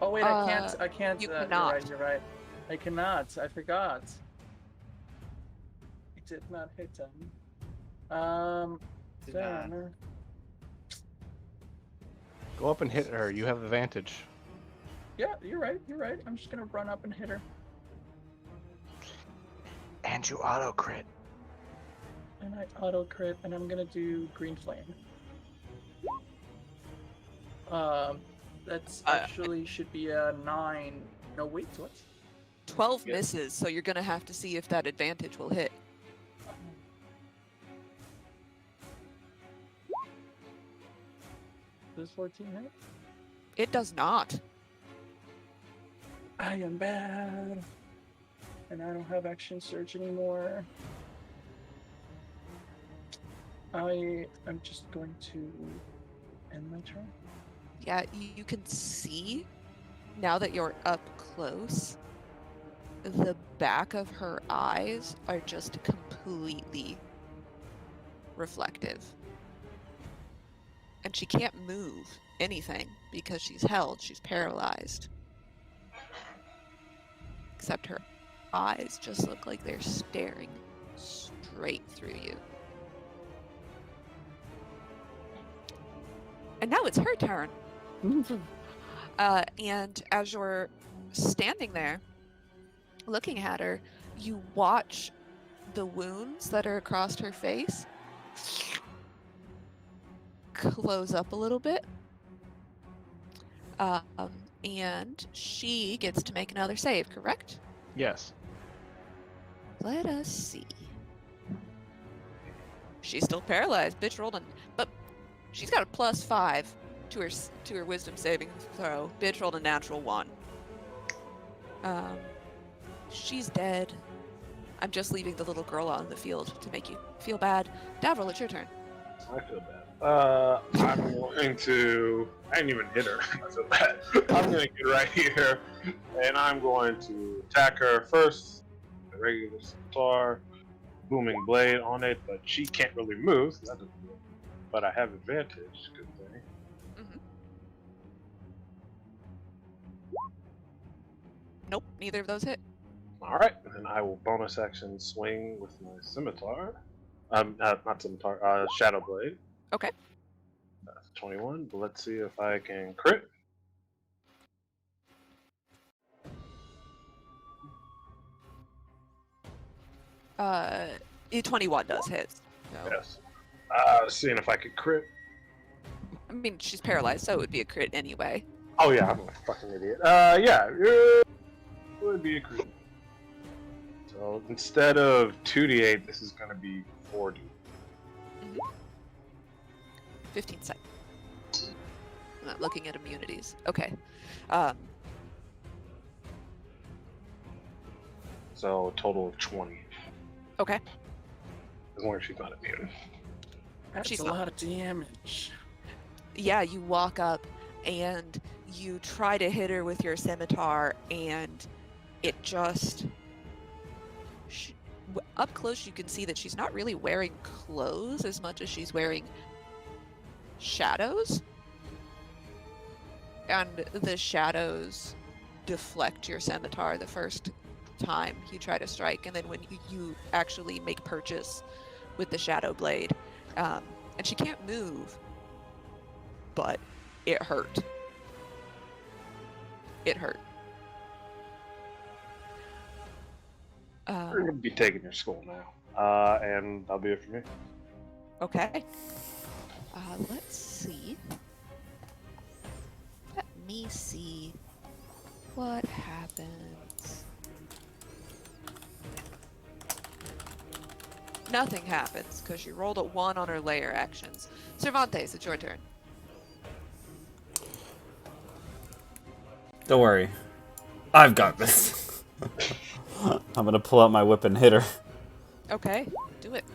Oh wait, I can't. you You're cannot. right. You're right. I cannot. I forgot. I did not hit them. Did not. Then Go up and hit her. You have advantage. yeah, you're right. You're right. I'm just gonna run up and hit her. And you auto crit. And I auto crit, and I'm gonna do green flame. That's actually should be a 9. No, wait, what? 12 Yes. misses, so you're gonna have to see if that advantage will hit. Does 14 hit? It does not. I am bad. And I don't have action surge anymore. I'm just going to end my turn. Yeah, you can see now that you're up close, the back of her eyes are just completely reflective. And she can't move anything because she's held, she's paralyzed. Except her eyes just look like they're staring straight through you. And now it's her turn. And as you're standing there, looking at her, you watch the wounds that are across her face close up a little bit. And she gets to make another save, correct? Yes. Let us see. She's still paralyzed. Bitch rolled but she's got a +5 to her wisdom saving throw. Bitch rolled a natural 1. She's dead. I'm just leaving the little girl out in the field to make you feel bad. Davril, it's your turn. I feel bad. I'm going to. I didn't even hit her. I feel bad. I'm going to get right here, and I'm going to attack her first. The regular scimitar, booming blade on it, but she can't really move. So that doesn't work. But I have advantage. Good thing. Mm-hmm. Nope, neither of those hit. All right, and I will bonus action swing with my scimitar. Not scimitar. Shadow blade. Okay. That's 21. But let's see if I can crit. 21 does hit. So. Yes. Seeing if I could crit. I mean, she's paralyzed, so it would be a crit anyway. Oh yeah, I'm a fucking idiot. Yeah, it would be a crit. So instead of 2d8, this is going to be 4d. 15 seconds. I'm not looking at immunities. Okay. So a total of 20. Okay. As long as she's not immune. That's She's a not. lot of damage. Yeah, you walk up and you try to hit her with your scimitar, and it just... Up close, you can see that she's not really wearing clothes as much as she's wearing shadows. And the shadows deflect your scimitar the first time you try to strike, and then when you actually make purchase with the shadow blade, and she can't move, but it hurt. It hurt. We're going to be taking your skull now. And that'll be it for me. Okay. Let's see. Let me see what happens. Nothing happens because she rolled a 1 on her layer actions. Cervantes, it's your turn. Don't worry. I've got this. I'm gonna pull out my whip and hit her. Okay, do it.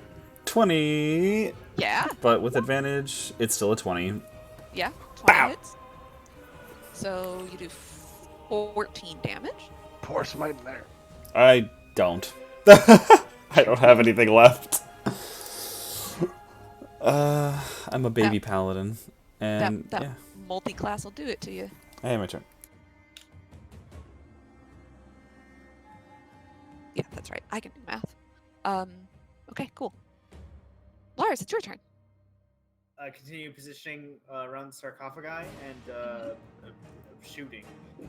20. Yeah, But with advantage, it's still a 20. yeah, 20 Pow! hits. So you do 14 damage. Pour smite in there. I don't. I don't have anything left. I'm a baby paladin. And, that yeah. multi-class will do it to you. Hey, my turn. Yeah, that's right. I can do math. Okay, cool. Lars, it's your turn. Continue positioning around the sarcophagi and shooting.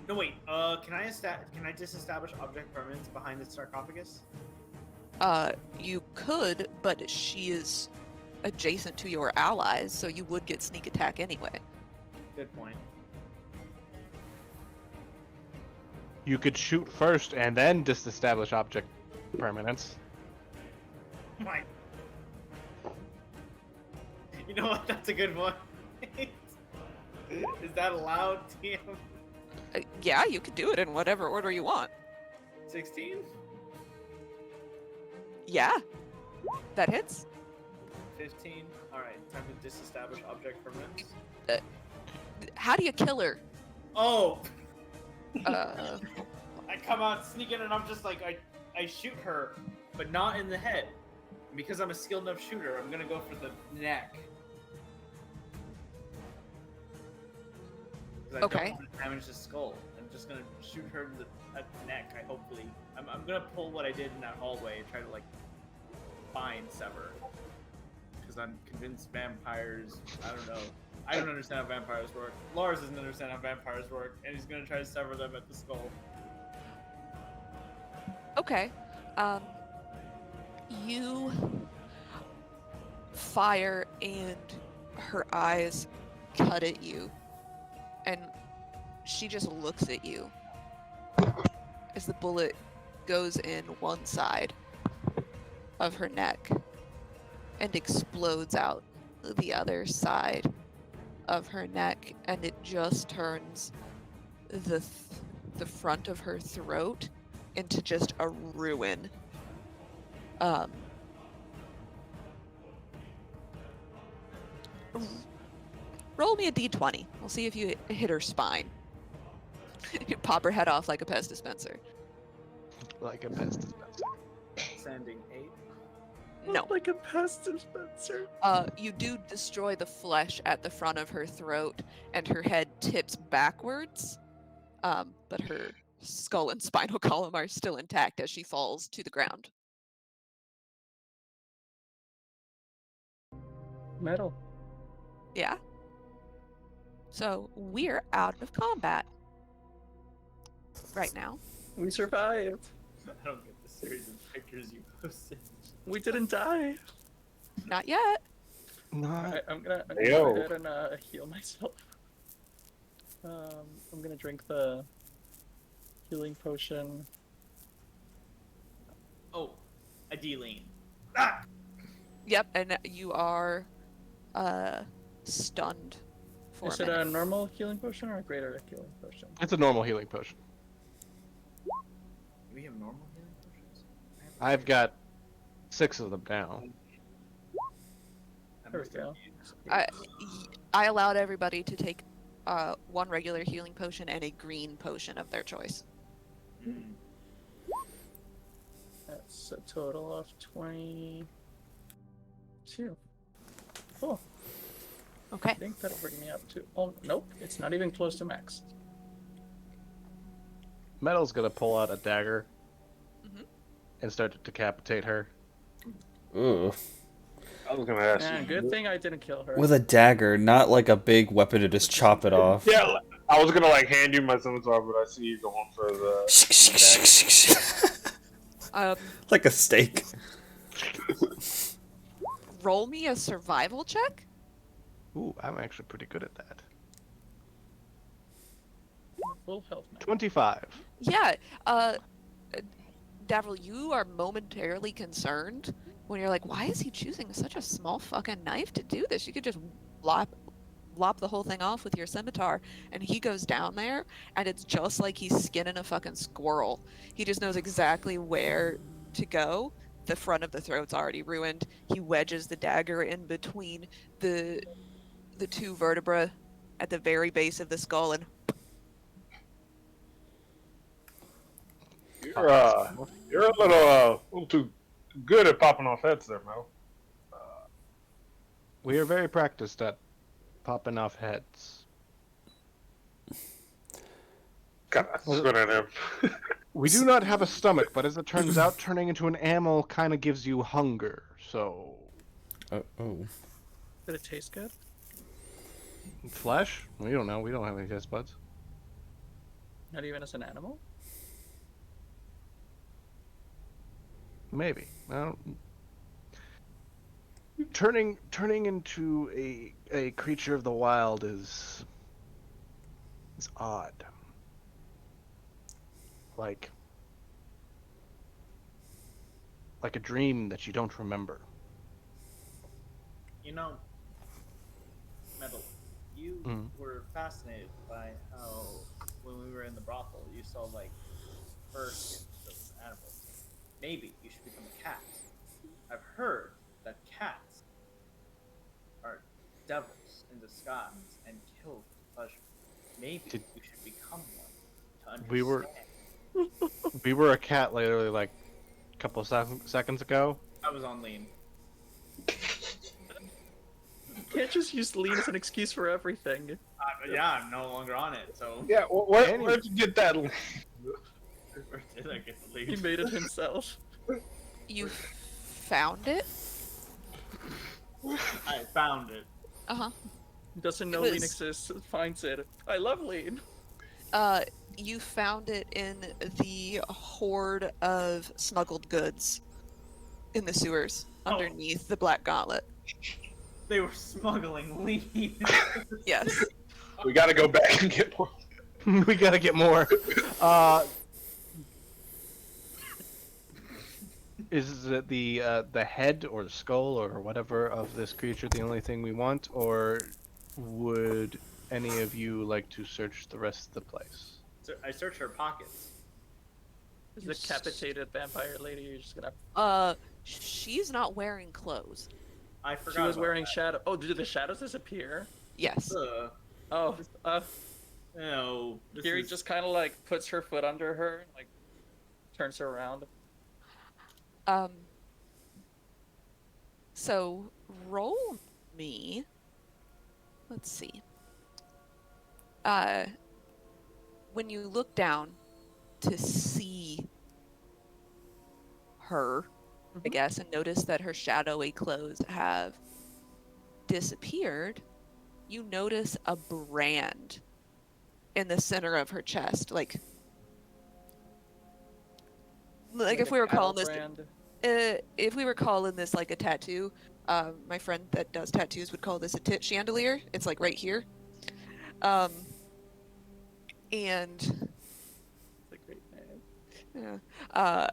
No, wait. Can I disestablish object permanence behind the sarcophagus? You could, but she is adjacent to your allies, so you would get sneak attack anyway. Good point. You could shoot first and then disestablish object permanence. Right. You know what? That's a good one. Is that allowed, TM? Yeah, you could do it in whatever order you want. 16? Yeah, that hits. 15? Alright, time to disestablish object permanence. How do you kill her? Oh! Uh, I come out sneaking and I'm just like, I shoot her, but not in the head. And because I'm a skilled enough shooter, I'm gonna go for the neck. Because I Okay. don't want to damage the skull. I'm just gonna shoot her in the neck, hopefully. I'm gonna pull what I did in that hallway and try to, like, find Sever. Because I'm convinced vampires, I don't know. I don't understand how vampires work. Lars doesn't understand how vampires work, and he's gonna try to sever them at the skull. okay. You fire and her eyes cut at you, and she just looks at you as the bullet goes in one side of her neck and explodes out the other side of her neck, and it just turns the front of her throat into just a ruin. Roll me a d20. We'll see if you hit her spine. You pop her head off like a pest dispenser. Like a pest dispenser. Sending 8. No. Like a pest dispenser. You do destroy the flesh at the front of her throat, and her head tips backwards. But her skull and spinal column are still intact as she falls to the ground. Metal. Yeah. So we're out of combat right now. We survived. I don't get the series of pictures you posted. We didn't die. Not yet. Not. Alright, I'm gonna Yo. go ahead and heal myself. I'm gonna drink the healing potion. Oh, a D-lean. Yep, and you are stunned for Is a it a minute. normal healing potion or a greater healing potion? It's a normal healing potion. Do we have normal healing potions? I've got 6 of them now. There we go. I allowed everybody to take one regular healing potion and a green potion of their choice. Mm. That's a total of 22. Cool. Okay. I think that'll bring me up to. Oh, nope. It's not even close to max. Metal's gonna pull out a dagger Mhm. and start to decapitate her. Ooh. I was gonna ask Yeah, you. good thing I didn't kill her. With a dagger, not like a big weapon to just chop it off. Yeah, I was gonna like hand you my scimitar, but I see you going for the. Like a steak. Roll me a survival check. Ooh, I'm actually pretty good at that. Full health now. 25. Yeah. Davril, you are momentarily concerned when you're like, why is he choosing such a small fucking knife to do this? You could just lop the whole thing off with your scimitar. And he goes down there, and it's just like he's skinning a fucking squirrel. He just knows exactly where to go. The front of the throat's already ruined. He wedges the dagger in between the 2 vertebrae at the very base of the skull, and You're a little too good at popping off heads there, Mel. We are very practiced at popping off heads. God, that's good at him. We do not have a stomach, but as it turns out, turning into an animal kind of gives you hunger, so... Oh. Did it taste good? Flesh? We don't know. We don't have any taste buds. Not even as an animal? Maybe. I don't... Turning into a creature of the wild is odd. Like a dream that you don't remember. You know, Metal, you Mhm. were fascinated by how when we were in the brothel, you saw like fur skins of animals. Maybe you should become a cat. I've heard that cats are devils in disguise and kill for pleasure. Maybe you should become one to understand. We were a cat literally like a couple seconds ago. I was on lean. You can't just use lean as an excuse for everything. Yeah, I'm no longer on it, so. Yeah, where'd you get that? Where did I get the He lean? made it himself. you found it. I found it. Doesn't know It lean was- exists, finds it. I love lean. You found it in the hoard of smuggled goods in the sewers underneath the Black Gauntlet. They were smuggling lean. Yes. We gotta go back and get more. We gotta get more. Is it the head or the skull or whatever of this creature the only thing we want, or would any of you like to search the rest of the place? So I searched her pockets. Is the decapitated vampire lady you're just gonna... She's not wearing clothes. I forgot. She was about wearing that. shadow... Oh, did the shadows disappear? Yes. Oh, No. This Kiri is... just kind of like puts her foot under her and like turns her around. So roll me. Let's see. When you look down to see her, I guess, and notice that her shadowy clothes have disappeared, you notice a brand in the center of her chest, like Like if a we were cattle calling this, brand. if we were calling this like a tattoo, my friend that does tattoos would call this a tit chandelier. It's like right here. And It's a great name. yeah.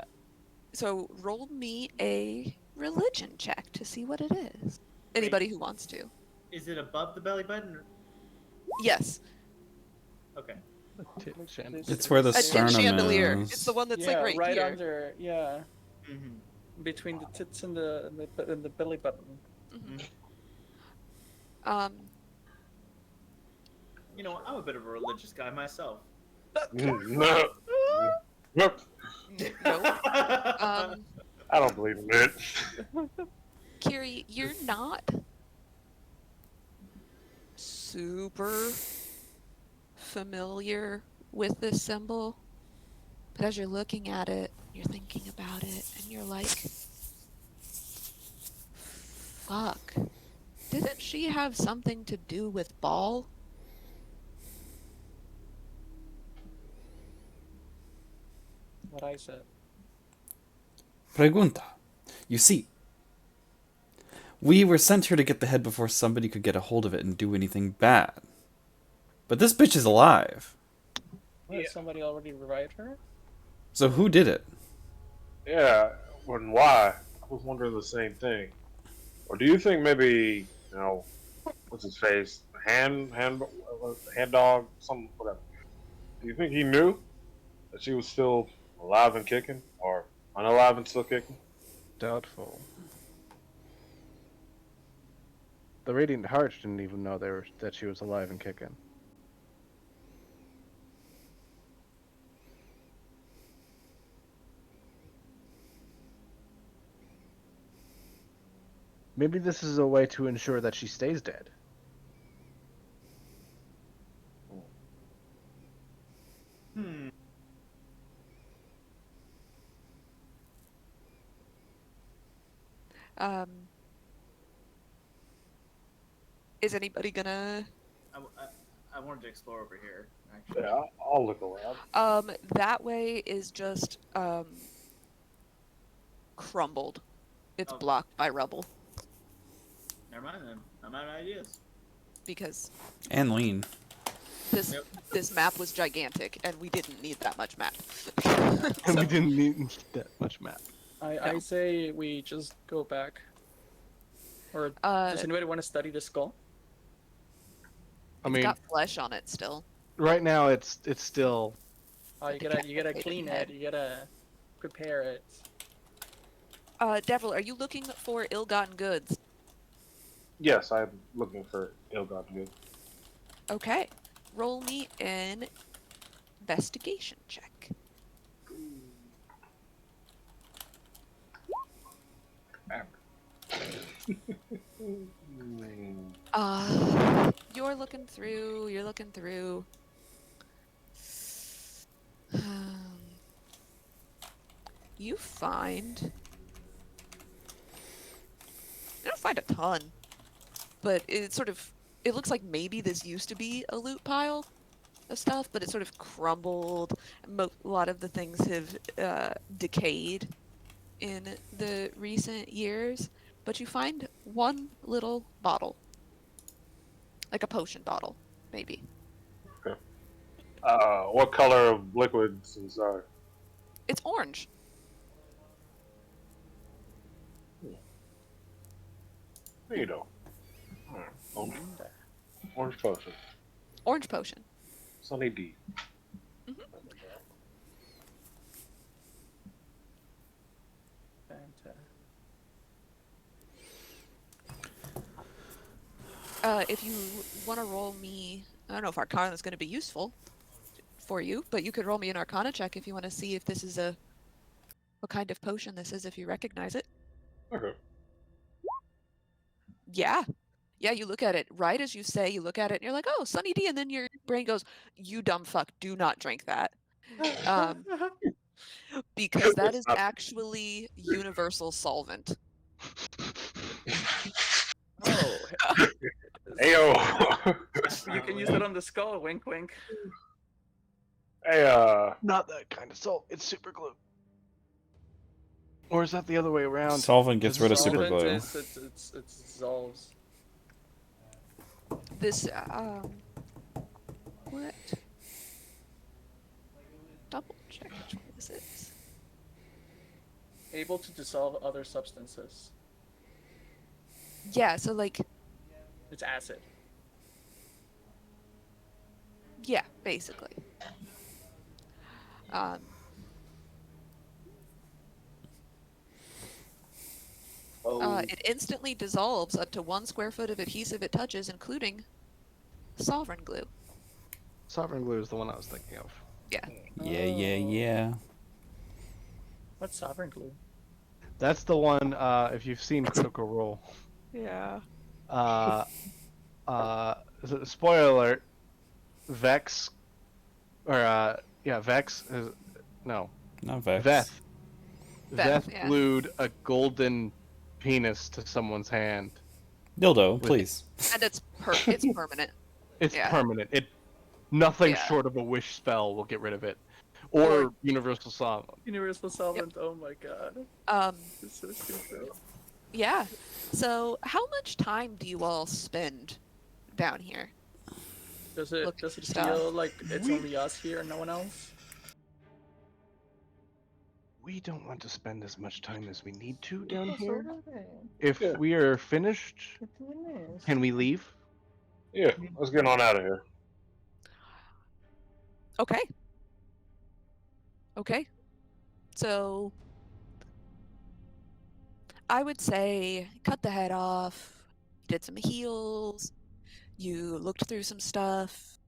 So roll me a religion check to see what it is. Anybody who wants to. Is it above the belly button? Or... Yes. Okay. It's where the A tit sternum chandelier. is. It's the one that's yeah, like right here. under. Yeah, Mm-hmm. between the tits and the belly button. Mhm. You know, I'm a bit of a religious guy myself. No. Nope. Nope. I don't believe in it. Kiri, you're not super familiar with this symbol, but as you're looking at it, you're thinking about it, and you're like, fuck. Didn't she have something to do with Ball? What I said. Pregunta. You see, we were sent here to get the head before somebody could get a hold of it and do anything bad. But this bitch is alive. What, somebody already revived her? So who did it? Yeah, and why? I was wondering the same thing. Or do you think maybe, what's his face? Hand dog, something, whatever. Do you think he knew that she was still alive and kicking, or unalive and still kicking? Doubtful. The Radiant Hearts didn't even know that she was alive and kicking. Maybe this is a way to ensure that she stays dead. Hmm. Is anybody gonna? I wanted to explore over here, actually. Yeah, I'll look around. That way is just crumbled. It's Oh. blocked by rubble Never mind then. I'm out of ideas. because And lean. this Yep. this map was gigantic and we didn't need that much map. And we didn't need that much map. I say we just go back. Or does anybody want to study the skull? I It's mean, got flesh on it still. right now it's still. Oh, you the gotta decapitated clean head. it. You gotta prepare it. Devil, are you looking for ill-gotten goods? Yes, I'm looking for ill-gotten good. Okay. Roll me an investigation check. You're looking through. You don't find a ton, but it looks like maybe this used to be a loot pile of stuff, but it sort of crumbled. A lot of the things have decayed in the recent years, but you find one little bottle, like a potion bottle, maybe. Okay. What color of liquids inside? It's orange. There you go. Orange potion. Orange potion. Sunny D. If you want to roll me, I don't know if Arcana is going to be useful for you, but you could roll me an Arcana check if you want to see if this is what kind of potion this is, if you recognize it. Okay. Yeah, you look at it right as you say. You look at it and you're like, "Oh, Sunny D," and then your brain goes, "You dumb fuck, do not drink that," because that is actually universal solvent. Oh. Ayo. You can use that on the skull. Wink, wink. Hey, Not that kind of salt. It's super glue. Or is that the other way around? Solvent gets rid of super Solvent glue. it dissolves. This, what? Double check which one this is. Able to dissolve other substances. Yeah, so like, It's acid. yeah, basically. It instantly dissolves up to 1 square foot of adhesive it touches, including sovereign glue. Sovereign glue is the one I was thinking of. Yeah. Yeah. What's sovereign glue? That's the one. If you've seen Critical Role. Yeah. Spoiler alert. Vex, or Vex is no. Not Vex. Veth. Veth, Veth yeah. glued a golden penis to someone's hand. Dildo, please. And it's permanent. It's Yeah. permanent. Nothing Yeah. short of a wish spell will get rid of it, or universal solvent. Universal solvent. Yep. Oh my god. It's so stupid. Yeah. So, how much time do you all spend down here? Does it Looking for feel stuff. like it's only us here and no one else? We don't want to spend as much time as we need to down That's here. alright. If we are finished, can we leave? Yeah, let's get on out of here. Okay. So, I would say cut the head off, did some heals, you looked through some stuff.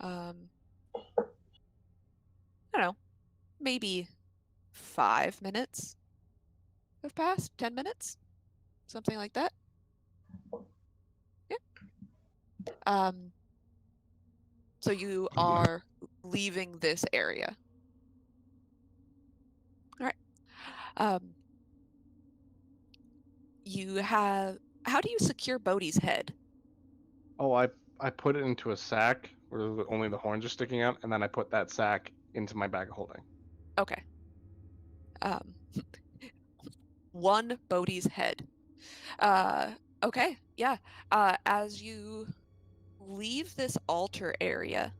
I don't know, maybe 5 minutes have passed, 10 minutes, something like that. Yeah. So you are leaving this area. All right. You have. How do you secure Bodhi's head? Oh, I put it into a sack where only the horns are sticking out, and then I put that sack into my bag of holding. Okay. One Bodhi's head. Okay, yeah. As you leave this altar area,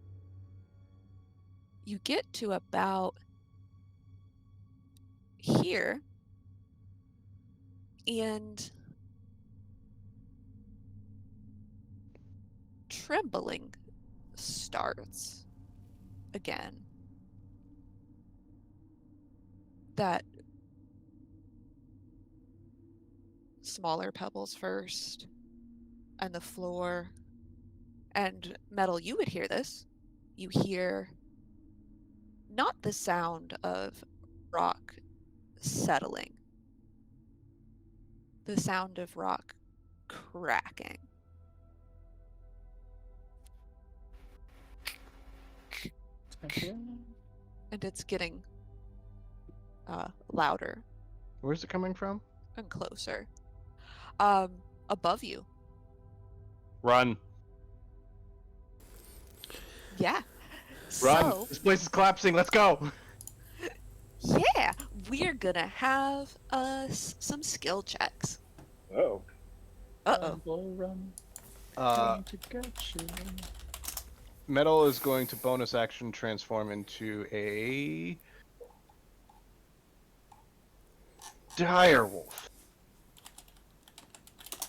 you get to about here, and trembling starts again. That smaller pebbles first, and the floor. And Metal, you would hear this. You hear not the sound of rock settling, the sound of rock cracking. And it's getting louder Where's it coming from? and closer. Above you. Run. Yeah. Run. So, This place is collapsing. Let's go. yeah, we're gonna have some skill checks. Oh. Run. To get you. Metal is going to bonus action transform into a dire wolf.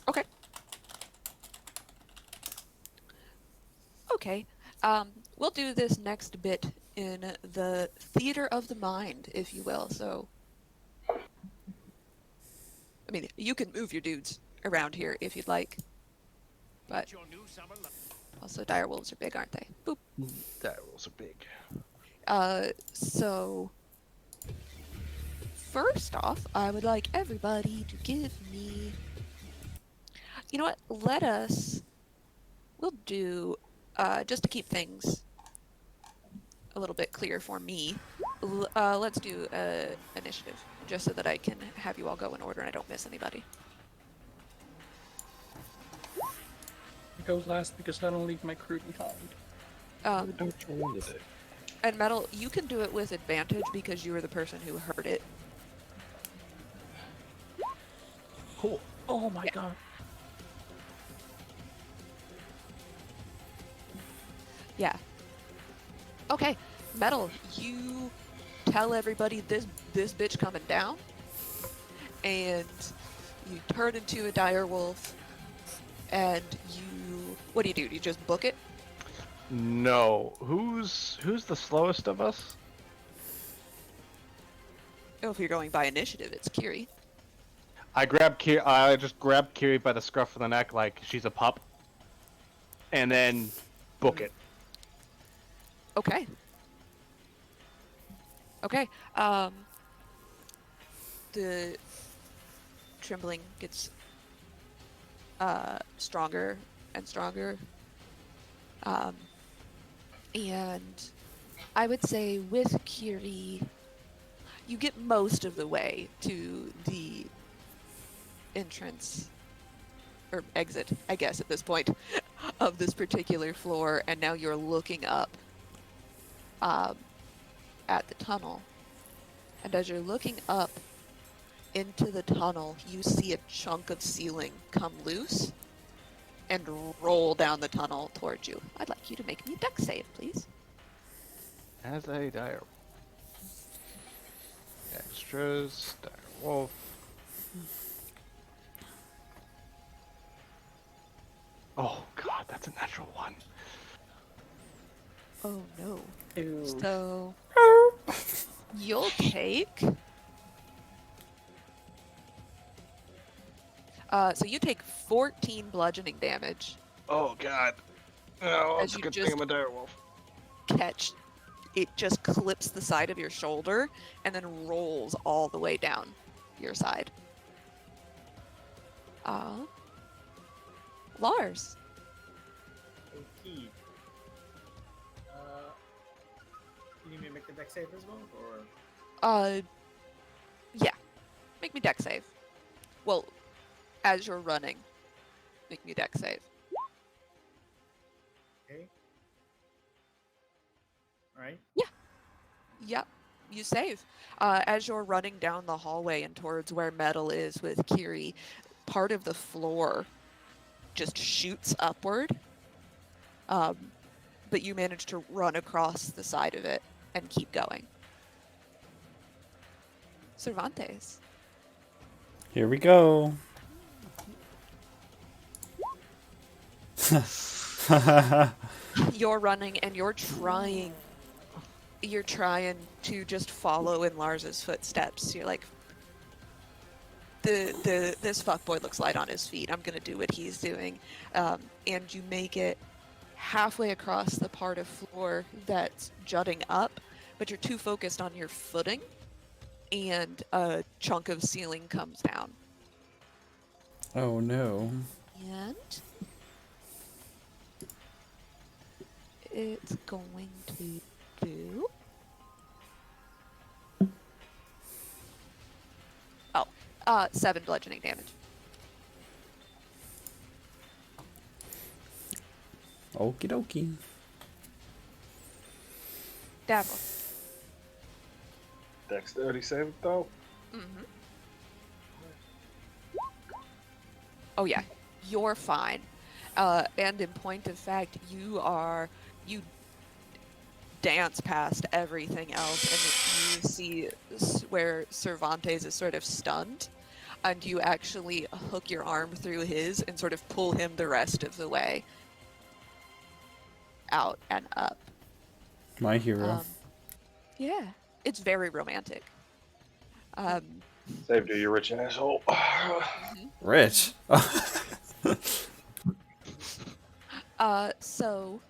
Okay. We'll do this next bit in the theater of the mind, if you will. So, I mean, you can move your dudes around here if you'd like. But also, dire wolves are big, aren't they? Boop. Dire wolves are big. So first off, I would like everybody to give me. You know what? We'll do just to keep things a little bit clear for me. Let's do initiative, just so that I can have you all go in order and I don't miss anybody. I go last because I don't leave my crew behind. Don't you want to do? And Metal, you can do it with advantage because you were the person who heard it. Cool. Oh my god. Yeah. Okay, Metal, you tell everybody this bitch coming down, and you turn into a dire wolf, and what do? Do you just book it? No. Who's the slowest of us? Oh, if you're going by initiative, it's Kiri. I just grab Kiri by the scruff of the neck like she's a pup, and then book it. Okay. Okay. The trembling gets stronger and stronger. And I would say with Kiri, you get most of the way to the entrance or exit, I guess, at this point of this particular floor, and now you're looking up at the tunnel. And as you're looking up into the tunnel, you see a chunk of ceiling come loose and roll down the tunnel towards you. I'd like you to make me a dex save, please. As a dire. Extras, dire wolf. Oh god, that's a natural one. Oh no. Ew. So you'll take so you take 14 bludgeoning damage. Oh god. Oh, As that's a you good just- thing I'm a dire wolf. Catch it just clips the side of your shoulder and then rolls all the way down your side. Lars. Okay. You need me to make the dex save as well, or? Yeah. Make me dex save. Well, as you're running, make me dex save. Okay. Alright. Yep, you save. As you're running down the hallway and towards where Metal is with Kiri, part of the floor just shoots upward. But you manage to run across the side of it and keep going. Cervantes. Here we go. You're running and you're trying to just follow in Lars's footsteps. You're like, this fuckboy looks light on his feet. I'm gonna do what he's doing, and you make it halfway across the part of floor that's jutting up, but you're too focused on your footing, and a chunk of ceiling comes down. Oh no. And it's going to do. 7 bludgeoning damage. Okie dokie. Davil. Dexterity saving throw. Mm-hmm. Oh yeah, you're fine. And in point of fact, you dance past everything else, and you see where Cervantes is sort of stunned, and you actually hook your arm through his and sort of pull him the rest of the way out and up. My hero. Yeah, it's very romantic. Saved you, you rich asshole. Rich. So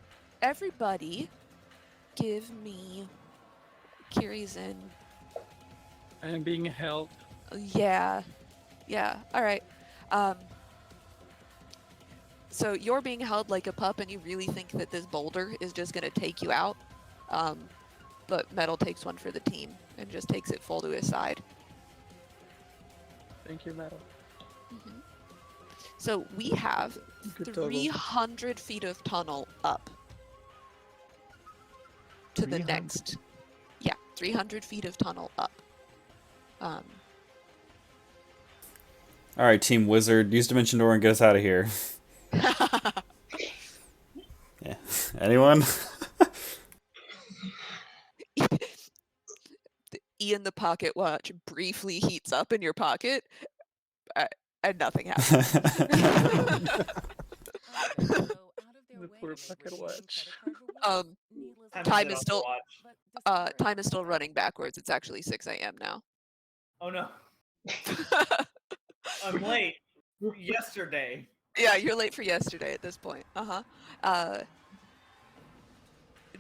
everybody give me Kiri's in. I am being held. Yeah. All right. So you're being held like a pup, and you really think that this boulder is just gonna take you out. But Metal takes one for the team and just takes it full to his side. Thank you, Metal. Mm-hmm. So we have Good toggle. 300 feet of tunnel up to the 300? next. Yeah, 300 feet of tunnel up. All right, Team Wizard, use Dimension Door and get us out of here. Yeah. Anyone? Ian the pocket watch briefly heats up in your pocket, and nothing happens. The poor pocket watch. Time is off the still watch. time is still running backwards. It's actually 6 a.m. now. Oh no, I'm late. Yesterday. Yeah, you're late for yesterday at this point.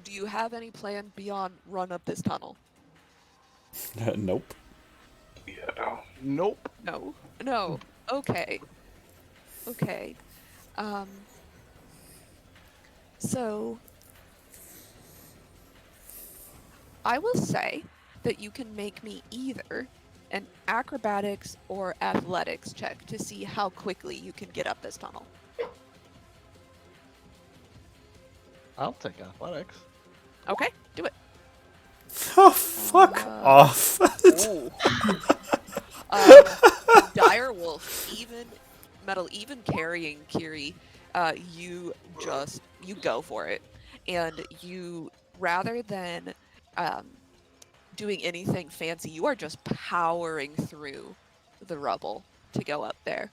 Do you have any plan beyond run up this tunnel? Nope. Yeah. Nope. No. Okay. So I will say that you can make me either an acrobatics or athletics check to see how quickly you can get up this tunnel. I'll take athletics. Okay, do it. Oh, fuck off. Ooh. Direwolf, even carrying Kiri, you go for it, and you, rather than doing anything fancy, you are just powering through the rubble to go up there.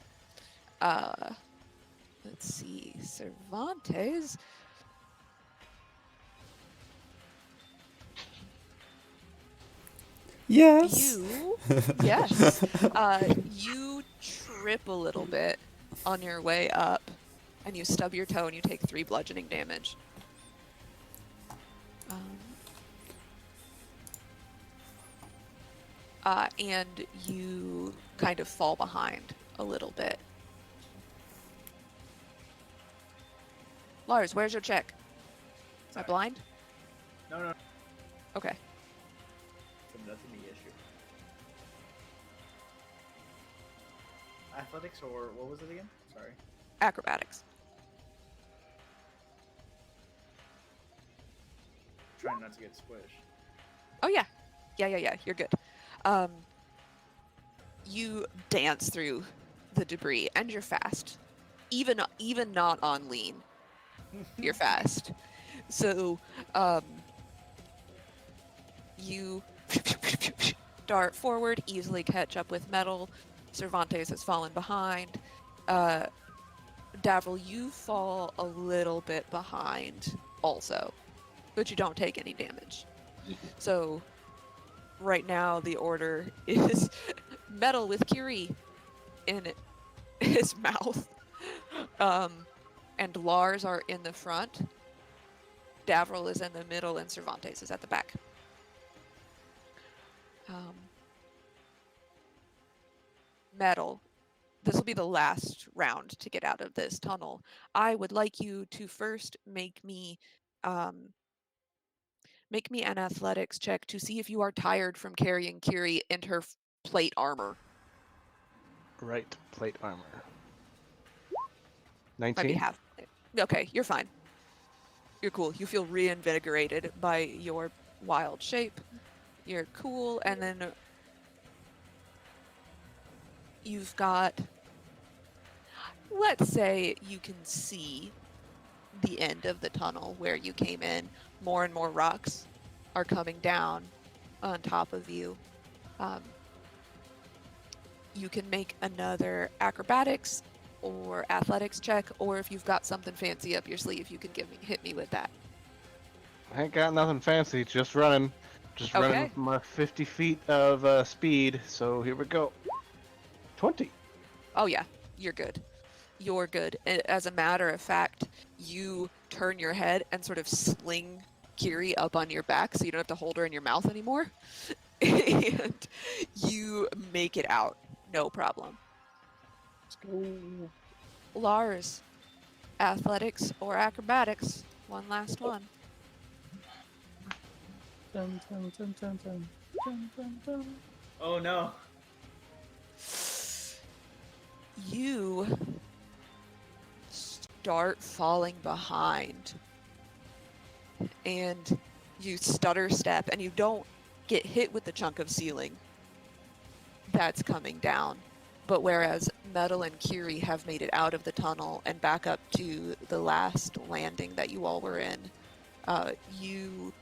Let's see, Cervantes. Yes. Yes. You trip a little bit on your way up, and you stub your toe, and you take 3 bludgeoning damage. And you kind of fall behind a little bit. Lars, where's your check? Am I blind? No. Okay. That's an issue. Athletics or what was it again? Sorry. Acrobatics. Trying not to get squished. Oh yeah. Yeah. You're good. You dance through the debris, and you're fast. Even not on lean, you're fast. So, you dart forward, easily catch up with Metal. Cervantes has fallen behind. Davril, you fall a little bit behind also, but you don't take any damage. So, right now the order is Metal with Curie in his mouth, and Lars are in the front. Davril is in the middle, and Cervantes is at the back. Metal, this will be the last round to get out of this tunnel. I would like you to first make me an athletics check to see if you are tired from carrying Kiri and her plate armor. Right, plate armor. Might be 19? half. Okay, you're fine. You're cool. You feel reinvigorated by your wild shape. You're cool, and then you've got, let's say you can see the end of the tunnel where you came in. More and more rocks are coming down on top of you. You can make another acrobatics or athletics check, or if you've got something fancy up your sleeve, you can hit me with that. I ain't got nothing fancy, just running. Just Okay. running my 50 feet of speed, so here we go. 20. Oh yeah, you're good. You're good. As a matter of fact, you turn your head and sort of sling Kiri up on your back so you don't have to hold her in your mouth anymore. And you make it out. No problem. Let's go. Lars, athletics or acrobatics? One last one. Dun, dun, dun, dun, dun. Dun, dun, dun. Oh no. You start falling behind, and you stutter step, and you don't get hit with the chunk of ceiling that's coming down. But whereas Metal and Curie have made it out of the tunnel and back up to the last landing that you all were in, you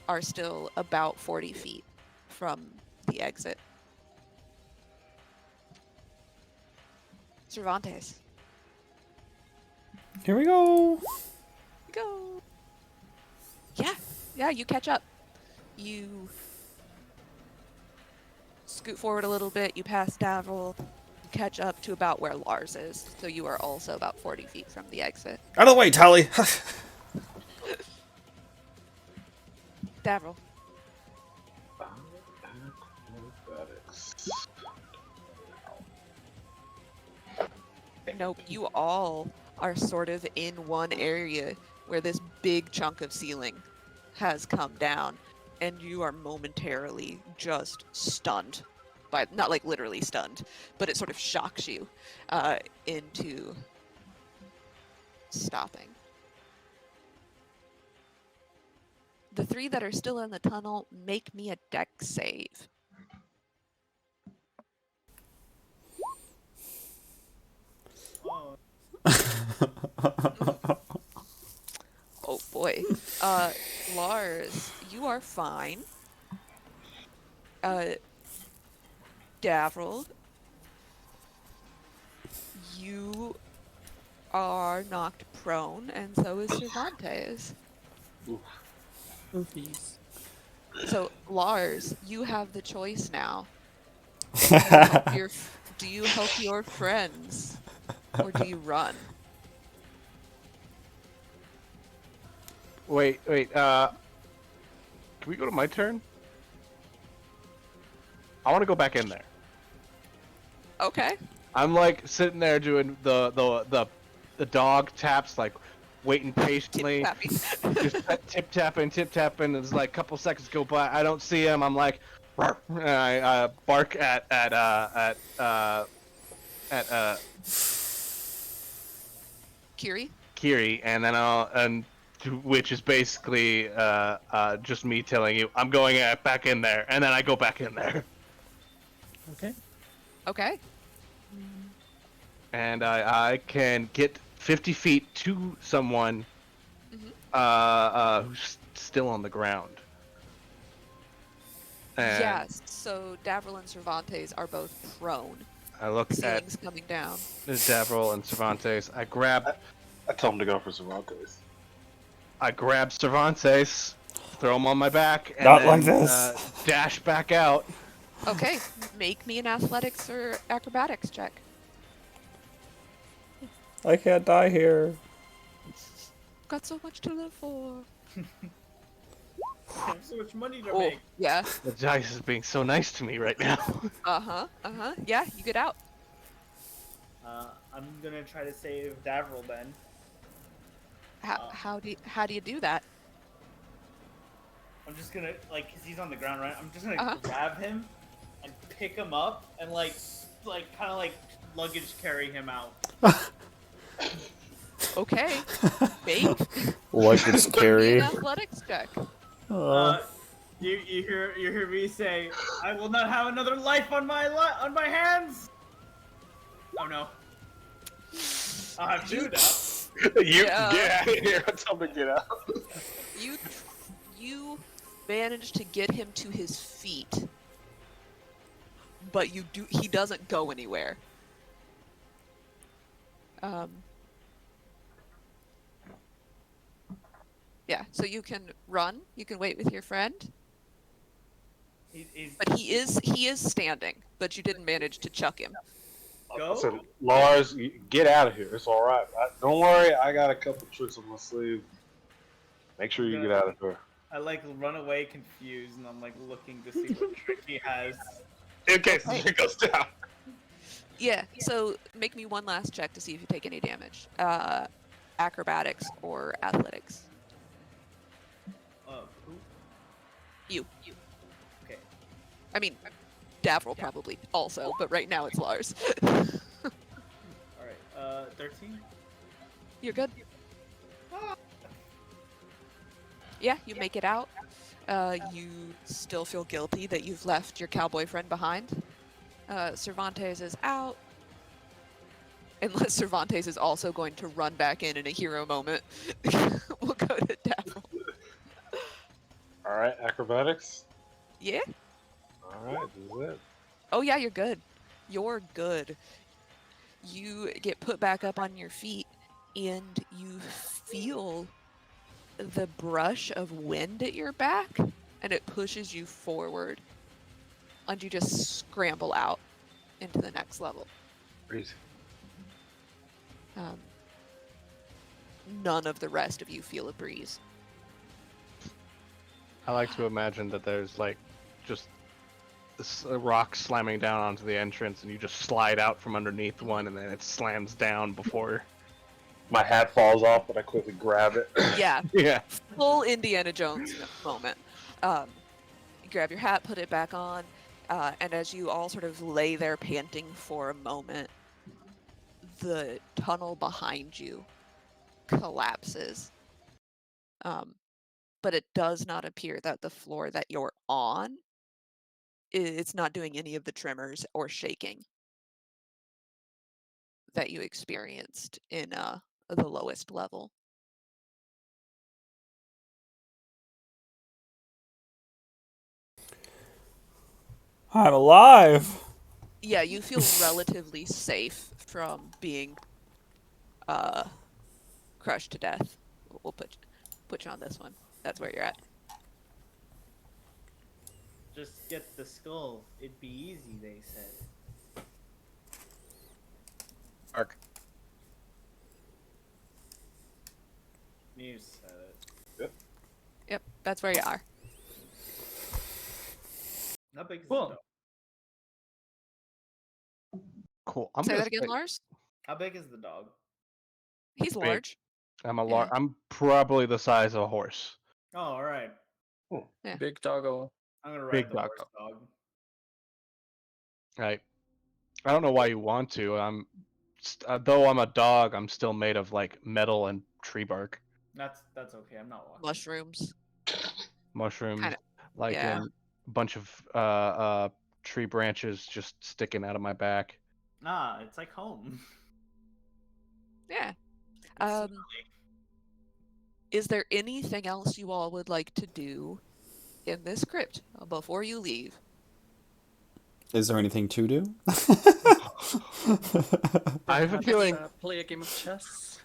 are still about 40 feet from the exit. Cervantes, Here we go. go. Yeah, you catch up. You scoot forward a little bit, you pass Davril, you catch up to about where Lars is, so you are also about 40 feet from the exit. Out of the way, Tally. Davril, nope, you all are sort of in one area where this big chunk of ceiling has come down, and you are momentarily just stunned by, not like literally stunned, but it sort of shocks you into stopping. The three that are still in the tunnel, make me a dex save. Oh, Oh boy. Lars, you are fine. Davril, you are knocked prone, and so is Cervantes. Oofies. So, Lars, you have the choice now. Do you help your friends, or do you run? Wait. Can we go to my turn? I want to go back in there. Okay. I'm like sitting there doing the dog taps, like waiting patiently, Tip-tapping. just tip tapping. It's like a couple seconds go by. I don't see him. I'm like, "Ruff," and I bark at Kiri? Kiri, and then which is basically just me telling you I'm going back in there, and then I go back in there. Okay. Okay. And I can get 50 feet to someone who's still on the ground. And Yes, so Davril and Cervantes are both prone. I look at Ceiling's coming down. Davril and Cervantes. I grab I told him to go for Cervantes. Cervantes, throw him on my back, and Not then, like this. Dash back out. Okay, make me an athletics or acrobatics check. I can't die here. Got so much to live for. I have so much money to Oh, make. yeah. The dice is being so nice to me right now. Yeah, you get out. I'm gonna try to save Davril then. How do you do that? I'm just gonna, like, cause he's on the ground, right? I'm just gonna grab him and pick him up and kind of like luggage carry him out. Okay. Make Luggage an carry. athletics check. You hear me say, "I will not have another life on my hands." Oh no. I'll have two now. You Yeah. get out of here. I told him to get out. You managed to get him to his feet, but he doesn't go anywhere. Yeah, so you can run, you can wait with your friend, but he is standing, but you didn't manage to chuck him. Go? I said, Lars, get out of here. It's all right. Don't worry. I got a couple tricks on my sleeve. Make sure you get out of here. I run away confused, and I'm looking to see what trick he has. In case the shit goes down. Yeah, so make me one last check to see if you take any damage. Acrobatics or athletics. Who? You. Okay. I mean, Davril probably also, but right now it's Lars. Alright, 13? You're good. Yeah, you make it out. You still feel guilty that you've left your cowboy friend behind. Cervantes is out. unless Cervantes is also going to run back in a hero moment. We'll go to Davril. All right, acrobatics. Yeah? All right, this is it. Oh yeah, you're good. You're good. You get put back up on your feet and you feel the brush of wind at your back and it pushes you forward and you just scramble out into the next level. Crazy. None of the rest of you feel a breeze. I like to imagine that there's like just a rock slamming down onto the entrance, and you just slide out from underneath one, and then it slams down before. My hat falls off, but I quickly grab it. Yeah, Yeah. full Indiana Jones moment. You grab your hat, put it back on, and as you all sort of lay there panting for a moment, the tunnel behind you collapses. But it does not appear that the floor that you're on, it's not doing any of the tremors or shaking that you experienced in the lowest level. I'm alive. Yeah, you feel relatively safe from being crushed to death. We'll put you on this one. That's where you're at. Just get the skull. It'd be easy, they said. Arc. You said it. Yep, that's where you are. How big is Cool. the dog? Cool. I'm Say gonna that again, Lars. How big is the dog? He's large. Yeah. I'm probably the size of a horse. Oh, all right. Yeah. Big doggo. I'm gonna Big ride the dog. horse dog. Right. I don't know why you want to. Though I'm a dog, I'm still made of like metal and tree bark, That's okay. I'm not walking. Mushrooms. mushrooms, Kinda- like yeah. in a bunch of tree branches just sticking out of my back. Nah, it's like home. Yeah. It's Um, smelly. Is there anything else you all would like to do in this crypt before you leave? Is there anything to do? I have a Perhaps, feeling play a game of chess.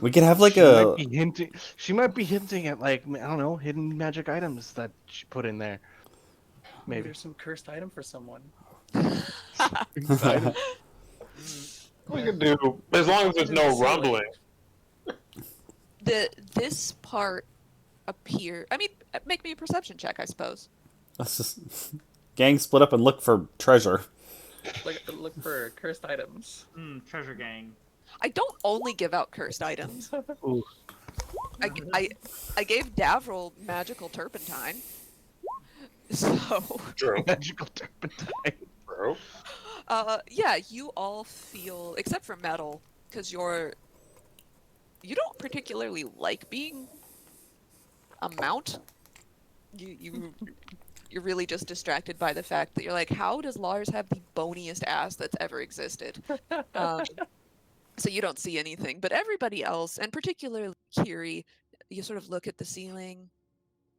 We could have like she a. might be hinting. She might be hinting at like I don't know, hidden magic items that she put in there. Maybe Maybe. there's some cursed item for someone. We could do as long as there's no rumbling. This part appear. I mean, make me a perception check, I suppose. Let's just gang split up and look for treasure. Look for cursed items. Treasure gang. I don't only give out cursed items. Ooh. I gave Davril magical turpentine. So, True. Magical turpentine. Bro. yeah, you all feel, except for Metal, because you don't particularly like being a mount. You're really just distracted by the fact that you're like, how does Lars have the boniest ass that's ever existed? So you don't see anything, but everybody else, and particularly Kiri, you sort of look at the ceiling,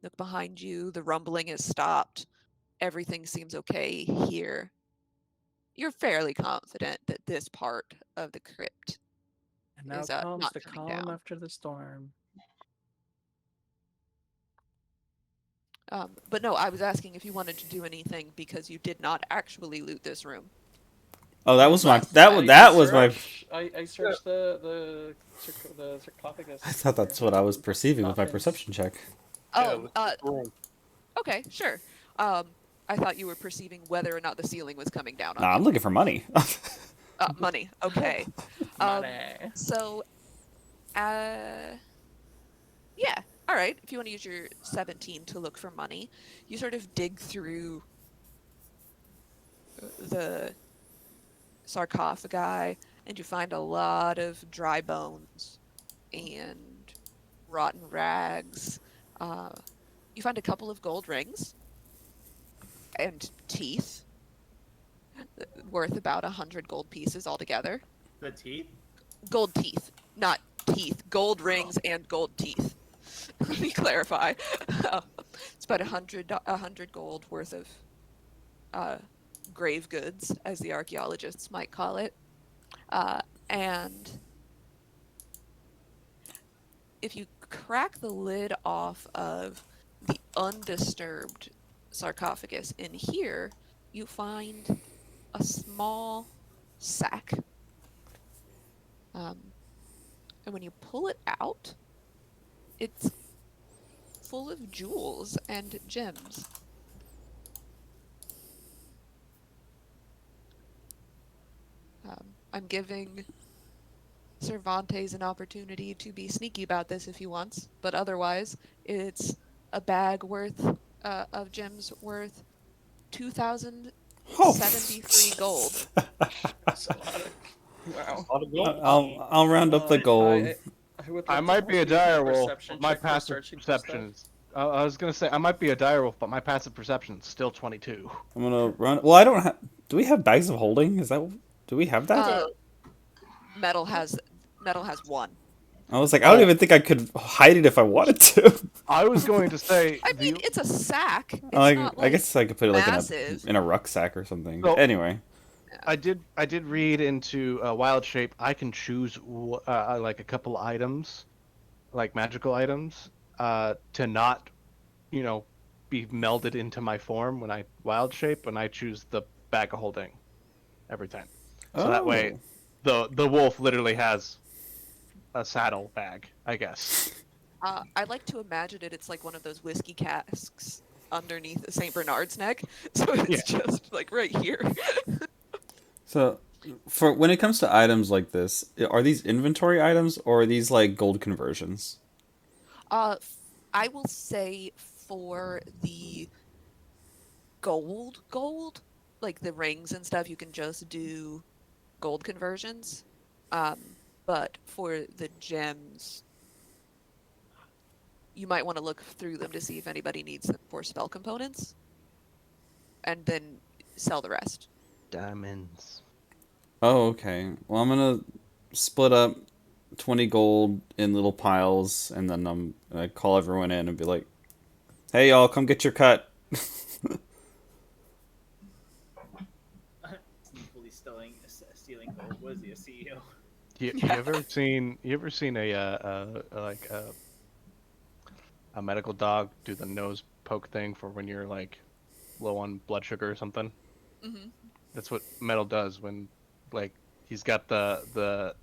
look behind you, the rumbling has stopped, everything seems okay here. You're fairly confident that this part of the crypt And now is comes not the coming calm down. after the storm. But no, I was asking if you wanted to do anything because you did not actually loot this room. Oh, that was my. Yes, That was my. I searched the sarcophagus. I thought that's what I was perceiving with my Coffins. perception check. Oh, Yeah, okay, sure. I thought you were perceiving whether or not the ceiling was coming down on Nah, I'm you. looking for money. Money. Okay. Money. So, yeah. All right. If you want to use your 17 to look for money, you sort of dig through the sarcophagi, and you find a lot of dry bones and rotten rags. You find a couple of gold rings and teeth worth about 100 gold pieces altogether. The teeth? Gold teeth, not teeth. Gold rings and gold teeth. Let me clarify. It's about 100 gold worth of grave goods, as the archaeologists might call it. And if you crack the lid off of the undisturbed sarcophagus in here, you find a small sack. And when you pull it out, it's full of jewels and gems. I'm giving Cervantes an opportunity to be sneaky about this if he wants, but otherwise, it's a bag worth of gems worth 2,073 gold. That's a lot of. Wow. A lot of gold. I'll round up the gold. I would I like might to be a also use my dire wolf, perception but my check for passive searching for perception stuff. is. I was gonna say I might be a dire wolf, but my passive perception is still 22. I'm gonna run. Well, I don't have. Do we have bags of holding? Is that? Do we have that? Metal has one. I was like, I don't even think I could hide it if I wanted to. I was going to say I mean, it's a sack. It's Like, not I guess I could put it like massive. in a rucksack or something. So- Anyway, I did read into Wild Shape. I can choose like a couple items, like magical items, to not, be melded into my form when I Wild Shape, and I choose the bag of holding every time. So that way, the wolf literally has a saddle bag, I guess. I like to imagine it's like one of those whiskey casks underneath a Saint Bernard's neck, so it's just like right here. So, for when it comes to items like this, are these inventory items or are these like gold conversions? I will say for the gold, like the rings and stuff, you can just do gold conversions. But for the gems, you might want to look through them to see if anybody needs them for spell components, and then sell the rest. Diamonds. Oh, okay. Well, I'm gonna split up 20 gold in little piles, and then I'm gonna call everyone in and be like, "Hey, y'all, come get your cut." Sneakily stealing gold. What is he, a CEO? You ever seen a medical dog do the nose poke thing for when you're like low on blood sugar or something? Mm-hmm. That's what Metal does when like he's got the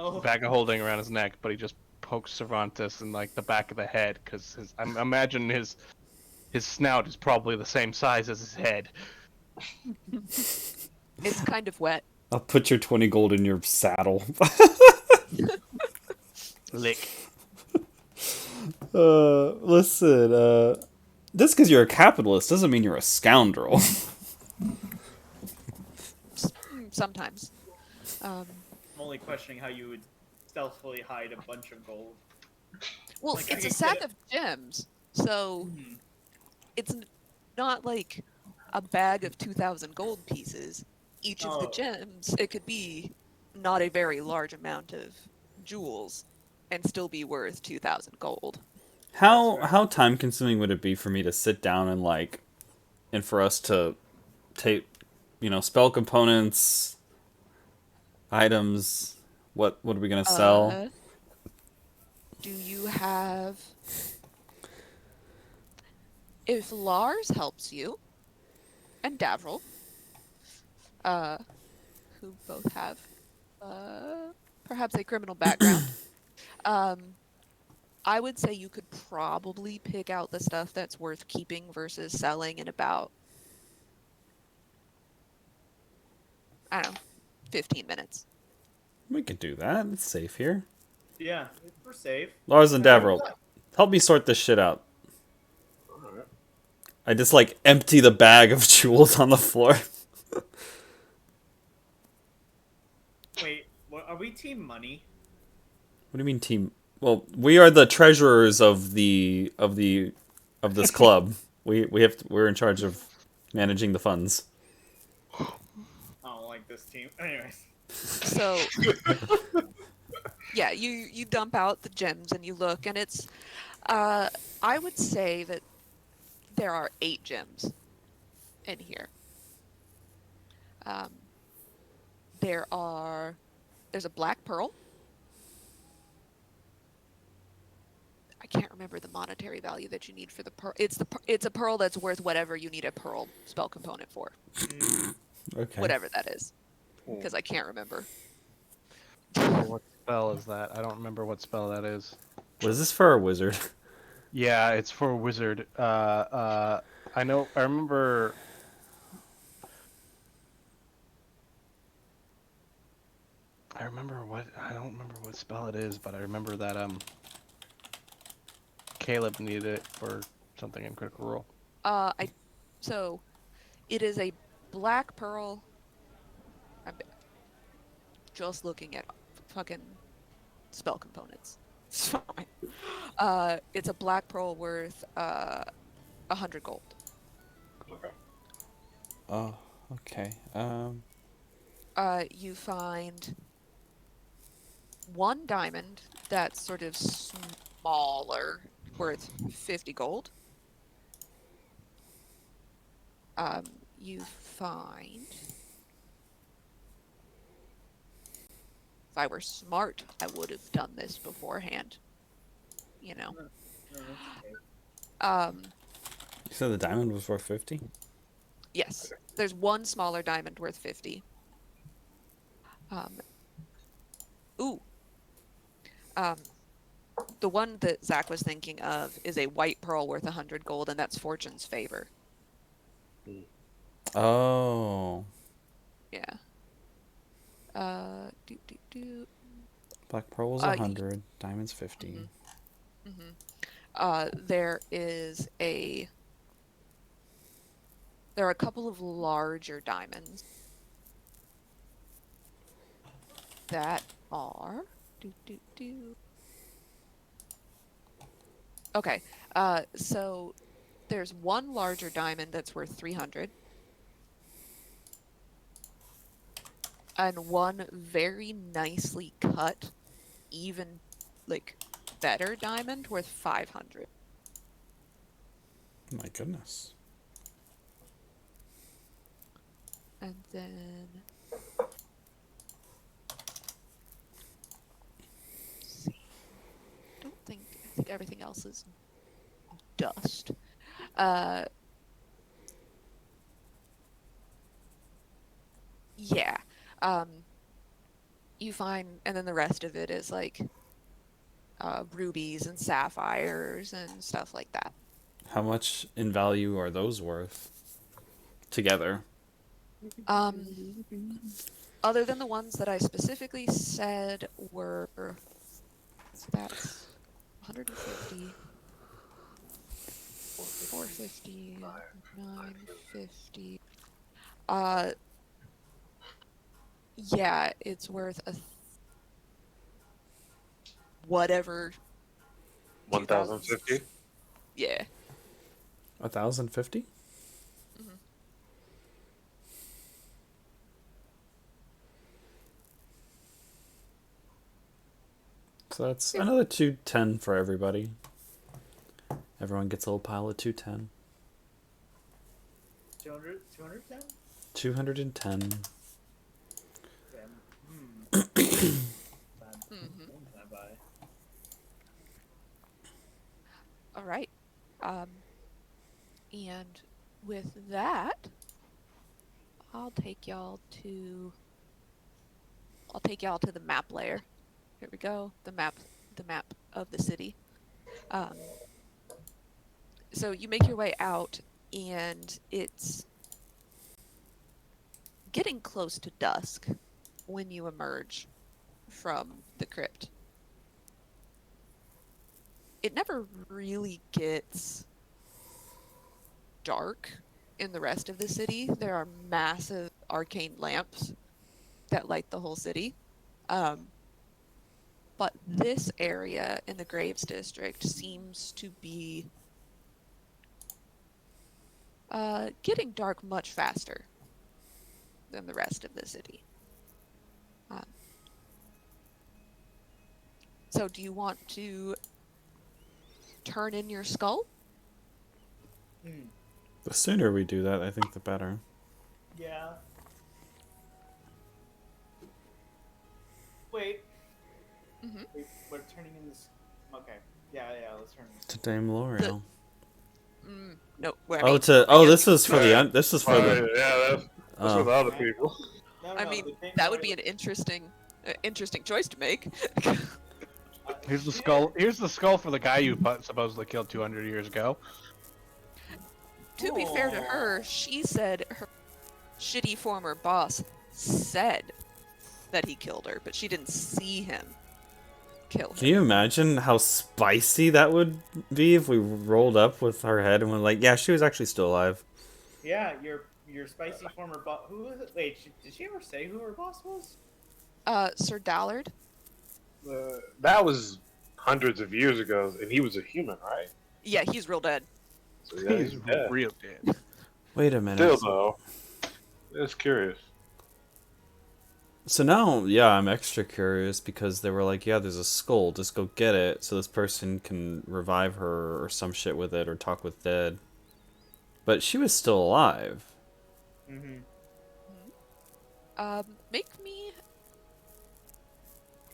Oh, bag of holding around his neck, but he just pokes Cervantes in like the back of the head because I imagine his snout is probably the same size as his head. It's kind of wet. I'll put your 20 gold in your saddle. Lick. Listen, just because you're a capitalist doesn't mean you're a scoundrel. Sometimes. I'm only questioning how you would stealthily hide a bunch of gold. Well, Like, I it's a could sack get of gems, so Mhm. it's not like a bag of 2,000 gold pieces. Each of the Oh. gems, it could be not a very large amount of jewels and still be worth 2,000 gold. How time consuming would it be for me to sit down and for us to tape, spell components, items, what are we gonna sell? Do you have... If Lars helps you, and Davril, who both have perhaps a criminal background, I would say you could probably pick out the stuff that's worth keeping versus selling in about, I don't know, 15 minutes. We could do that. It's safe here. Yeah, we're safe. Lars and Davril, help me sort this shit out. Alright. I just empty the bag of jewels on the floor. Wait, are we Team Money? What do you mean, team? Well, we are the treasurers of this club. We're in charge of managing the funds. I don't like this team. Anyways. So yeah, you dump out the gems and you look, and it's I would say that there are 8 gems in here. Um, there's a black pearl. I can't remember the monetary value that you need for the pearl. It's a pearl that's worth whatever you need a pearl spell component for, Okay. whatever that is, because I can't remember. Oh, what spell is that? I don't remember what spell that is. Was this for a wizard? Yeah, it's for a wizard. I know. I remember. I remember what. I don't remember what spell it is, but I remember that Caleb needed it for something in Critical Role. So it is a black pearl. I'm just looking at fucking spell components. It's fine. It's a black pearl worth 100 gold. Okay. Oh, okay. You find 1 diamond that's sort of smaller, worth 50 gold. You find, if I were smart, I would have done this beforehand. You know. No, that's okay. You said the diamond was worth 50? Yes, there's 1 smaller diamond worth 50. Ooh. The one that Zach was thinking of is a white pearl worth 100 gold, and that's Fortune's favor. Oh. Yeah. Do. Black pearl was 100, diamond's 50. There are a couple of larger diamonds that are Okay. So there's 1 larger diamond that's worth 300. And 1 very nicely cut, even like better diamond worth 500. My goodness. And then let's see. I think everything else is dust. Yeah. You find, and then the rest of it is like rubies and sapphires and stuff like that. How much in value are those worth together? Other than the ones that I specifically said were, so that's 150, 450, 950. Yeah, it's worth whatever. 1,050. Yeah. 1,050? Mm-hmm. So that's another 210 for everybody. Everyone gets a little pile of 210. 210? 210. All right. And with that, I'll take y'all to the map layer. Here we go. The map of the city. So you make your way out, and it's getting close to dusk when you emerge from the crypt. It never really gets dark in the rest of the city. There are massive arcane lamps that light the whole city. But this area in the Graves District seems to be getting dark much faster than the rest of the city. Um, so do you want to turn in your skull? The sooner we do that, I think the better. Yeah. Wait. Mm-hmm. Wait, we're turning in this. Okay. Yeah, let's turn this. To Dame L'Oreal. No, where I Oh, mean, to I guess this you was for could. the this was for the. Yeah, that's for the other Right? people. No, I mean, the thing that would where- be an interesting choice to make. Here's the she skull. didn't- Here's the skull for the guy you supposedly killed 200 years ago. To be fair to her, Aw. she said her shitty former boss said that he killed her, but she didn't see him kill her. Can you imagine how spicy that would be if we rolled up with her head and were like, yeah, she was actually still alive. Yeah, your spicy former boss. Who was it? Wait, did she ever say who her boss was? Sir Dallard? That was hundreds of years ago, and he was a human, right? Yeah, he's real dead. So yeah, He's dead. real dead. Wait a minute. Still though, it's curious. So now, yeah, I'm extra curious because they were like, yeah, there's a skull, just go get it so this person can revive her or some shit with it or talk with dead. But she was still alive. Mm-hmm. Make me...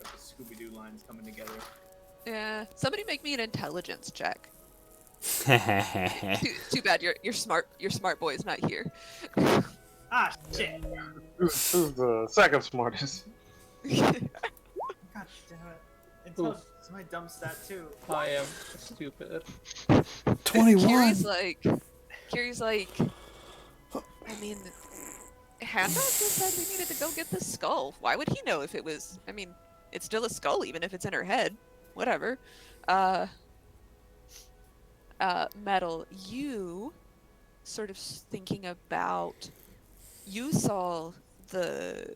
Got the Scooby-Doo lines coming together. somebody make me an intelligence check. Yeah, Too bad your smart boy is not here. Ah, shit! Who's the second smartest? God damn it! Intelligence is my dumb stat too. I am stupid. 21! Kiri's like, I mean, Hannah just said we needed to go get the skull. Why would he know if it was, I mean, it's still a skull even if it's in her head. Whatever. Metal, you sort of thinking about, you saw the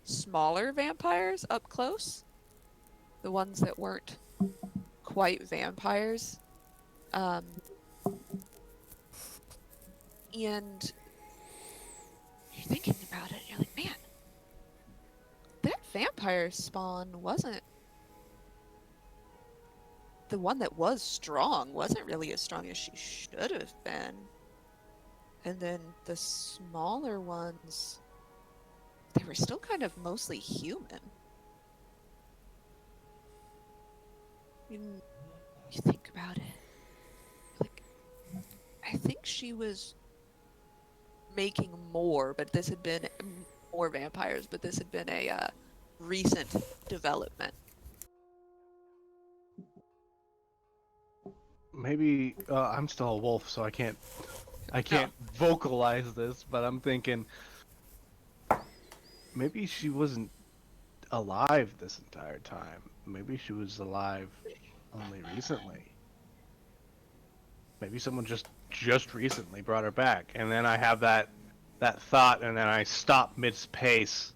smaller vampires up close, the ones that weren't quite vampires, and you're thinking about it, you're like, man, that vampire spawn wasn't, the one that was strong wasn't really as strong as she should have been. And then the smaller ones, they were still kind of mostly human. You think about it. Like, I think she was making more, but this had been more vampires, but this had been a recent development. Maybe I'm still a wolf, so I can't vocalize this, but I'm thinking maybe she wasn't alive this entire time. Maybe she was alive only recently. Maybe someone just recently brought her back, and then I have that thought, and then I stop mid-pace,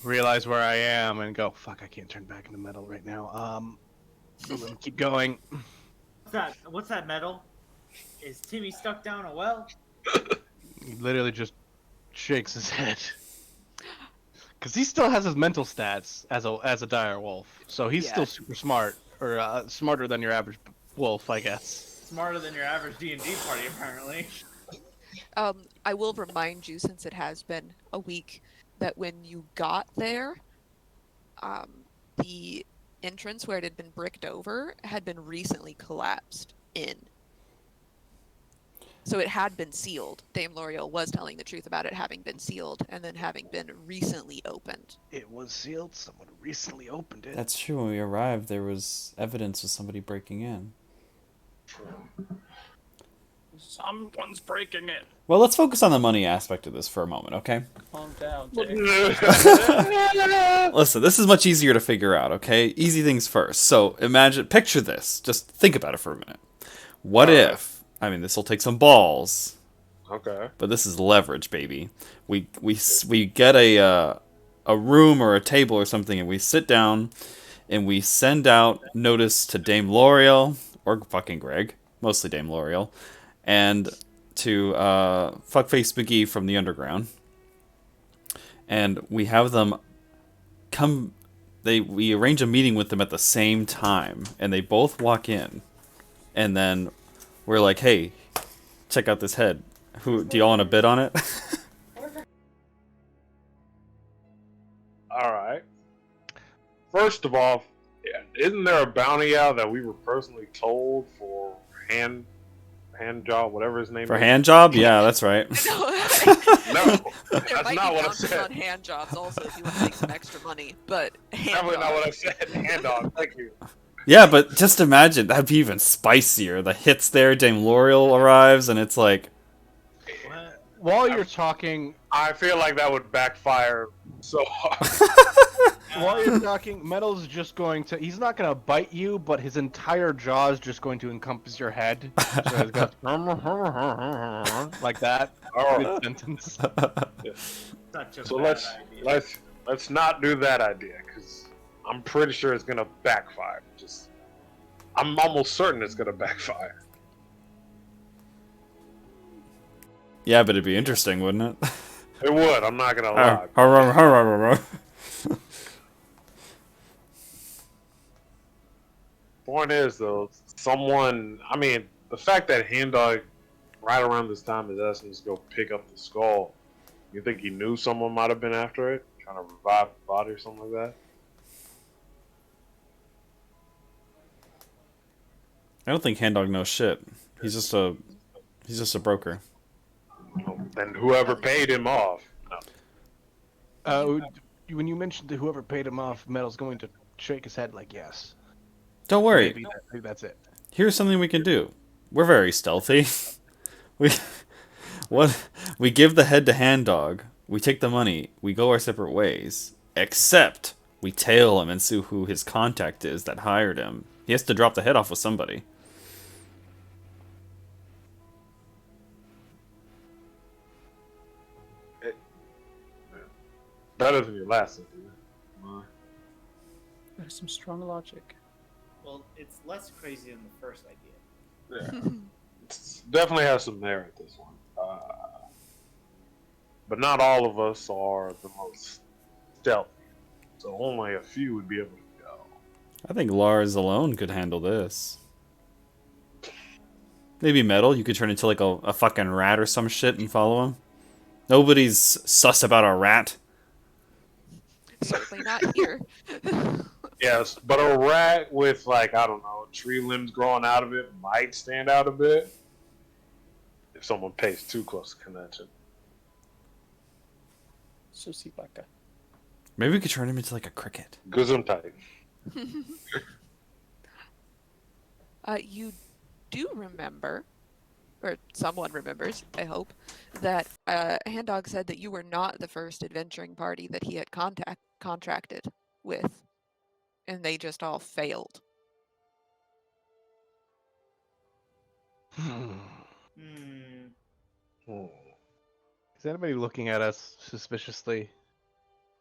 realize where I am, and go, fuck, I can't turn back into metal right now. So let me keep going. What's that metal? Is Timmy stuck down a well? He literally just shakes his head. Because he still has his mental stats as a dire wolf, so he's still super smart, or smarter than your average wolf, I guess. Smarter than your average D&D party, apparently. I will remind you, since it has been a week, that when you got there, the entrance where it had been bricked over had been recently collapsed in. So it had been sealed. Dame L'Oreal was telling the truth about it having been sealed and then having been recently opened. It was sealed. Someone recently opened it. That's true. When we arrived, there was evidence of somebody breaking in. Someone's breaking it. Well, let's focus on the money aspect of this for a moment, okay? Calm down, Jay. Listen, this is much easier to figure out, okay? Easy things first. So, picture this. Just think about it for a minute. What if, I mean, this will take some balls, Okay. but this is leverage, baby. We get a room or a table or something, and we sit down, and we send out notice to Dame L'Oreal, or fucking Greg, mostly Dame L'Oreal, and to Fuckface McGee from the Underground. and we have them come. We arrange a meeting with them at the same time, and they both walk in, and then we're like, "Hey, check out this head. Who do y'all want to bid on it?" All right. First of all, isn't there a bounty out that we were personally told for hand job, whatever his name For is? hand job? Yeah, that's right. No, There that's might not be what I bounties said. on hand jobs also if you want to make some extra money, but hand Definitely not job. what I said. Hand dog, thank you. Yeah, but just imagine, that'd be even spicier. The hit's there, Dame L'Oreal arrives, and it's like, While you're talking, I feel like that would backfire so hard. while you're talking, Metal's just going to. He's not going to bite you, but his entire jaw is just going to encompass your head. So it goes like that. Oh. Good sentence. Such a So bad idea. let's not do that idea because I'm pretty sure it's gonna backfire. I'm almost certain it's gonna backfire. yeah, but it'd be interesting, wouldn't it? It would. I'm not gonna lie. Point is though, I mean, the fact that Hand Dog right around this time is asking us to go pick up the skull. You think he knew someone might have been after it, trying to revive the body or something like that? I don't think Hand Dog knows shit. He's just a broker. And whoever paid him off. No. When you mentioned that whoever paid him off, Metal's going to shake his head like yes. Don't worry. Maybe that's it. Here's something we can do. We're very stealthy. We give the head to Hand Dog. We take the money. We go our separate ways. Except we tail him and see who his contact is that hired him. He has to drop the head off with somebody. Better than your last idea. There's some strong logic. Well, it's less crazy than the first idea. Yeah. Definitely has some merit, this one. But not all of us are the most stealthy. So only a few would be able to go. I think Lars alone could handle this. Maybe Metal, you could turn into like a fucking rat or some shit and follow him. Nobody's sus about a rat. Certainly not here. Yes, but a rat with, like, I don't know, tree limbs growing out of it might stand out a bit if someone pays too close connection. Susibaka. Maybe we could turn him into like a cricket. Gesundheit. You do remember, or someone remembers, I hope, that Hand Dog said that you were not the first adventuring party that he had contracted with, and they just all failed. Hmm. Is anybody looking at us suspiciously?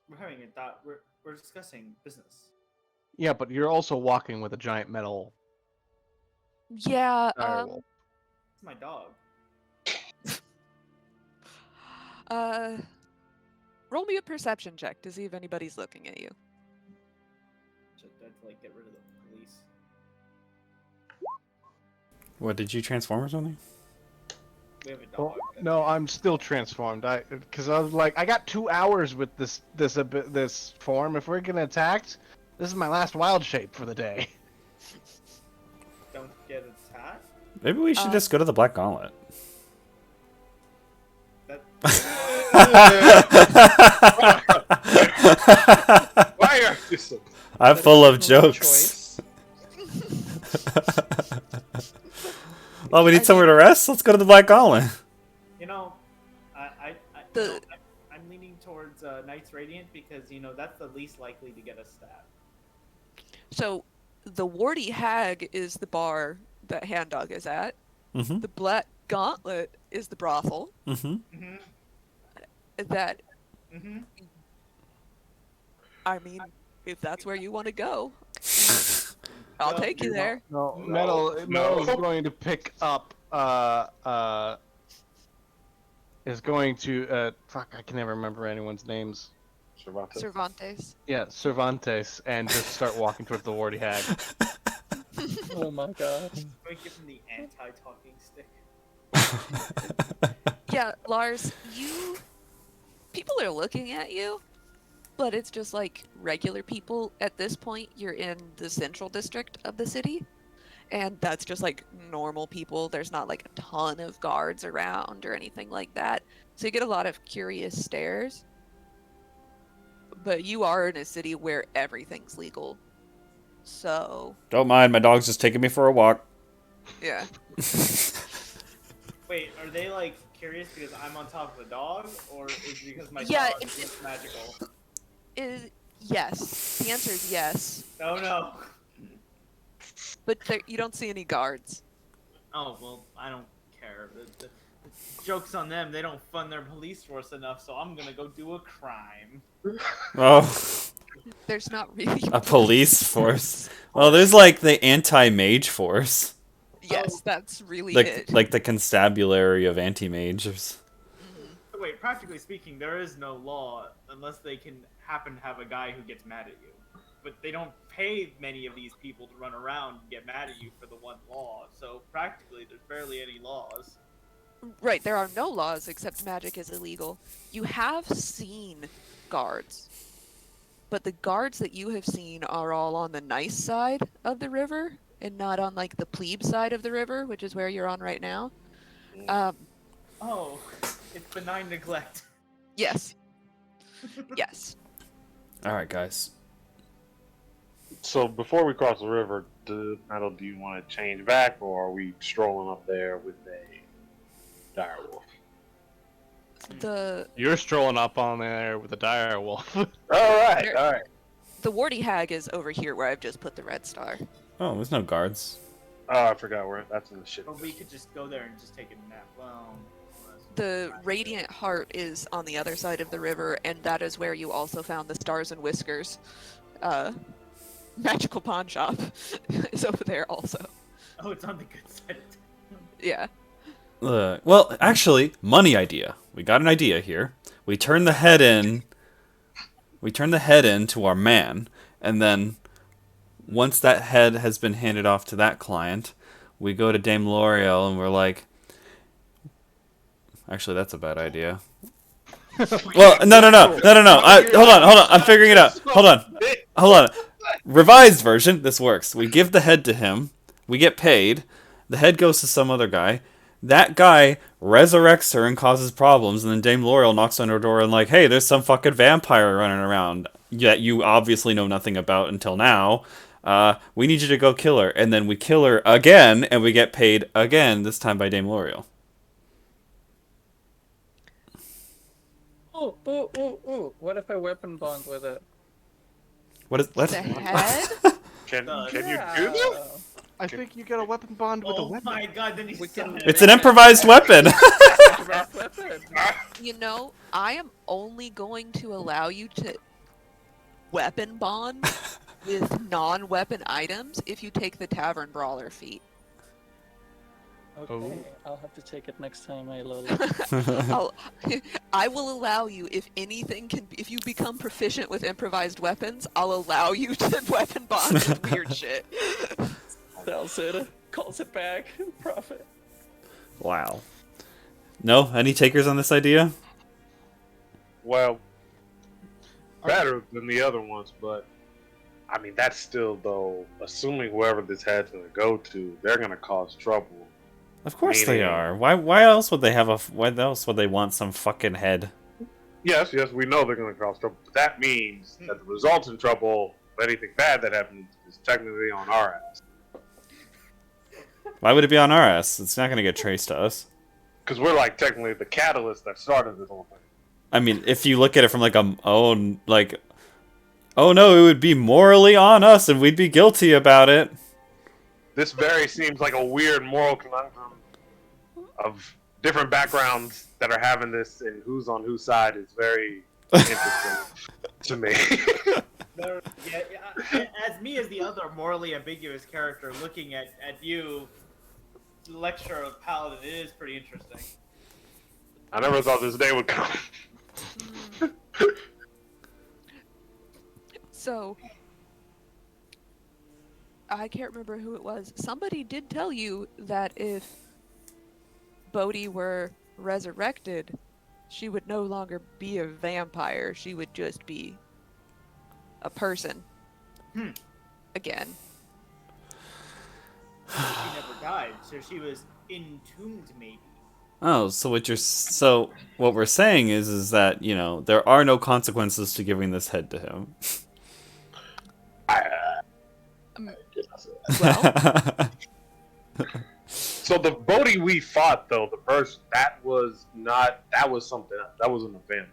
We're having a thought. We're discussing business. Yeah, but you're also walking with a giant metal Yeah, direwolf. It's my dog. roll me a perception check to see if anybody's looking at you. Should I like get rid of the police? What, did you transform or something? We have a dog. Well, no, I'm still transformed. Because I was like, I got 2 hours with this form. If we're getting attacked, this is my last wild shape for the day. Don't get attacked. Maybe we should just go to the Black Gauntlet. That Why are you so... I'm full of jokes. Oh, we need somewhere to rest? Let's go to the Black Gauntlet. you know, The- you know, I'm leaning towards Knights Radiant because that's the least likely to get us stabbed. So, the Warty Hag is the bar that Hand Dog is at. Mm-hmm. The Black Gauntlet is the brothel. Mm-hmm. Mm-hmm. That, Mm-hmm. I mean, if that's where you want to go, I'll No, take you there. No, No. Metal's going to pick up is going to fuck. I can never remember anyone's names. Cervantes. Cervantes. Yeah, Cervantes, and just start walking towards the warty hag. Oh my god. Can we give him the anti-talking stick? Yeah, Lars, people are looking at you, but it's just like regular people at this point. You're in the central district of the city, and that's just like normal people. There's not like a ton of guards around or anything like that. So you get a lot of curious stares. But you are in a city where everything's legal. So, Don't mind, my dog's just taking me for a walk. yeah. Wait, are they like curious because I'm on top of the dog, or is it because my Yeah, dog it's- is magical? Yes. The answer is yes. Oh no. But you don't see any guards. Oh well, I don't care. The joke's on them. They don't fund their police force enough, so I'm gonna go do a crime. Oh, There's not really a police force. Well, there's like the anti-mage force. Yes, that's really Like, it. like the constabulary of anti-mages. Mhm. But wait, practically speaking, there is no law unless they can happen to have a guy who gets mad at you. But they don't pay many of these people to run around and get mad at you for the one law. So practically, there's barely any laws. Right, there are no laws except magic is illegal. You have seen guards. But the guards that you have seen are all on the nice side of the river and not on like the plebe side of the river, which is where you're on right now. Oh, it's benign neglect. Yes. Yes. All right, guys. So before we cross the river, do you want to change back, or are we strolling up there with a direwolf? You're strolling up on there with a dire wolf. All right, all right. The warty hag is over here where I've just put the red star. Oh, there's no guards. Oh, I forgot where that's in the ship. Or we could just go there and just take a nap. Well, The radiant heart is on the other side of the river, and that is where you also found the Stars and Whiskers magical pawn shop is over there also. oh, it's on the good side. Of town. Yeah. Well, actually, money idea. We got an idea here. We turn the head in. We turn the head in to our man, and then once that head has been handed off to that client, we go to Dame L'Oreal and we're like, actually, that's a bad idea. Well, no. Hold on. I'm figuring it out. Hold on. Revised version. This works. We give the head to him. We get paid. The head goes to some other guy. That guy resurrects her and causes problems, and then Dame L'Oreal knocks on her door and like, hey, there's some fucking vampire running around that you obviously know nothing about until now. We need you to go kill her. And then we kill her again, and we get paid again, this time by Dame L'Oreal. Ooh. What if I weapon bond with it? What? The head? Can Yeah. you do that? I think you get a weapon bond with a Oh weapon. my god, then he's We can- It's an improvised weapon. Weapon. You know, I am only going to allow you to weapon bond with non-weapon items if you take the Tavern Brawler feat. Okay, I'll have to take it next time I load. I will allow you if you become proficient with improvised weapons, I'll allow you to weapon bond with weird shit. Sells it, calls it back, profit. Wow. No? Any takers on this idea? Well, better than the other ones, but I mean that's still though. Assuming whoever this head's gonna go to, they're gonna cause trouble. Of course they Meaning- are. Why else would they have why else would they want some fucking head? Yes, we know they're gonna cause trouble, but that means that the result in trouble, anything bad that happens, is technically on our ass. Why would it be on our ass? It's not going to get traced to us. Because we're like technically the catalyst that started this whole thing. I mean, if you look at it from like oh no, it would be morally on us and we'd be guilty about it. This very seems like a weird moral conundrum of different backgrounds that are having this, and who's on whose side is very interesting to me. As me as the other morally ambiguous character looking at you lecture of Paladin, it is pretty interesting. I never thought this day would come. So, I can't remember who it was. Somebody did tell you that if Bodhi were resurrected, she would no longer be a vampire. She would just be a person. Again. She never died, so she was entombed, maybe. Oh, so what we're saying is that, you know, there are no consequences to giving this head to him. Well, So the Bodhi we fought, though, the first, that was something else. That wasn't a vampire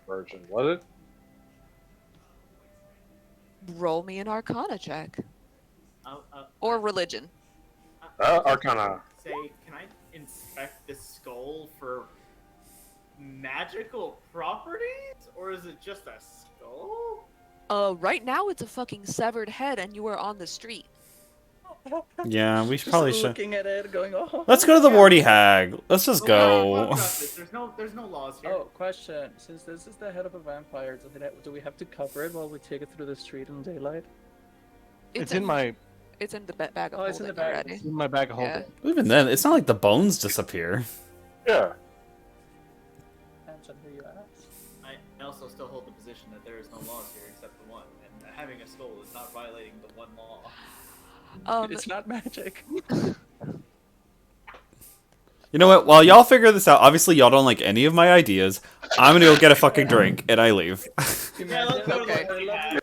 version, was it? roll me an Arcana check. Or religion. Arcana. Say, can I inspect the skull for magical properties? Or is it just a skull? Right now it's a fucking severed head and you are on the street. Yeah, we Just probably should. looking at it, going, oh. Let's go to the Warty Hag. Let's just Well, go. There's no laws here. Oh, question. Since this is the head of a vampire, do we have to cover it while we take it through the street in daylight? It's in my It's in the bag of Oh, it's in holding the bag. already. it's in my bag of holding. Yeah. Even then, it's not like the bones disappear. Yeah. Answer who you ask. I also still hold the position that there is no laws here except the one, and having a skull is not violating the one law. It's not magic. You know what? While y'all figure this out, obviously y'all don't like any of my ideas. I'm gonna go get a fucking drink, and I leave. Yeah, let's go to Okay. the Warty Hag.